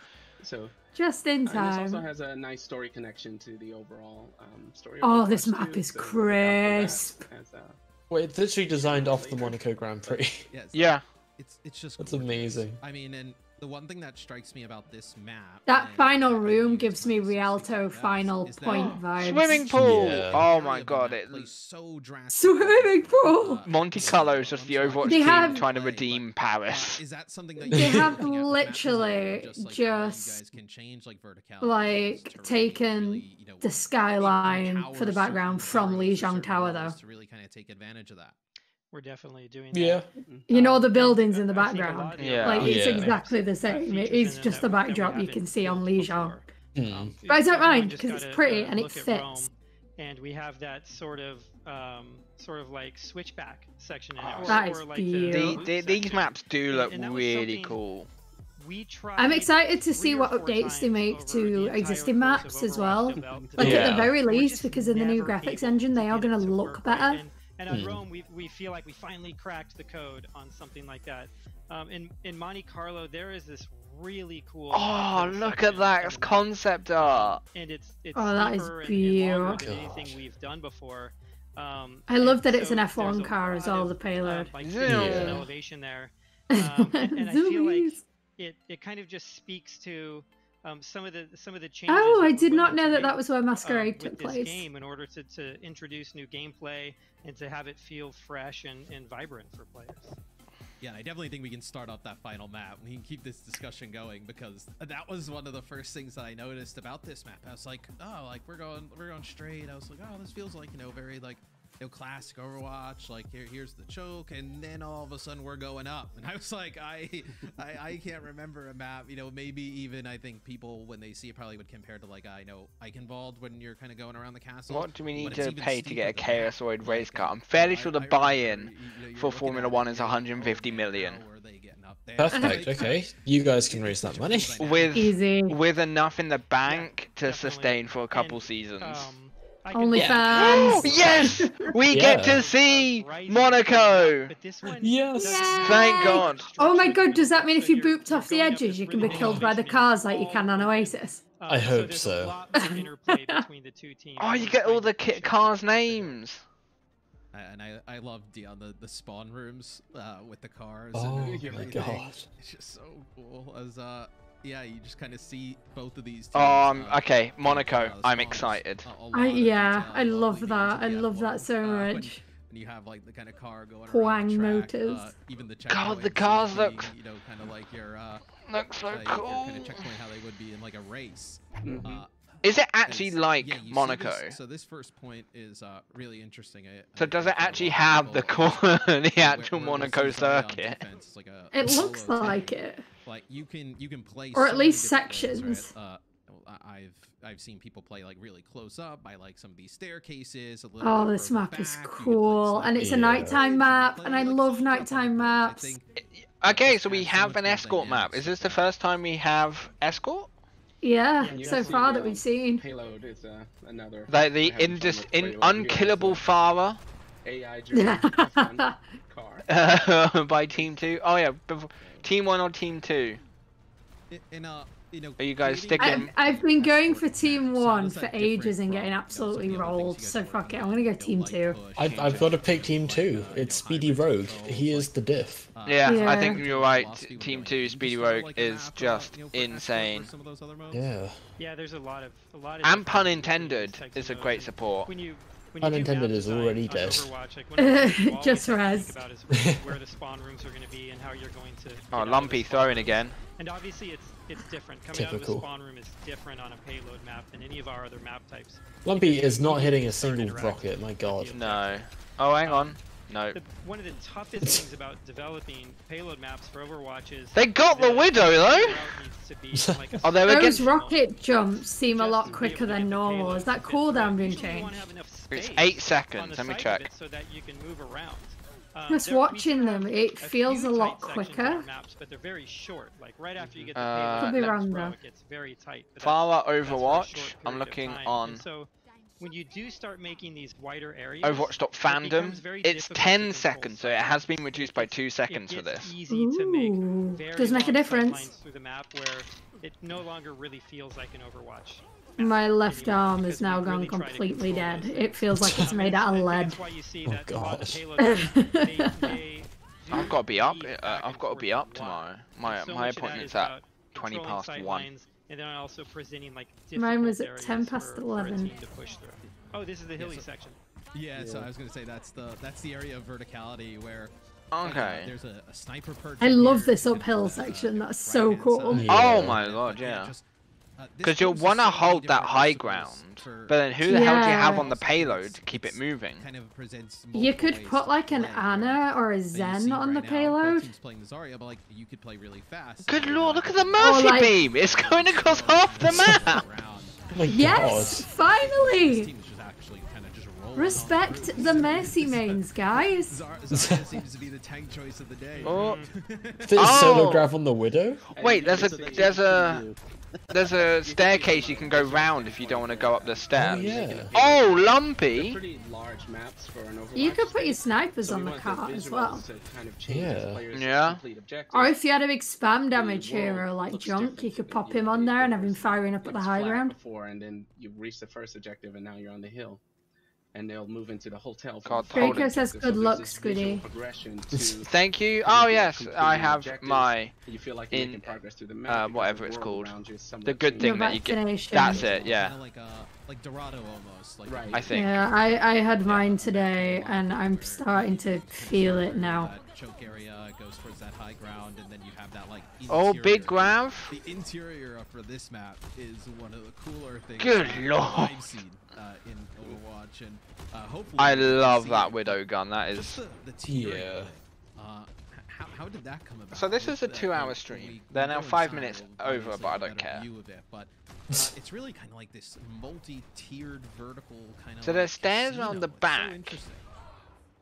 So. Just in time. This also has a nice story connection to the overall story. Oh, this map is crisp. Wait, it's literally designed off the Monaco Grand Prix. Yes. Yeah. It's just. That's amazing. I mean, and the one thing that strikes me about this map, that final room gives me Rialto final point vibes. Swimming pool. Yeah. Oh my god, it so drastic. Swimming pool. Monte Carlo is just the Overwatch team trying to redeem Paris. Is that something that they have literally just like taken the skyline for the background from Lijiang Tower, though. To really kind of take advantage of that. We're definitely doing that. Yeah. You know the buildings in the background. Yeah. Like it's Yeah. exactly the same. It is just the backdrop you can see on Lijiang. But I don't mind because it's pretty and it fits. And we have that sort of like switchback section in it. That is like beautiful. These maps do look really cool. I'm excited to see what updates they make to existing maps as well. Like at the very least, because in the new graphics engine, they are going to look better. And on Rome, we feel like we finally cracked the code on something like that. In Monte Carlo, there is this really cool. Oh, look at that concept art! And it's that is beautiful. Than anything we've done before. I love that it's an F1 car as well. The payload. Like an elevation there, and I feel like it kind of just speaks to. Some of the changes. Oh, I did not know that that was where Masquerade took place. Game in order to introduce new gameplay and to have it feel fresh and vibrant for players. Yeah, I definitely think we can start off that final map. We can keep this discussion going because that was one of the first things that I noticed about this map. I was like, oh, like we're going straight. I was like, oh, this feels like very like classic Overwatch, like here's the choke, and then all of a sudden we're going up, and I was like, I can't remember a map, maybe even I think people when they see it probably would compare to like Eichenwald when you're kind of going around the castle. What do we need to pay to get a ChaosVoid race car? I'm fairly sure the buy-in for Formula 1 is 150 million. Perfect. Okay, you guys can raise that money with enough in the bank to sustain for a couple seasons. OnlyFans. Yes, we get to see Monaco. Yes. Thank God. Oh my God, does that mean if you booped off the edges, you can be killed by the cars like you can on Oasis? I hope so. Oh, you get all the cars' names. And I love the spawn rooms with the cars. Oh and my God. It's just so cool. As yeah, you just kind of see both of these. Okay, Monaco. I'm excited. I love that. I love that so much. And you have like the kind of car going Huang around the track, Motors. Even the God, the cars look. kind of like your look so cool. Kind of checkpoint how they would be in like a race. Is it actually like Monaco? So this first point is really interesting. So does it actually have the actual Monaco circuit? It looks like it. Like you can play, or at least sections. Right? I've seen people play like really close up by like some of these staircases. Oh, this map is cool, and it's a nighttime map, and I love nighttime maps. Okay, so we have an escort map. Is this the first time we have escort? Yeah, so far that we've seen. Payload is another. Like the unkillable Farah. AI car. By Team 2. Oh yeah, Team 1 or Team 2? Are you guys sticking? I've been going for Team 1 for ages and getting absolutely rolled, so fuck it, I'm gonna go Team 2. I've got to pick Team 2. It's Speedy Rogue. He is the diff. Yeah, I think you're right. Team 2 Speedy Rogue is just insane. Yeah. Yeah, there's a lot of. And pun intended is a great support. Unintended is already dead. Just Raz. Where the spawn rooms are going to be and how you're going to. Oh, Lumpy throwing again. And obviously it's different. Coming out of a spawn room is different on a payload map than any of our other map types. Lumpy is not hitting a single rocket. My God. No. Oh, hang on. No. One of the toughest things about developing payload maps for Overwatch is they got the Widow though. Oh, those rocket jumps seem a lot quicker than normal. Is that cooldown been changed? It's 8 seconds. Let me check. So that you can move around. Just watching them, it feels a lot quicker. Maps, but they're very short. Like right after you get the could be wrong though. It gets very tight. Farah Overwatch. I'm looking on. So when you do start making these wider areas, Overwatch.fandom, it's 10 seconds, so it has been reduced by 2 seconds for this. Ooh, does make a difference. Through the map where it no longer really feels like an Overwatch. My left arm is now gone completely dead. It feels like it's made out of lead. That's why you see Oh that gosh. I've got to be up. I've got to be up tomorrow. My appointment's at 20 past 1. And then also presenting like mine was at 10 past 11. Oh, this is the hilly section. Yeah, so I was gonna say that's the area of verticality where there's a sniper perch. I love this uphill section. That's so cool. Yeah. Oh my god, yeah. Because you'll want to hold that high ground, but then who the hell do you have on the payload to keep it moving? You could put like an Ana or a Zen on the payload. Good lord, look at the mercy beam! It's going across half the map! Yes, finally! Respect the mercy mains, guys. Zarya seems to be the tank choice of the day. Oh. Solo grab on the Widow? Wait, there's a staircase you can go round if you don't want to go up the steps. Oh, yeah. Oh, Lumpy! Pretty large maps for an Overwatch. You could put your snipers on the cart as well. Yeah. Or if you had a big spam damage hero like Junk, you could pop him on there and have him firing up at the high ground. And then you reach the first objective and now you're on the hill. And they'll move into the hotel. Draco says good luck, Squiddy. Thank you. Oh yes, I have my in whatever it's called. The good thing that you get. That's it. Yeah. Like Dorado almost. Like right. I think. Yeah, I had mine today, and I'm starting to feel it now. Choke area goes towards that high ground, and then you have that like. Oh, big grav. The interior for this map is one of the cooler things. Good lord. I've seen in Overwatch, and hopefully. I love that Widow gun. That is. Yeah. How did that come about? So this is a 2-hour stream. They're now 5 minutes over, but I don't care. But it's really kind of like this multi-tiered vertical kind of. So there's stairs around the back.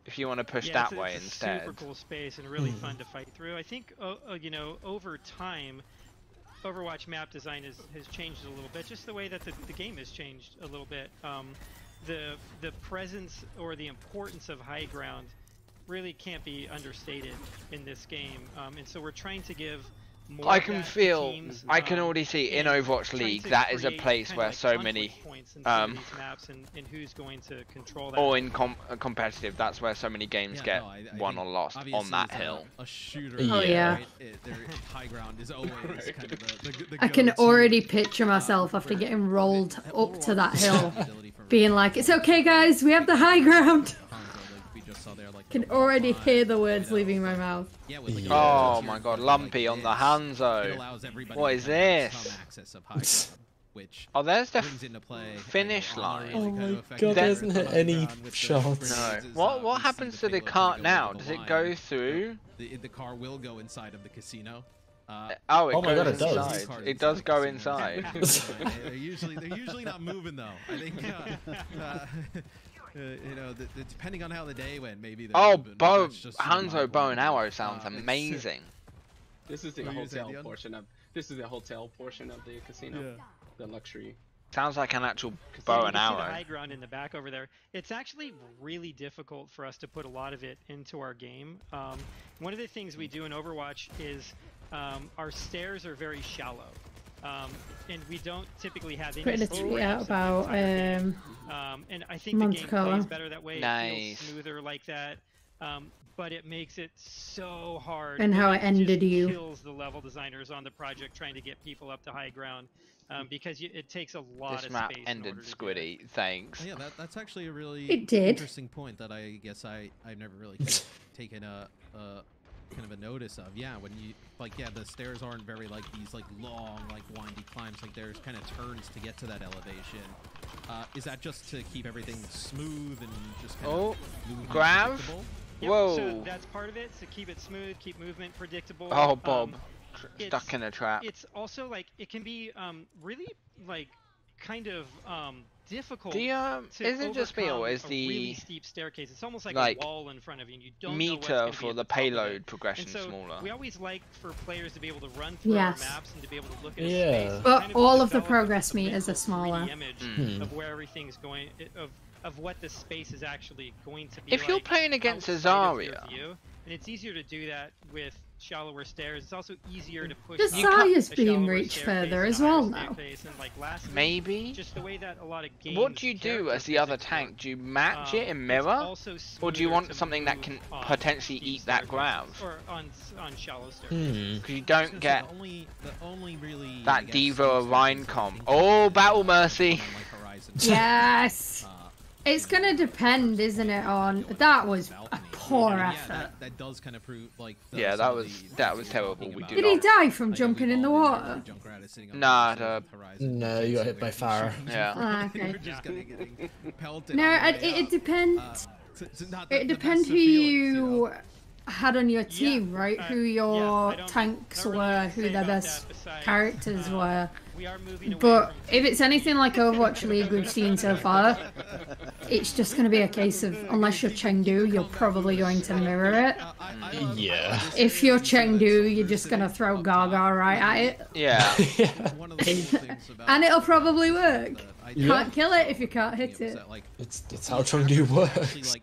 If you want to push that way it's instead. Super cool space and really fun to fight through. I think you know, over time, Overwatch map design has changed a little bit. Just the way that the game has changed a little bit. The presence or the importance of high ground really can't be understated in this game, and so we're trying to give more. I can feel, teams, I can already see in Overwatch League that is a place where so many, maps and who's going to control that. Or in competitive, that's where so many games get won or lost on that hill. A shooter. Oh yeah. Their high ground is always kind of the I can already picture myself after getting rolled up to that hill, being like, "It's okay, guys, we have the high ground." Can already hear the words leaving my mouth. Oh my god, Lumpy on the Hanzo. What is this? Oh, there's the finish line. Oh my god, there isn't any shots. No. What happens to the cart now? Does it go through? The car will go inside of the casino. Oh my god, it does. It does go inside. They're usually not moving though. I think. You know, depending on how the day went, maybe. Hanzo bow and arrow sounds amazing. This is the hotel portion of. This is the hotel portion of the casino, the luxury. Sounds like an actual bow and arrow. The high ground in the back over there. It's actually really difficult for us to put a lot of it into our game. One of the things we do in Overwatch is our stairs are very shallow. And we don't typically have any. Putting a tweet out about and I think the game plays better that way. It feels smoother like that. But it makes it so hard. And how it ended you. Kills the level designers on the project trying to get people up to high ground. Because it takes a lot of space. This map ended, Squiddy. Thanks. Yeah, that's actually a really interesting point that I guess I've never really taken a kind of a notice of. Yeah, when you the stairs aren't very like these like long like windy climbs. Like there's kind of turns to get to that elevation. Is that just to keep everything smooth and just kind of grav? Yep, whoa! So that's part of it. To keep it smooth, keep movement predictable. Oh, Bob, stuck in a trap. It's also like it can be really like kind of difficult. Is it just me or is the really steep staircase? It's almost like a wall in front of you, and you don't meter know what's for the payload progression smaller? We always like for players to be able to run through our maps and to be able to look at space. But all of the progress meters are smaller. Image of where everything's going, of what the space is actually going to be. If you're playing against a Zarya, and it's easier to do that with shallower stairs. It's also easier to push. Does Saya's beam reach further as well now? Maybe. Just the way that a lot of games. What do you do as the other tank? Do you match it in mirror, or do you want something that can potentially eat that ground? Or on shallow stairs. Because you don't get that Diva or Rhine comp. Oh, Battle Mercy. Yes. It's gonna depend, isn't it? On that was a poor effort. That does kind of prove like. Yeah, that was terrible. Did he die from jumping in the water? Nah, no, you got hit by fire. Yeah. Okay. No, it depends. It depends who you had on your team, right? Who your tanks were, who their best characters were. But if it's anything like Overwatch League we've seen so far, it's just going to be a case of, unless you're Chengdu, you're probably going to mirror it. Yeah. If you're Chengdu, you're just going to throw Gaga right at it. Yeah. And it'll probably work. You can't kill it if you can't hit it. It's how Chengdu works.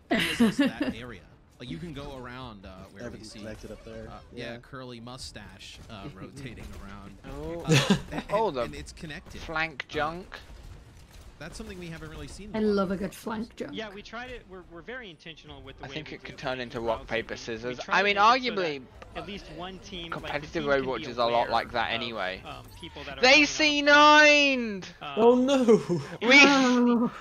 Like you can go around where we see connected up there. Yeah, curly mustache rotating around. And it's connected. Flank junk. That's something we haven't really seen. I love a good flank jump. Yeah, we tried it. We're very intentional with the way I think we it could turn into rock, paper, scissors. I I mean, arguably, at least one team, competitive like, Overwatch is a lot like that anyway. That they C9'd! Oh no!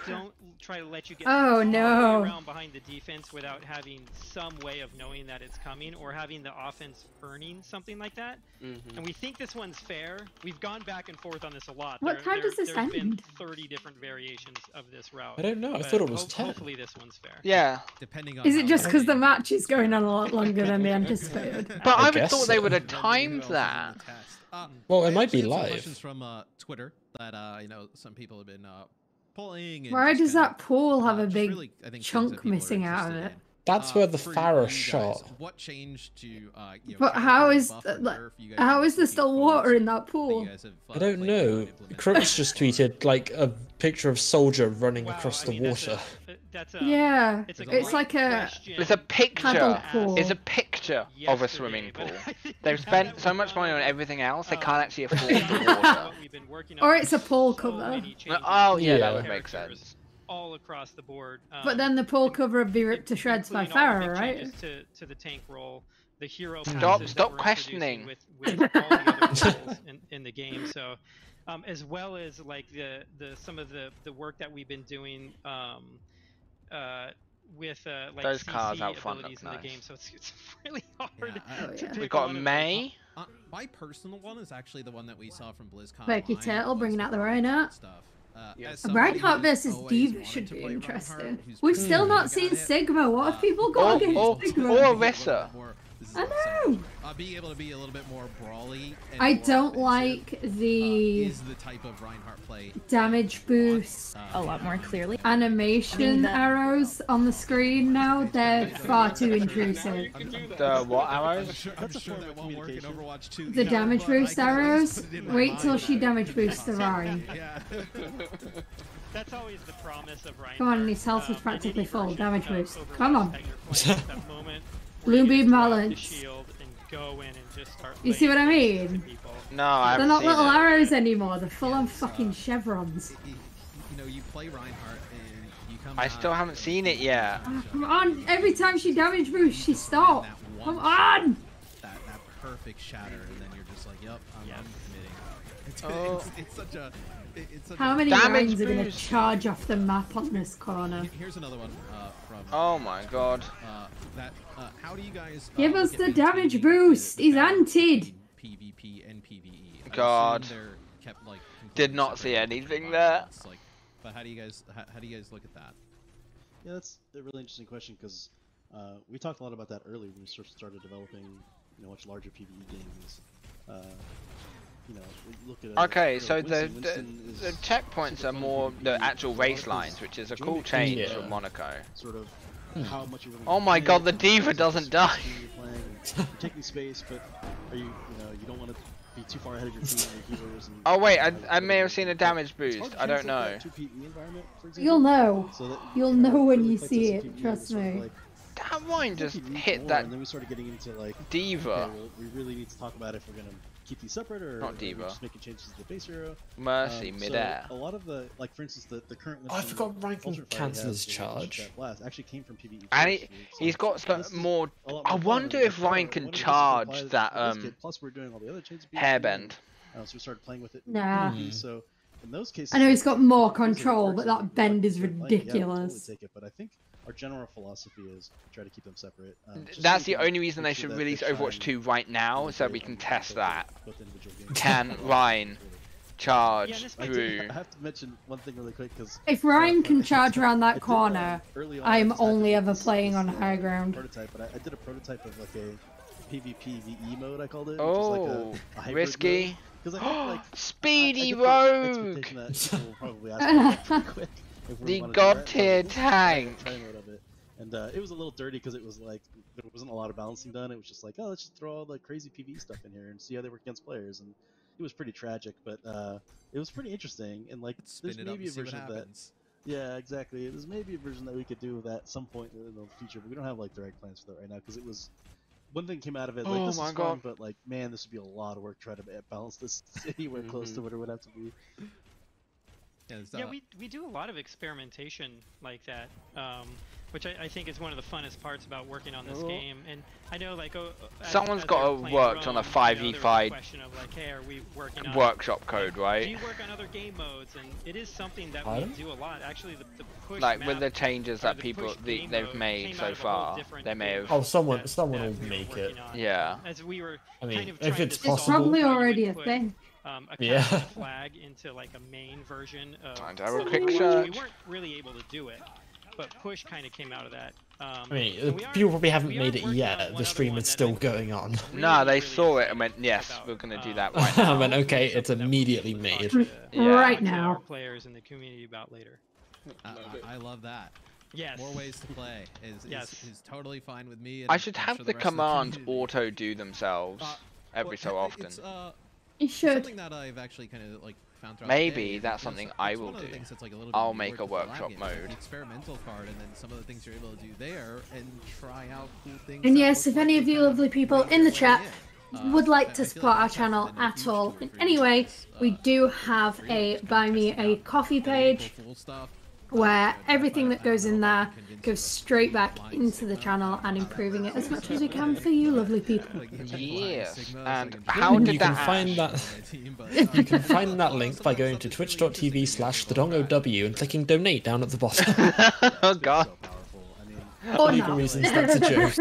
Don't try to let you get all the way around behind the defense without having some way of knowing that it's coming, or having the offense earning something like that. And we think this one's fair. We've gone back and forth on this a lot. What time does this end? There's been 30 different variations of this route. I don't know. I thought it was 10. Hopefully this one's fair. Yeah. Depending on. Is it just because the match is going on a lot longer than they anticipated? But I would thought they would have timed that. Well, it might be live. Questions from Twitter that you know, some people have been pulling. Why does that pool have a big chunk missing out of it? That's where the Farah shot. What changed to? You know, but how is there still water in that pool? I don't know. Crooks just tweeted like a picture of Soldier running across the water. Yeah, it's like a. It's a picture. It's a picture of a swimming pool. They've spent so much money on everything else, they can't actually afford the water. Or it's a pool cover. Oh yeah, that would make sense. All across the board. But then the pool cover would be ripped to shreds by Farah, right? To the tank role, the hero. Stop questioning. With all the other roles in the game, so as well as like the some of the work that we've been doing with like those CC cars out front abilities look in the game, so it's really hard. We've got May. My personal one is actually the one that we saw from BlizzCon. Becky Turtle bringing out the Reinhardt. Reinhardt versus Diva should be interesting. We've still not seen Sigma. What have people got against Sigma? Or Orisa. I know. Being able to be a little bit more brawly. I don't like the type of Reinhardt play. Damage boost. A lot more clearly. Animation arrows on the screen now. They're far too intrusive. The what arrows? I'm sure that won't work in Overwatch 2. The damage boost arrows. Wait till she damage boosts the Rhine. That's always the promise of Ryan. Come on, his health is practically full. Damage boost. Come on. Blue beam balance. You see what I mean? No, I haven't. They're not little arrows anymore. They're full on fucking chevrons. You know, you play Reinhardt and you come. I still haven't seen it yet. Oh, come on! Every time she damage boosts, she stops. Come on! That perfect shatter, and then you're just like, yep, I'm committing. It's such a. How many rounds are going to charge off the map on this corner? Here's another one from. Oh my god. How do you guys give us the damage boost? He's anted. PvP and PvE. God. Did not see anything there. But how do you guys look at that? Yeah, that's a really interesting question because we talked a lot about that earlier when we started developing, you know, much larger PvE games. You know, we look at okay, so the checkpoints are more the actual race lines, which is a cool change from Monaco. Sort of how much you're oh my god, the Diva doesn't die. You're taking space, but are you know, you don't want to be too far ahead of your team and your healers. Oh wait, I may have seen a damage boost. I don't know. You'll know. You'll know when you see it. Trust me. that Ryan just hit that? And then we started getting into like Diva. Okay, well, we really need to talk about if we're gonna keep these separate or not Diva. Just making changes to the base hero. Mercy midair. So a lot of the like, for instance, the current. I forgot Ryan can cancel his charge. Blast actually came from PvE. And he's got some more. I wonder if Ryan can charge that Plus, we're doing all the other changes. Hairbend. So we started playing with it. Nah. So in those cases, I know he's got more control, but that bend is ridiculous. Take it, but I think our general philosophy is try to keep them separate. That's the only reason they should release Overwatch 2 right now, so we can test that. Can Ryan charge Drew? I have to mention one thing really quick, because if Ryan can charge around that corner, I'm only ever playing on high ground. But I did a prototype of like a PvP VE mode, I called it. Oh, like risky. Like, Speedy Rogue! The god tier tank! And it was a little dirty because it was like, there wasn't a lot of balancing done. It was just like, oh, let's just throw all the crazy PvE stuff in here and see how they work against players. And it was pretty tragic, but it was pretty interesting. And like, there's maybe a version of that. Yeah, exactly. There's maybe a version that we could do that at some point in the future, but we don't have like direct plans for that right now because it was. One thing came out of it, like, this is fun, but like, man, this would be a lot of work trying to balance this anywhere close to what it would have to be. Yeah, we do a lot of experimentation like that, which I think is one of the funnest parts about working on this game. And I know, like, someone's got to work on a 5v5 question of like, hey, are we working on workshop code, right? Do you work on other game modes? And it is something that we do a lot. Actually, the push like with the changes that they've made so far, they may have. Oh, someone will make it. Yeah. As we were if it's possible. It's probably already a thing. A flag into like a main version of quick search. We weren't really able to do it, but push kind of came out of that. I mean, people probably haven't made it yet. The stream is still going on. No, they saw it and went, yes, we're going to do that right now. I went, okay, it's immediately made. Right now. Players in the community about later. I love that. Yes. More ways to play is totally fine with me. I should have the commands auto do themselves every so often. You should. Something that I've actually kind of like found throughout Maybe that's something I will do. I'll make a workshop mode. The experimental part, and then some of the things you're able to do there, and try out cool things. And yes, if any of you lovely people in the chat would like to support our channel at all in any way, we do have a Buy Me a Coffee page where everything that goes in there goes straight back into the channel and improving it as much as we can for you lovely people. Yes, and how did that find that? You can find that link by going to twitch.tv/thedongow and clicking donate down at the bottom. Oh god. For legal reasons, that's a joke.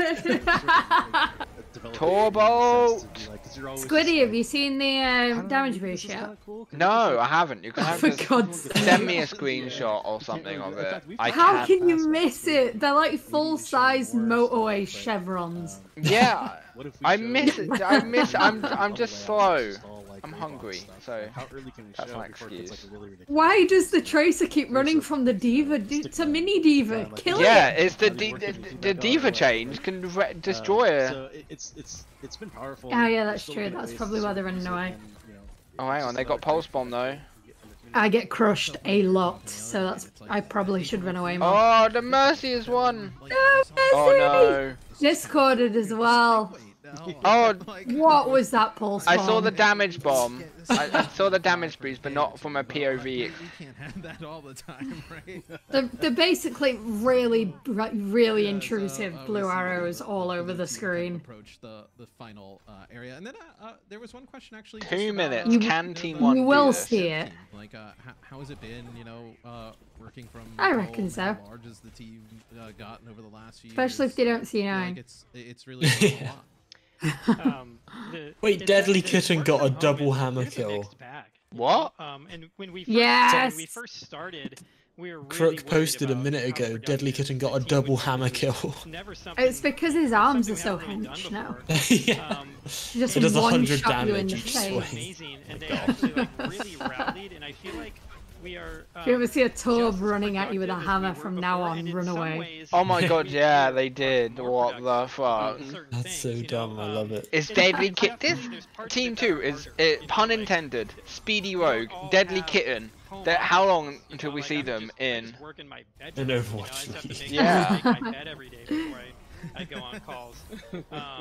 Turbo! Squiddy, have you seen the damage boost yet? No, I haven't. You can have to send me a screenshot or something of it. How can you miss it? They're like full-size motorway chevrons. Yeah, I miss it. I'm just slow. I'm hungry, so that's my excuse. Why does the Tracer keep running from the Diva? It's a mini Diva. Kill it. Yeah, it's the Diva change can destroy it. So it's been powerful. Oh yeah, that's true. That's probably why they're running away. Oh hang on, they got Pulse Bomb though. I get crushed a lot, so that's. I probably should run away more. Oh, the Mercy is one. No, Mercy! Oh no. Discorded as well. Oh, what was that pulse bomb? I saw the damage bomb. I saw the damage boost, but not from a POV. You can't have that all the time, right? They're basically really intrusive blue arrows all over the screen. Approach the final area, and then there was one question actually. 2 minutes. Can Team 1 You will see it. Like, how has it been? You know, working from. I reckon so. How large has the team gotten over the last few Especially years? if they don't see 9. Like it's really a lot. Wait, Deadly Kitten got a double hammer kill. What? And when we first started, we were really Crook posted a minute ago, Deadly Kitten got a double hammer kill. It's because his arms are so hench now. Yeah. Just it does 100 damage each swing. Amazing, and they actually like really rallied, and I feel like we are. If you ever see a Torb running at you with a hammer from now on, run away. Oh my god, yeah, they did. What the fuck? That's so dumb, I love it. Is Deadly Kitten? This Team 2 is, pun intended, Speedy Rogue, Deadly Kitten. How long until we see them in Overwatch League? Yeah. I go on calls.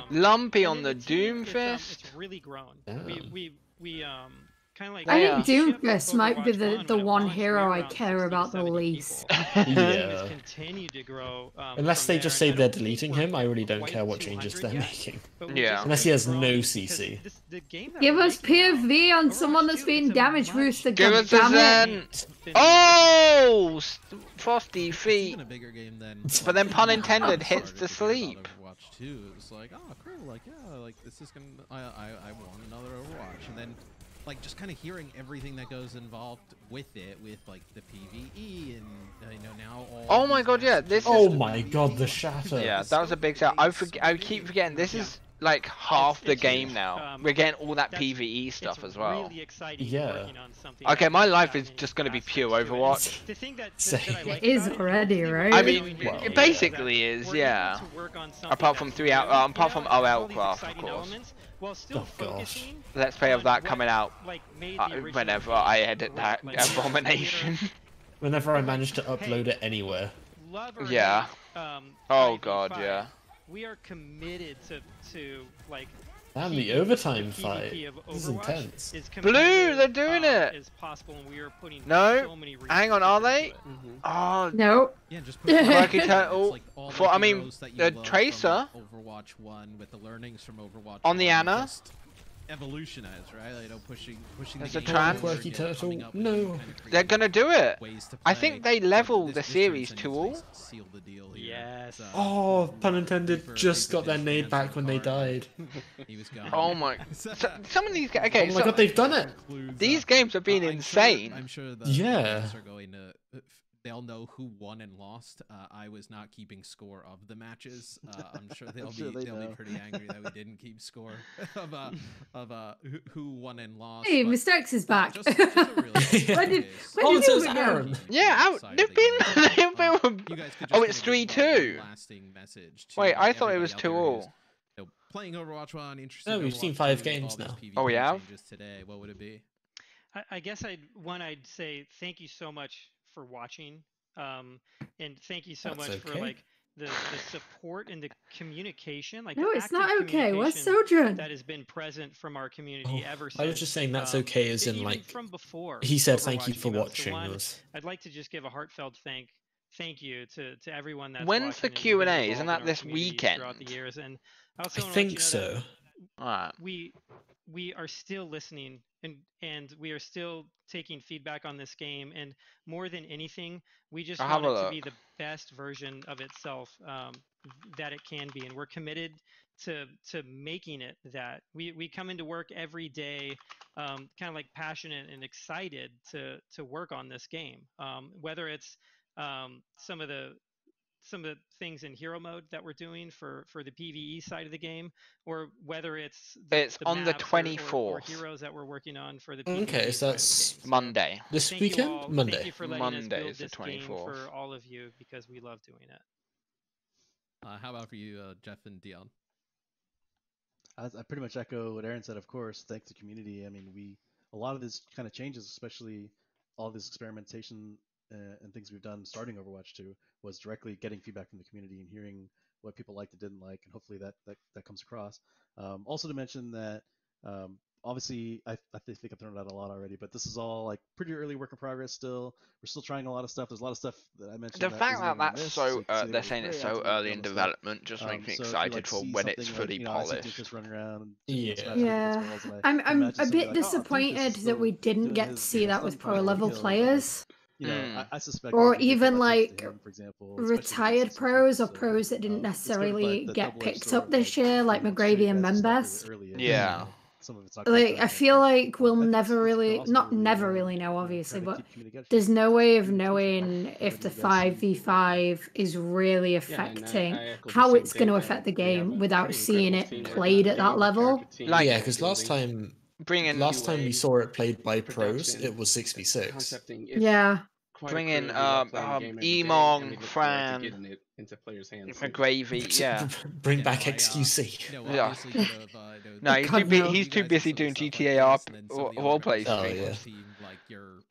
Lumpy on the Doomfist. It's really grown. We kind of like. I think Doomfist might be the one hero I care about the least. Yeah. Continue to grow. Unless they just say they're deleting him, I really don't care what changes they're making. Yeah. Unless he has no CC. Give us POV on someone that's being damaged, Rooster. Give us a Zen. Oh, Frosty feet. But then, pun intended, hits the sleep. Overwatch 2, it was like, oh, cool, like, yeah, like, this is gonna, I want another Overwatch. And then, like, just kind of hearing everything that goes involved with it, with, like, the PvE and, you know, now all... Oh my god, yeah, this is... Oh my god, the shatter. Yeah, that was a big shout. I keep forgetting, this is... like half the game now. We're getting all that PvE stuff as well. Yeah. Okay, my life is just going to be pure Overwatch. It is already, right? I mean, it basically is, yeah. Apart from apart from OWCraft, of course. Oh gosh. Let's Play of that coming out whenever I edit that abomination. Whenever I manage to upload it anywhere. Yeah. Oh god, yeah. We are committed to like. Damn, the overtime fight. This is intense. Blue, they're doing it. Is possible, and we are putting no, hang on, are they? Oh no. Yeah, just Murky Turtle. I mean, the Tracer. Overwatch 1 with the learnings from Overwatch on the Ana. Evolutionize, right? You know, pushing. There's a trans. Quirky Turtle. No. They're gonna do it. I think they level the series to all. Yes. Oh, pun intended. Just got their nade back when they died. Oh my. Some of these. Okay. Oh my god, they've done it. These games have been insane. I'm sure the yeah. Are going to. They'll know who won and lost. I was not keeping score of the matches. I'm sure they'll be pretty angry that we didn't keep score of who won and lost. Hey, Mistakes is back. Just when did you Aaron? Yeah, they've been. Oh, it's 3-2. Wait, I thought it was 2-2. Playing Overwatch 1, interesting. No, we've seen 5 games now. Oh, we have? Today, what would it be? I guess I'd say thank you so much for watching, and thank you so much for like the support and the communication. Like no, it's not okay. What's Sojourn? That has been present from our community ever since. I was just saying that's okay, as in like from before. He said thank you for watching. I'd like to just give a heartfelt thank you to everyone that's when's watching the Q&A? Isn't that this weekend? Throughout the years, and I think so. We are still listening and we are still taking feedback on this game, and more than anything, we just want it to be the best version of itself that it can be, and we're committed to making it that. We come into work every day kind of like passionate and excited to work on this game, whether it's some of the things in hero mode that we're doing for the PvE side of the game, or whether it's on the 24th or heroes that we're working on for the PvE okay, so that's Monday. This weekend? Monday. Thank you for letting us build is the this 24th. game for all of you, because we love doing it. How about for you, Jeff and Dion? I pretty much echo what Aaron said. Of course, thanks to community. I mean, a lot of this kind of changes, especially all this experimentation and things we've done starting Overwatch 2, was directly getting feedback from the community and hearing what people liked and didn't like, and hopefully that comes across. Also to mention that obviously I think I've thrown it out a lot already, but this is all like pretty early work in progress still. We're still trying a lot of stuff. There's a lot of stuff that I mentioned. The fact that that's so they're saying it's so early in development just makes me excited for when it's fully polished. Just running around yeah. I'm a bit disappointed that we didn't get to see that with pro level players. You know, I suspect, or even like for example, retired pros or pros that didn't necessarily get picked up this year, like McGravy and Members. Yeah. Like I feel like we'll never really know, obviously, but there's no way of knowing if the 5v5 is really affecting how it's going to affect the game without seeing it played at that level. Like, yeah, because last time we saw it played by pros, it was 6v6. Yeah. Bring in Emong, Fran, McGravy, yeah. Bring back XQC. Yeah. No, he's too busy doing GTA role plays. Oh yeah.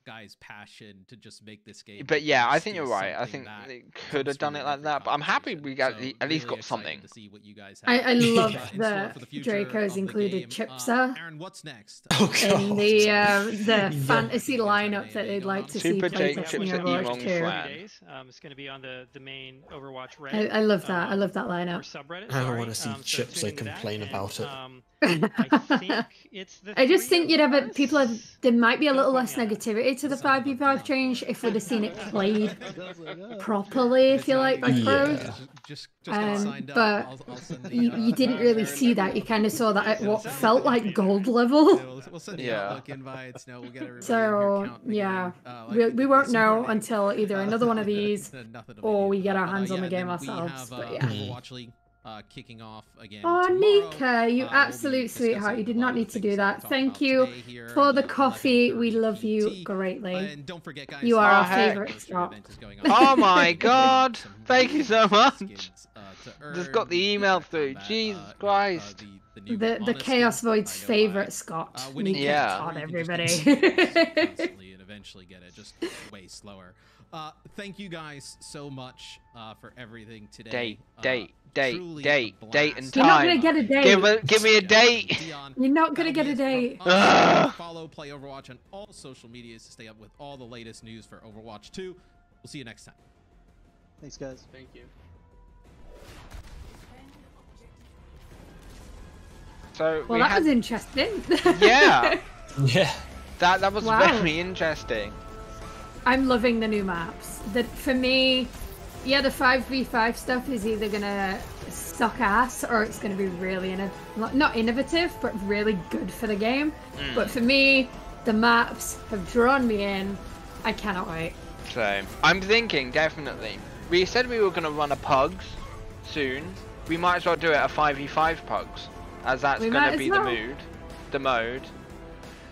guy's passion to just make this game. But yeah, I think you're right. I think they could have done it like that. But I'm happy we got at least got something. To see what you guys have. I love that Draco's included Chipsa. Aaron, what's next? In the fantasy lineup that they'd like to see play testing Overwatch 2. It's going to be on the main Overwatch Reddit. I love that. I love that lineup. I don't want to see Chipsa complain about it. I just think you'd have there might be a little less negativity to the 5v5 change if we'd have seen it played properly, if you like, by pros. But you didn't really see that. You kind of saw that at what felt like gold level. So yeah, we won't know until either another one of these or we get our hands on the game ourselves. But yeah. Kicking off again. Oh, Nika, you absolute sweetheart. You did not need to do that. Thank you for the coffee. We love you greatly. And don't forget, guys, you are our favorite stop. Oh my god. Thank you so much. Just got the email through. Jesus Christ. The Chaos Void's favorite Scott. Yeah. On everybody. And eventually get it just way slower. Thank you guys so much for everything today. Date and time. You're not gonna get a date. Give me a date. You're not gonna get a date. Follow Play Overwatch on all social medias to stay up with all the latest news for Overwatch 2. We'll see you next time. Thanks, guys. Thank you. So well, that was interesting. Yeah. Yeah. That was very interesting. I'm loving the new maps. For me, yeah, the 5v5 stuff is either gonna suck ass or it's gonna be really not innovative, but really good for the game. But for me, the maps have drawn me in. I cannot wait. So I'm thinking definitely. We said we were gonna run a Pugs soon. We might as well do it a 5v5 Pugs, as that's gonna be the mood, the mode.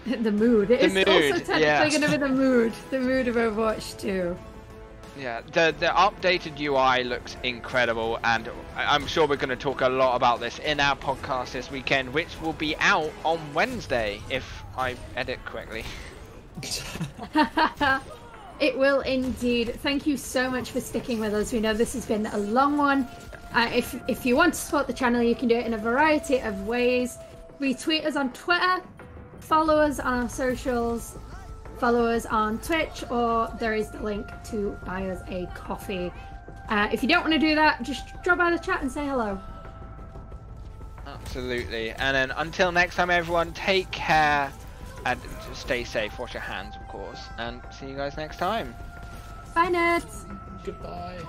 The mood. It is also technically going to be the mood of Overwatch 2. Yeah, the updated UI looks incredible, and I'm sure we're going to talk a lot about this in our podcast this weekend, which will be out on Wednesday, if I edit correctly. It will indeed. Thank you so much for sticking with us. We know this has been a long one. If you want to support the channel, you can do it in a variety of ways. Retweet us on Twitter. Follow us on our socials, follow us on Twitch, or there is the link to buy us a coffee. If you don't want to do that, just drop by the chat and say hello. Absolutely. And then until next time, everyone, take care and stay safe. Wash your hands, of course. And see you guys next time. Bye, nerds. Goodbye.